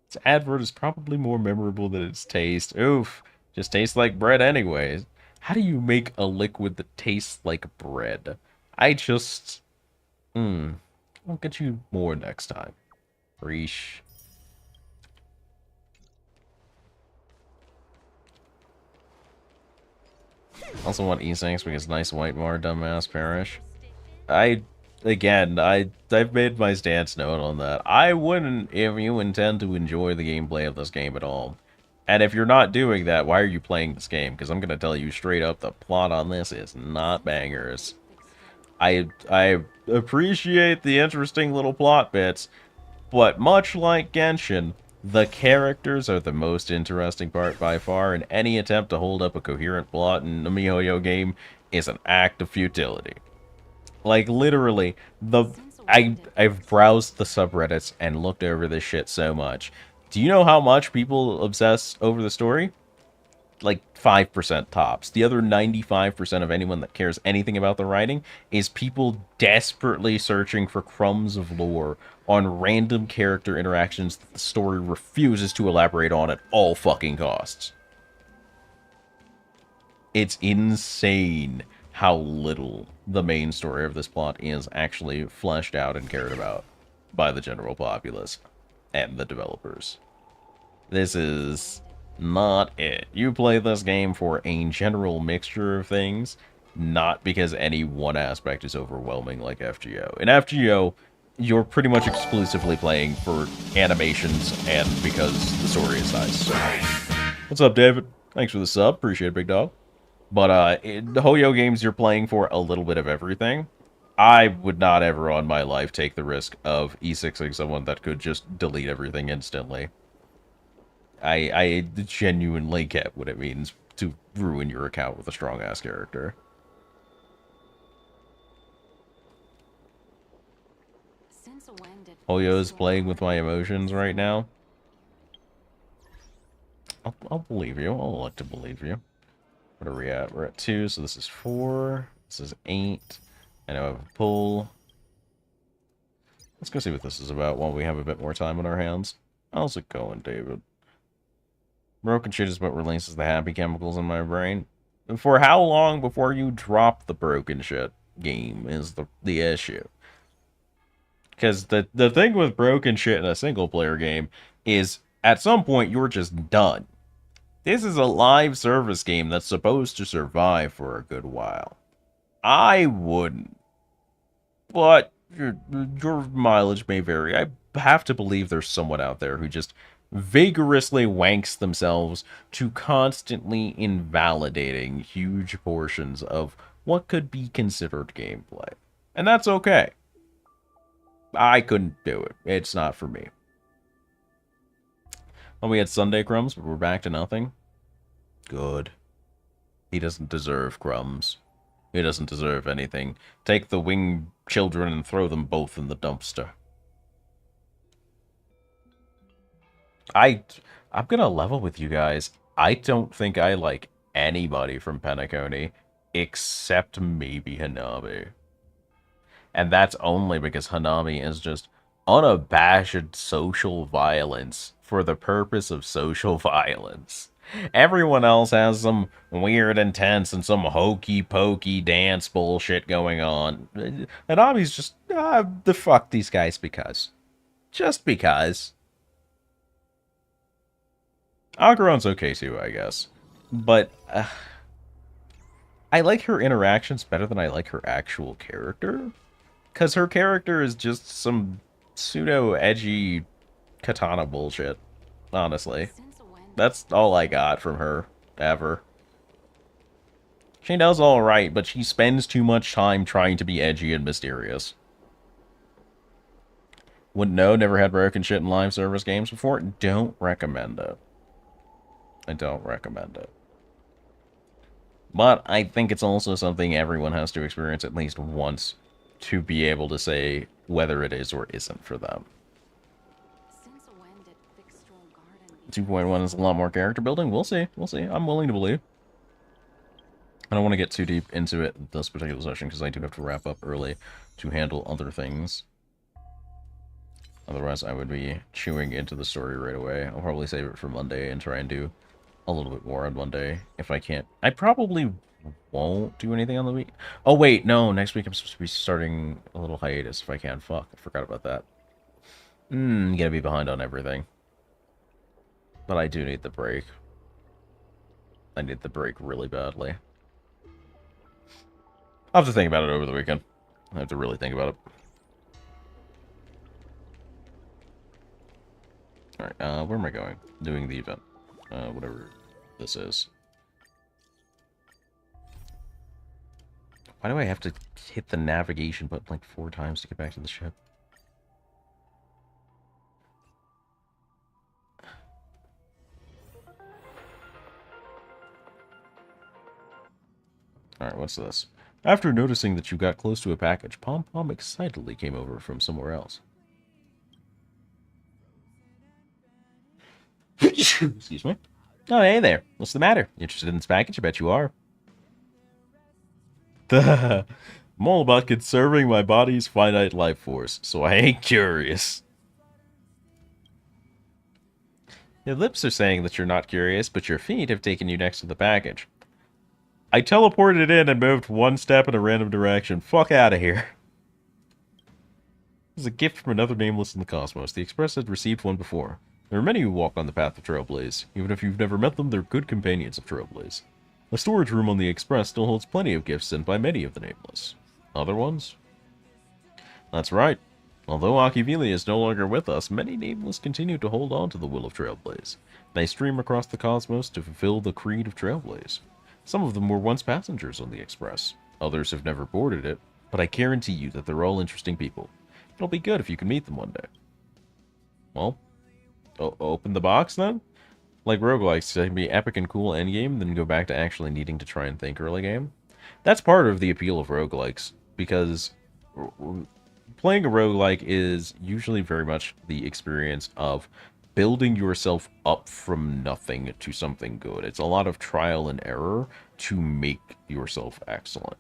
Speaker 1: Its advert is probably more memorable than its taste. Oof. Just tastes like bread anyways. How do you make a liquid that tastes like bread? I just... I'll get you more next time. Reesh. Also want E6 because nice white mar, dumbass parish. I've made my stance known on that. I wouldn't if you intend to enjoy the gameplay of this game at all. And if you're not doing that, why are you playing this game? Because I'm going to tell you straight up, the plot on this is not bangers. I appreciate the interesting little plot bits, but much like Genshin, the characters are the most interesting part by far, and any attempt to hold up a coherent plot in a MiHoYo game is an act of futility. Like, literally, I've browsed the subreddits and looked over this shit so much. Do you know how much people obsess over the story? Like, 5% tops. The other 95% of anyone that cares anything about the writing is people desperately searching for crumbs of lore on random character interactions that the story refuses to elaborate on at all fucking costs. It's insane how little the main story of this plot is actually fleshed out and cared about by the general populace and the developers. This is not it. You play this game for a general mixture of things, not because any one aspect is overwhelming like FGO. In FGO, you're pretty much exclusively playing for animations and because the story is nice. So, what's up, David? Thanks for the sub. Appreciate it, big dog. But in the Hoyo games, you're playing for a little bit of everything. I would not ever on my life take the risk of E6ing someone that could just delete everything instantly. I genuinely get what it means to ruin your account with a strong-ass character. Hoyo's playing with my emotions right now. I'll believe you. I'll elect to believe you. What are we at? We're at 2, so this is 4. This is 8. I know I have a pull. Let's go see what this is about while we have a bit more time on our hands. How's it going, David? Broken shit is what releases the happy chemicals in my brain. For how long before you drop the broken shit game is the issue. Because the thing with broken shit in a single-player game is, at some point, you're just done. This is a live service game that's supposed to survive for a good while. I wouldn't. But your mileage may vary. I have to believe there's someone out there who just vigorously wanks themselves to constantly invalidating huge portions of what could be considered gameplay. And that's okay. I couldn't do it. It's not for me. Well, we had Sunday crumbs, but we're back to nothing. Good. He doesn't deserve crumbs. He doesn't deserve anything. Take the winged children and throw them both in the dumpster. I'm gonna level with you guys. I don't think I like anybody from Penacony except maybe Hanami. And that's only because Hanami is just unabashed social violence for the purpose of social violence. Everyone else has some weird intense and some hokey-pokey dance bullshit going on. Hanami's just, the fuck these guys because. Just because. Agaron's okay too, I guess. But, I like her interactions better than I like her actual character. Because her character is just some pseudo-edgy katana bullshit, honestly. That's all I got from her, ever. She does alright, but she spends too much time trying to be edgy and mysterious. Wouldn't know, never had broken shit in live service games before. Don't recommend it. I don't recommend it. But I think it's also something everyone has to experience at least once to be able to say whether it is or isn't for them. 2.1 is a lot more character building. We'll see. We'll see. I'm willing to believe. I don't want to get too deep into it this particular session because I do have to wrap up early to handle other things. Otherwise, I would be chewing into the story right away. I'll probably save it for Monday and try and do a little bit more on Monday if I can't. I probably won't do anything on the week. Oh, wait, no. Next week I'm supposed to be starting a little hiatus if I can. Fuck, I forgot about that. Gonna be behind on everything. But I do need the break. I need the break really badly. I'll have to think about it over the weekend. I have to really think about it. Alright, where am I going? Doing the event. Whatever this is. Why do I have to hit the navigation button like 4 times to get back to the ship? Alright, what's this? After noticing that you got close to a package, Pom Pom excitedly came over from somewhere else. Excuse me. Oh, hey there. What's the matter? Interested in this package? I bet you are. I'm all about conserving my body's finite life force, so I ain't curious. Your lips are saying that you're not curious, but your feet have taken you next to the package. I teleported in and moved 1 step in a random direction. Fuck out of here. This is a gift from another nameless in the cosmos. The Express had received one before. There are many who walk on the path of Trailblaze. Even if you've never met them, they're good companions of Trailblaze. The storage room on the Express still holds plenty of gifts sent by many of the nameless. Other ones? That's right. Although Akivelia is no longer with us, many nameless continue to hold on to the will of Trailblaze. They stream across the cosmos to fulfill the creed of Trailblaze. Some of them were once passengers on the Express. Others have never boarded it, but I guarantee you that they're all interesting people. It'll be good if you can meet them one day. Well, open the box then? Like roguelikes, it can be epic and cool endgame, then go back to actually needing to try and think early game. That's part of the appeal of roguelikes, because playing a roguelike is usually very much the experience of building yourself up from nothing to something good. It's a lot of trial and error to make yourself excellent.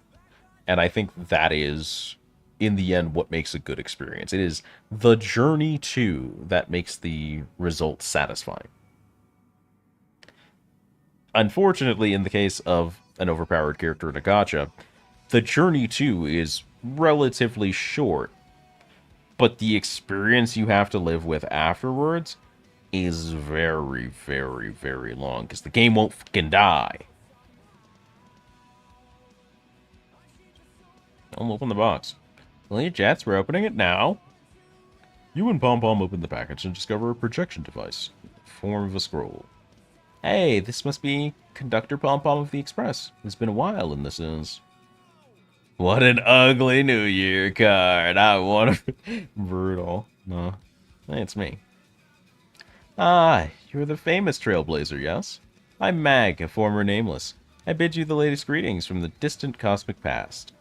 Speaker 1: And I think that is in the end, what makes a good experience. It is the journey to that makes the result satisfying. Unfortunately, in the case of an overpowered character in a gacha, the journey to is relatively short, but the experience you have to live with afterwards is very, very, very long, because the game won't fucking die. I'll open the box. Well, your jets, we're opening it now. You and Pom Pom open the package and discover a projection device in the form of a scroll. Hey, this must be Conductor Pom Pom of the Express. It's been a while, and this is... What an ugly New Year card. I want to... Brutal. No. Hey, it's me. Ah, you're the famous Trailblazer, yes? I'm Mag, a former Nameless. I bid you the latest greetings from the distant cosmic past.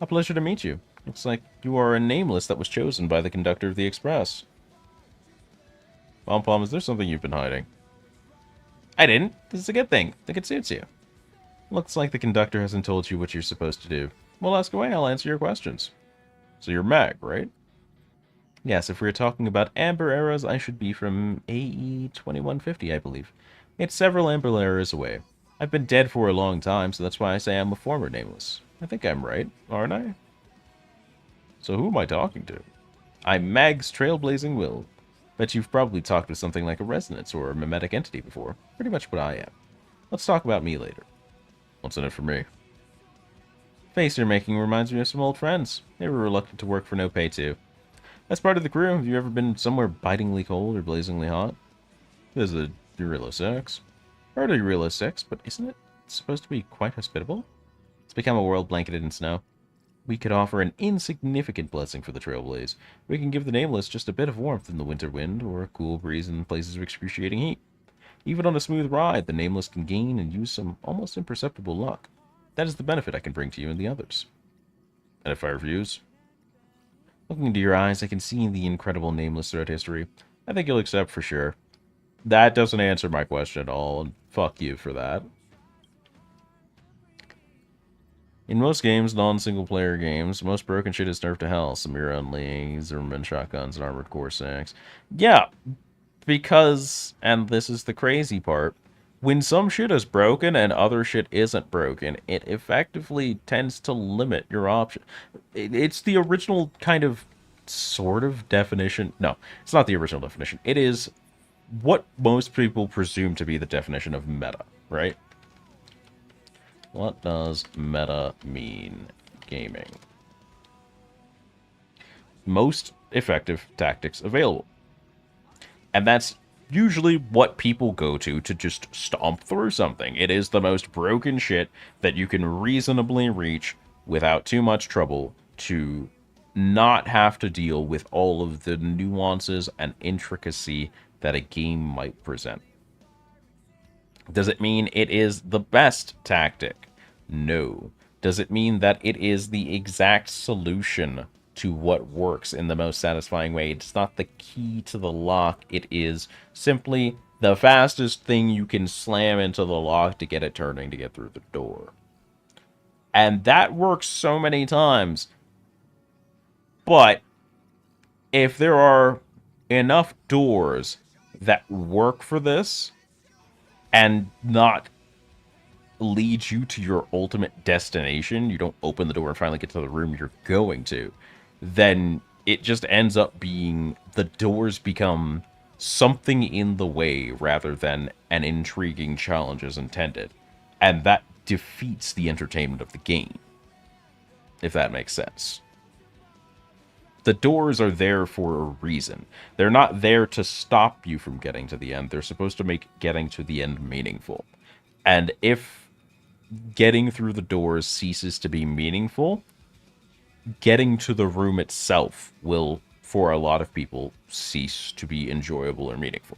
Speaker 1: A pleasure to meet you. Looks like you are a Nameless that was chosen by the Conductor of the Express. Pom Pom, is there something you've been hiding? I didn't. This is a good thing. I think it suits you. Looks like the Conductor hasn't told you what you're supposed to do. Well, ask away. I'll answer your questions. So you're Mag, right? Yes, if we're talking about Amber Eras, I should be from AE 2150, I believe. It's several Amber Eras away. I've been dead for a long time, so that's why I say I'm a former Nameless. I think I'm right, aren't I? So who am I talking to? I'm Mag's Trailblazing Will. Bet you've probably talked with something like a resonance or a mimetic entity before. Pretty much what I am. Let's talk about me later. What's in it for me? Face you're making reminds me of some old friends. They were reluctant to work for no pay too. As part of the crew, have you ever been somewhere bitingly cold or blazingly hot? There's the Eurilo 6. Heard of Eurilo 6, but isn't it supposed to be quite hospitable? It's become a world blanketed in snow. We could offer an insignificant blessing for the Trailblaze. We can give the Nameless just a bit of warmth in the winter wind, or a cool breeze in places of excruciating heat. Even on a smooth ride, the Nameless can gain and use some almost imperceptible luck. That is the benefit I can bring to you and the others. And if I refuse? Looking into your eyes, I can see the incredible Nameless throughout history. I think you'll accept for sure. That doesn't answer my question at all, and fuck you for that. In most games, non-single-player games, most broken shit is nerfed to hell. Samira only, Zimmerman shotguns, and armored core 6. Yeah, because, and this is the crazy part, when some shit is broken and other shit isn't broken, it effectively tends to limit your option. It's the original kind of, sort of definition. No, it's not the original definition. It is what most people presume to be the definition of meta, right? What does meta mean? Gaming. Most effective tactics available. And that's usually what people go to just stomp through something. It is the most broken shit that you can reasonably reach without too much trouble to not have to deal with all of the nuances and intricacy that a game might present. Does it mean it is the best tactic? No. Does it mean that it is the exact solution to what works in the most satisfying way? It's not the key to the lock. It is simply the fastest thing you can slam into the lock to get it turning to get through the door. And that works so many times. But if there are enough doors that work for this and not lead you to your ultimate destination, you don't open the door and finally get to the room you're going to, then it just ends up being the doors become something in the way rather than an intriguing challenge as intended. And that defeats the entertainment of the game, if that makes sense. The doors are there for a reason. They're not there to stop you from getting to the end. They're supposed to make getting to the end meaningful. And if getting through the doors ceases to be meaningful, getting to the room itself will, for a lot of people, cease to be enjoyable or meaningful.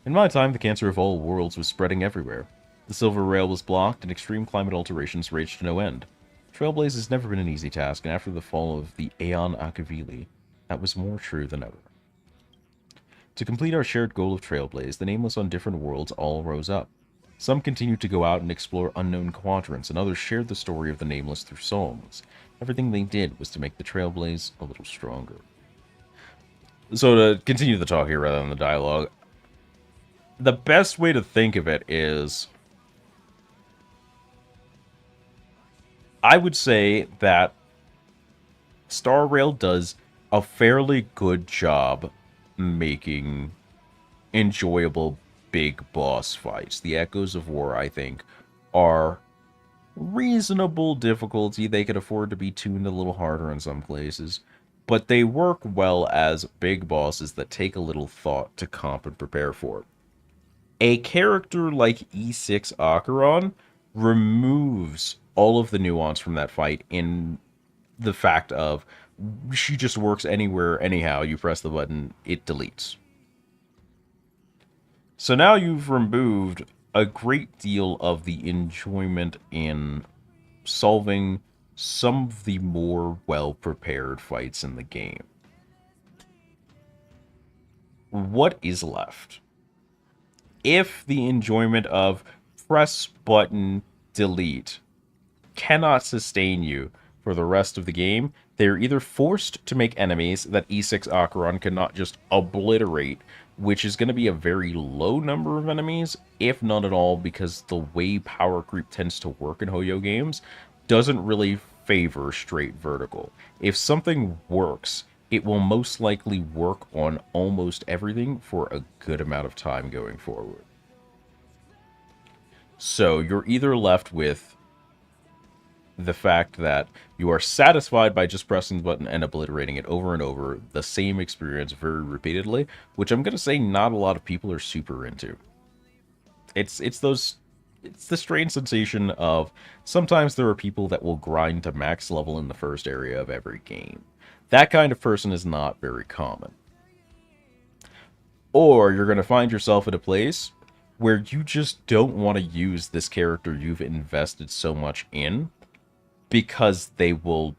Speaker 1: In my time, the cancer of all worlds was spreading everywhere. The Silver Rail was blocked, and extreme climate alterations raged to no end. Trailblaze has never been an easy task, and after the fall of the Aeon Akavili, that was more true than ever. To complete our shared goal of Trailblaze, the Nameless on different worlds all rose up. Some continued to go out and explore unknown quadrants, and others shared the story of the Nameless through songs. Everything they did was to make the Trailblaze a little stronger. So to continue the talk here rather than the dialogue, the best way to think of it is, I would say that Star Rail does a fairly good job making enjoyable big boss fights. The Echoes of War, I think, are reasonable difficulty. They could afford to be tuned a little harder in some places, but they work well as big bosses that take a little thought to comp and prepare for. A character like E6 Acheron removes all of the nuance from that fight in the fact of she just works anywhere, anyhow. You press the button, it deletes. So now you've removed a great deal of the enjoyment in solving some of the more well-prepared fights in the game. What is left? If the enjoyment of press button delete cannot sustain you for the rest of the game, they're either forced to make enemies that E6 Acheron cannot just obliterate, which is going to be a very low number of enemies, if none at all, because the way power creep tends to work in Hoyo games doesn't really favor straight vertical. If something works, it will most likely work on almost everything for a good amount of time going forward. So you're either left with the fact that you are satisfied by just pressing the button and obliterating it over and over, the same experience very repeatedly, which I'm going to say not a lot of people are super into. It's the strange sensation of sometimes there are people that will grind to max level in the first area of every game. That kind of person is not very common. Or you're going to find yourself at a place where you just don't want to use this character you've invested so much in because they will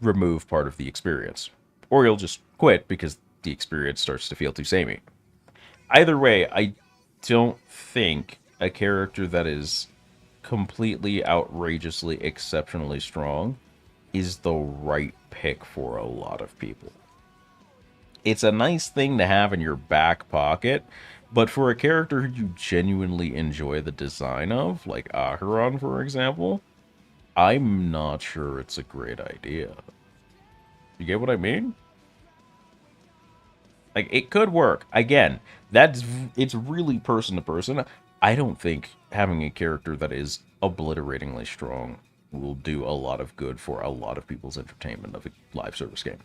Speaker 1: remove part of the experience. Or you'll just quit because the experience starts to feel too samey. Either way, I don't think a character that is completely outrageously exceptionally strong is the right pick for a lot of people. It's a nice thing to have in your back pocket, but for a character who you genuinely enjoy the design of, like Acheron, for example, I'm not sure it's a great idea. You get what I mean? Like, it could work. Again, it's really person to person. I don't think having a character that is obliteratingly strong will do a lot of good for a lot of people's entertainment of a live service game.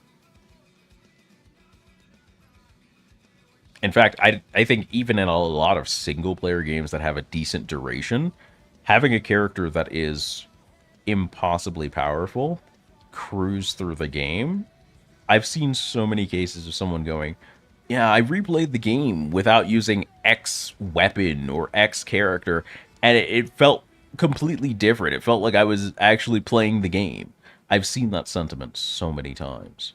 Speaker 1: In fact, I think even in a lot of single-player games that have a decent duration, having a character that is impossibly powerful cruise through the game. I've seen so many cases of someone going, yeah, I replayed the game without using X weapon or X character, and it felt completely different. It felt like I was actually playing the game. I've seen that sentiment so many times.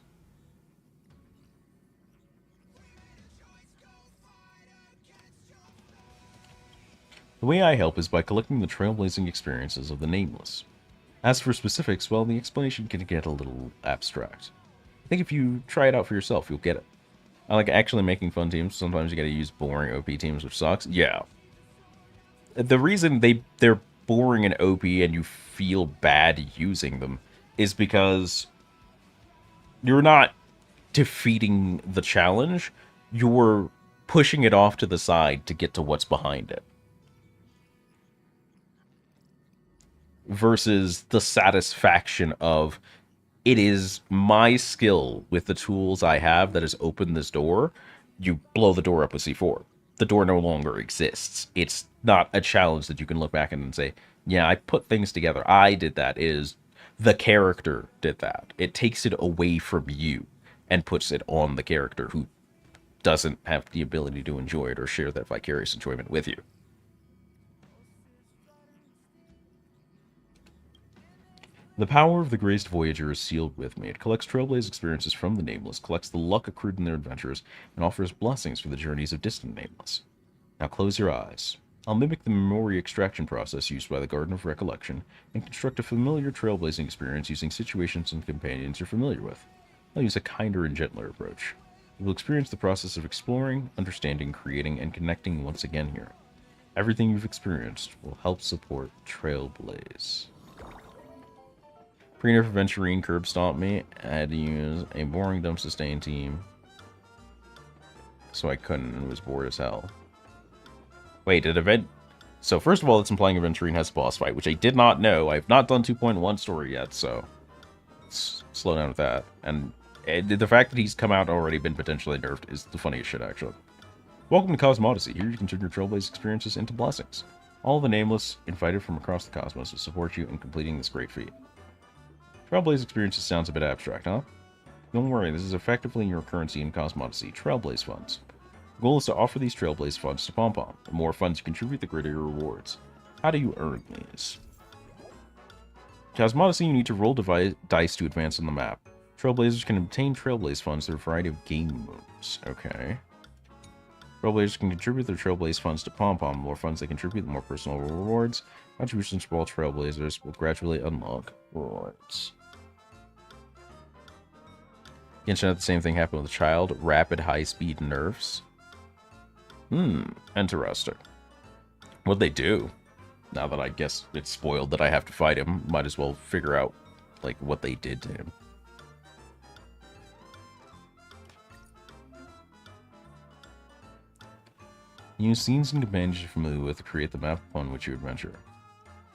Speaker 1: The way I help is by collecting the trailblazing experiences of the Nameless. As for specifics, well, the explanation can get a little abstract. I think if you try it out for yourself, you'll get it. I like actually making fun teams. Sometimes you gotta use boring OP teams, which sucks. Yeah. The reason they're boring and OP and you feel bad using them is because you're not defeating the challenge, you're pushing it off to the side to get to what's behind it. Versus the satisfaction of, it is my skill with the tools I have that has opened this door. You blow the door up with C4. The door no longer exists. It's not a challenge that you can look back and say, yeah, I put things together. I did that. It is the character did that. It takes it away from you and puts it on the character who doesn't have the ability to enjoy it or share that vicarious enjoyment with you. The power of the graced Voyager is sealed with me. It collects Trailblaze experiences from the Nameless, collects the luck accrued in their adventures, and offers blessings for the journeys of distant Nameless. Now close your eyes. I'll mimic the memory extraction process used by the Garden of Recollection and construct a familiar trailblazing experience using situations and companions you're familiar with. I'll use a kinder and gentler approach. You will experience the process of exploring, understanding, creating, and connecting once again here. Everything you've experienced will help support Trailblaze. Pre-nerf Aventurine curb stomped me. I had to use a boring dump sustain team. So I couldn't and was bored as hell. Wait, did event... So first of all, it's implying Aventurine has a boss fight, which I did not know. I've not done 2.1 story yet, so... Let's slow down with that. And the fact that he's come out and already been potentially nerfed is the funniest shit, actually. Welcome to Cosmodesy. Here you can turn your Trailblaze experiences into blessings. All the Nameless, invited from across the cosmos, to support you in completing this great feat. Trailblaze experiences sounds a bit abstract, huh? Don't worry, this is effectively your currency in Cosmodesy, Trailblaze funds. The goal is to offer these Trailblaze funds to Pom-Pom. The more funds you contribute, the greater your rewards. How do you earn these? Cosmodesy, you need to roll dice to advance on the map. Trailblazers can obtain Trailblaze funds through a variety of game modes. Okay. Trailblazers can contribute their Trailblaze funds to Pom-Pom. The more funds they contribute, the more personal rewards. Contributions from all Trailblazers will gradually unlock rewards. Genshin had the same thing happen with a child. Rapid high-speed nerfs. Interesting. What'd they do? Now that I guess it's spoiled that I have to fight him, might as well figure out, like, what they did to him. Use scenes and companions you're familiar with to create the map upon which you adventure.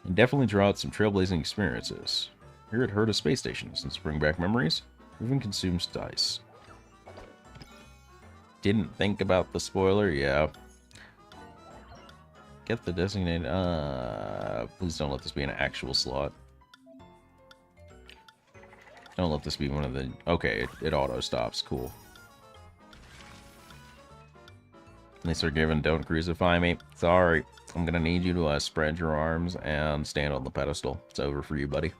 Speaker 1: And definitely draw out some trailblazing experiences. Here at Herta Space Station, since bring back memories, even consumes dice. Didn't think about the spoiler, yeah. Get the designated, please don't let this be an actual slot. Don't let this be one of the, okay, it auto stops, cool. They start giving, don't crucify me. Sorry, I'm gonna need you to spread your arms and stand on the pedestal. It's over for you, buddy.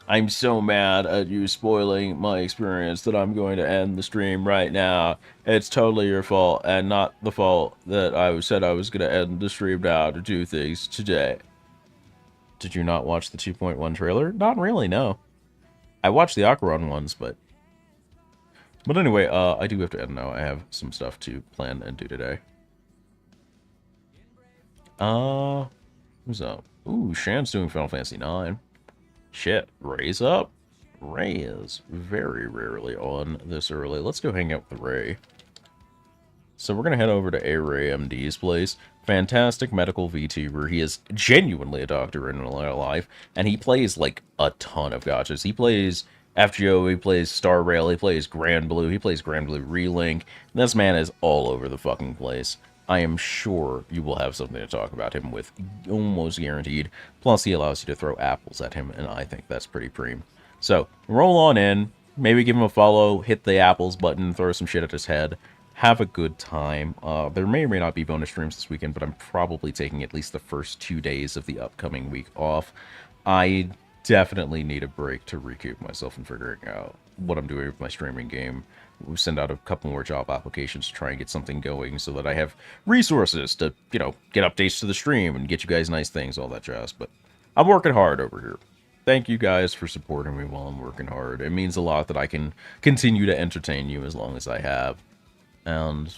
Speaker 1: I'm so mad at you spoiling my experience that I'm going to end the stream right now. It's totally your fault, and not the fault that I said I was going to end the stream now to do things today. Did you not watch the 2.1 trailer? Not really, no. I watched the Aquaron ones, but anyway, I do have to end now. I have some stuff to plan and do today. Who's up? Ooh, Shan's doing Final Fantasy 9. Shit, Ray's up. Ray is very rarely on this early. Let's go hang out with Ray. So we're going to head over to A-Ray MD's place. Fantastic medical VTuber. He is genuinely a doctor in real life, and he plays, like, a ton of gachas. He plays FGO, he plays Star Rail, he plays Grand Blue, he plays Grand Blue Relink. This man is all over the fucking place. I am sure you will have something to talk about him with, almost guaranteed. Plus, he allows you to throw apples at him, and I think that's pretty preem. So, roll on in, maybe give him a follow, hit the apples button, throw some shit at his head. Have a good time. There may or may not be bonus streams this weekend, but I'm probably taking at least the first 2 days of the upcoming week off. I definitely need a break to recoup myself and figuring out what I'm doing with my streaming game. We'll send out a couple more job applications to try and get something going so that I have resources to, you know, get updates to the stream and get you guys nice things, all that jazz. But I'm working hard over here. Thank you guys for supporting me while I'm working hard. It means a lot that I can continue to entertain you as long as I have. And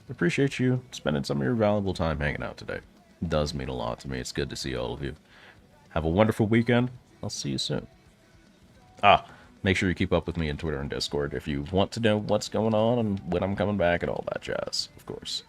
Speaker 1: appreciate you spending some of your valuable time hanging out today. It does mean a lot to me. It's good to see all of you. Have a wonderful weekend. I'll see you soon. Make sure you keep up with me on Twitter and Discord if you want to know what's going on and when I'm coming back and all that jazz, of course.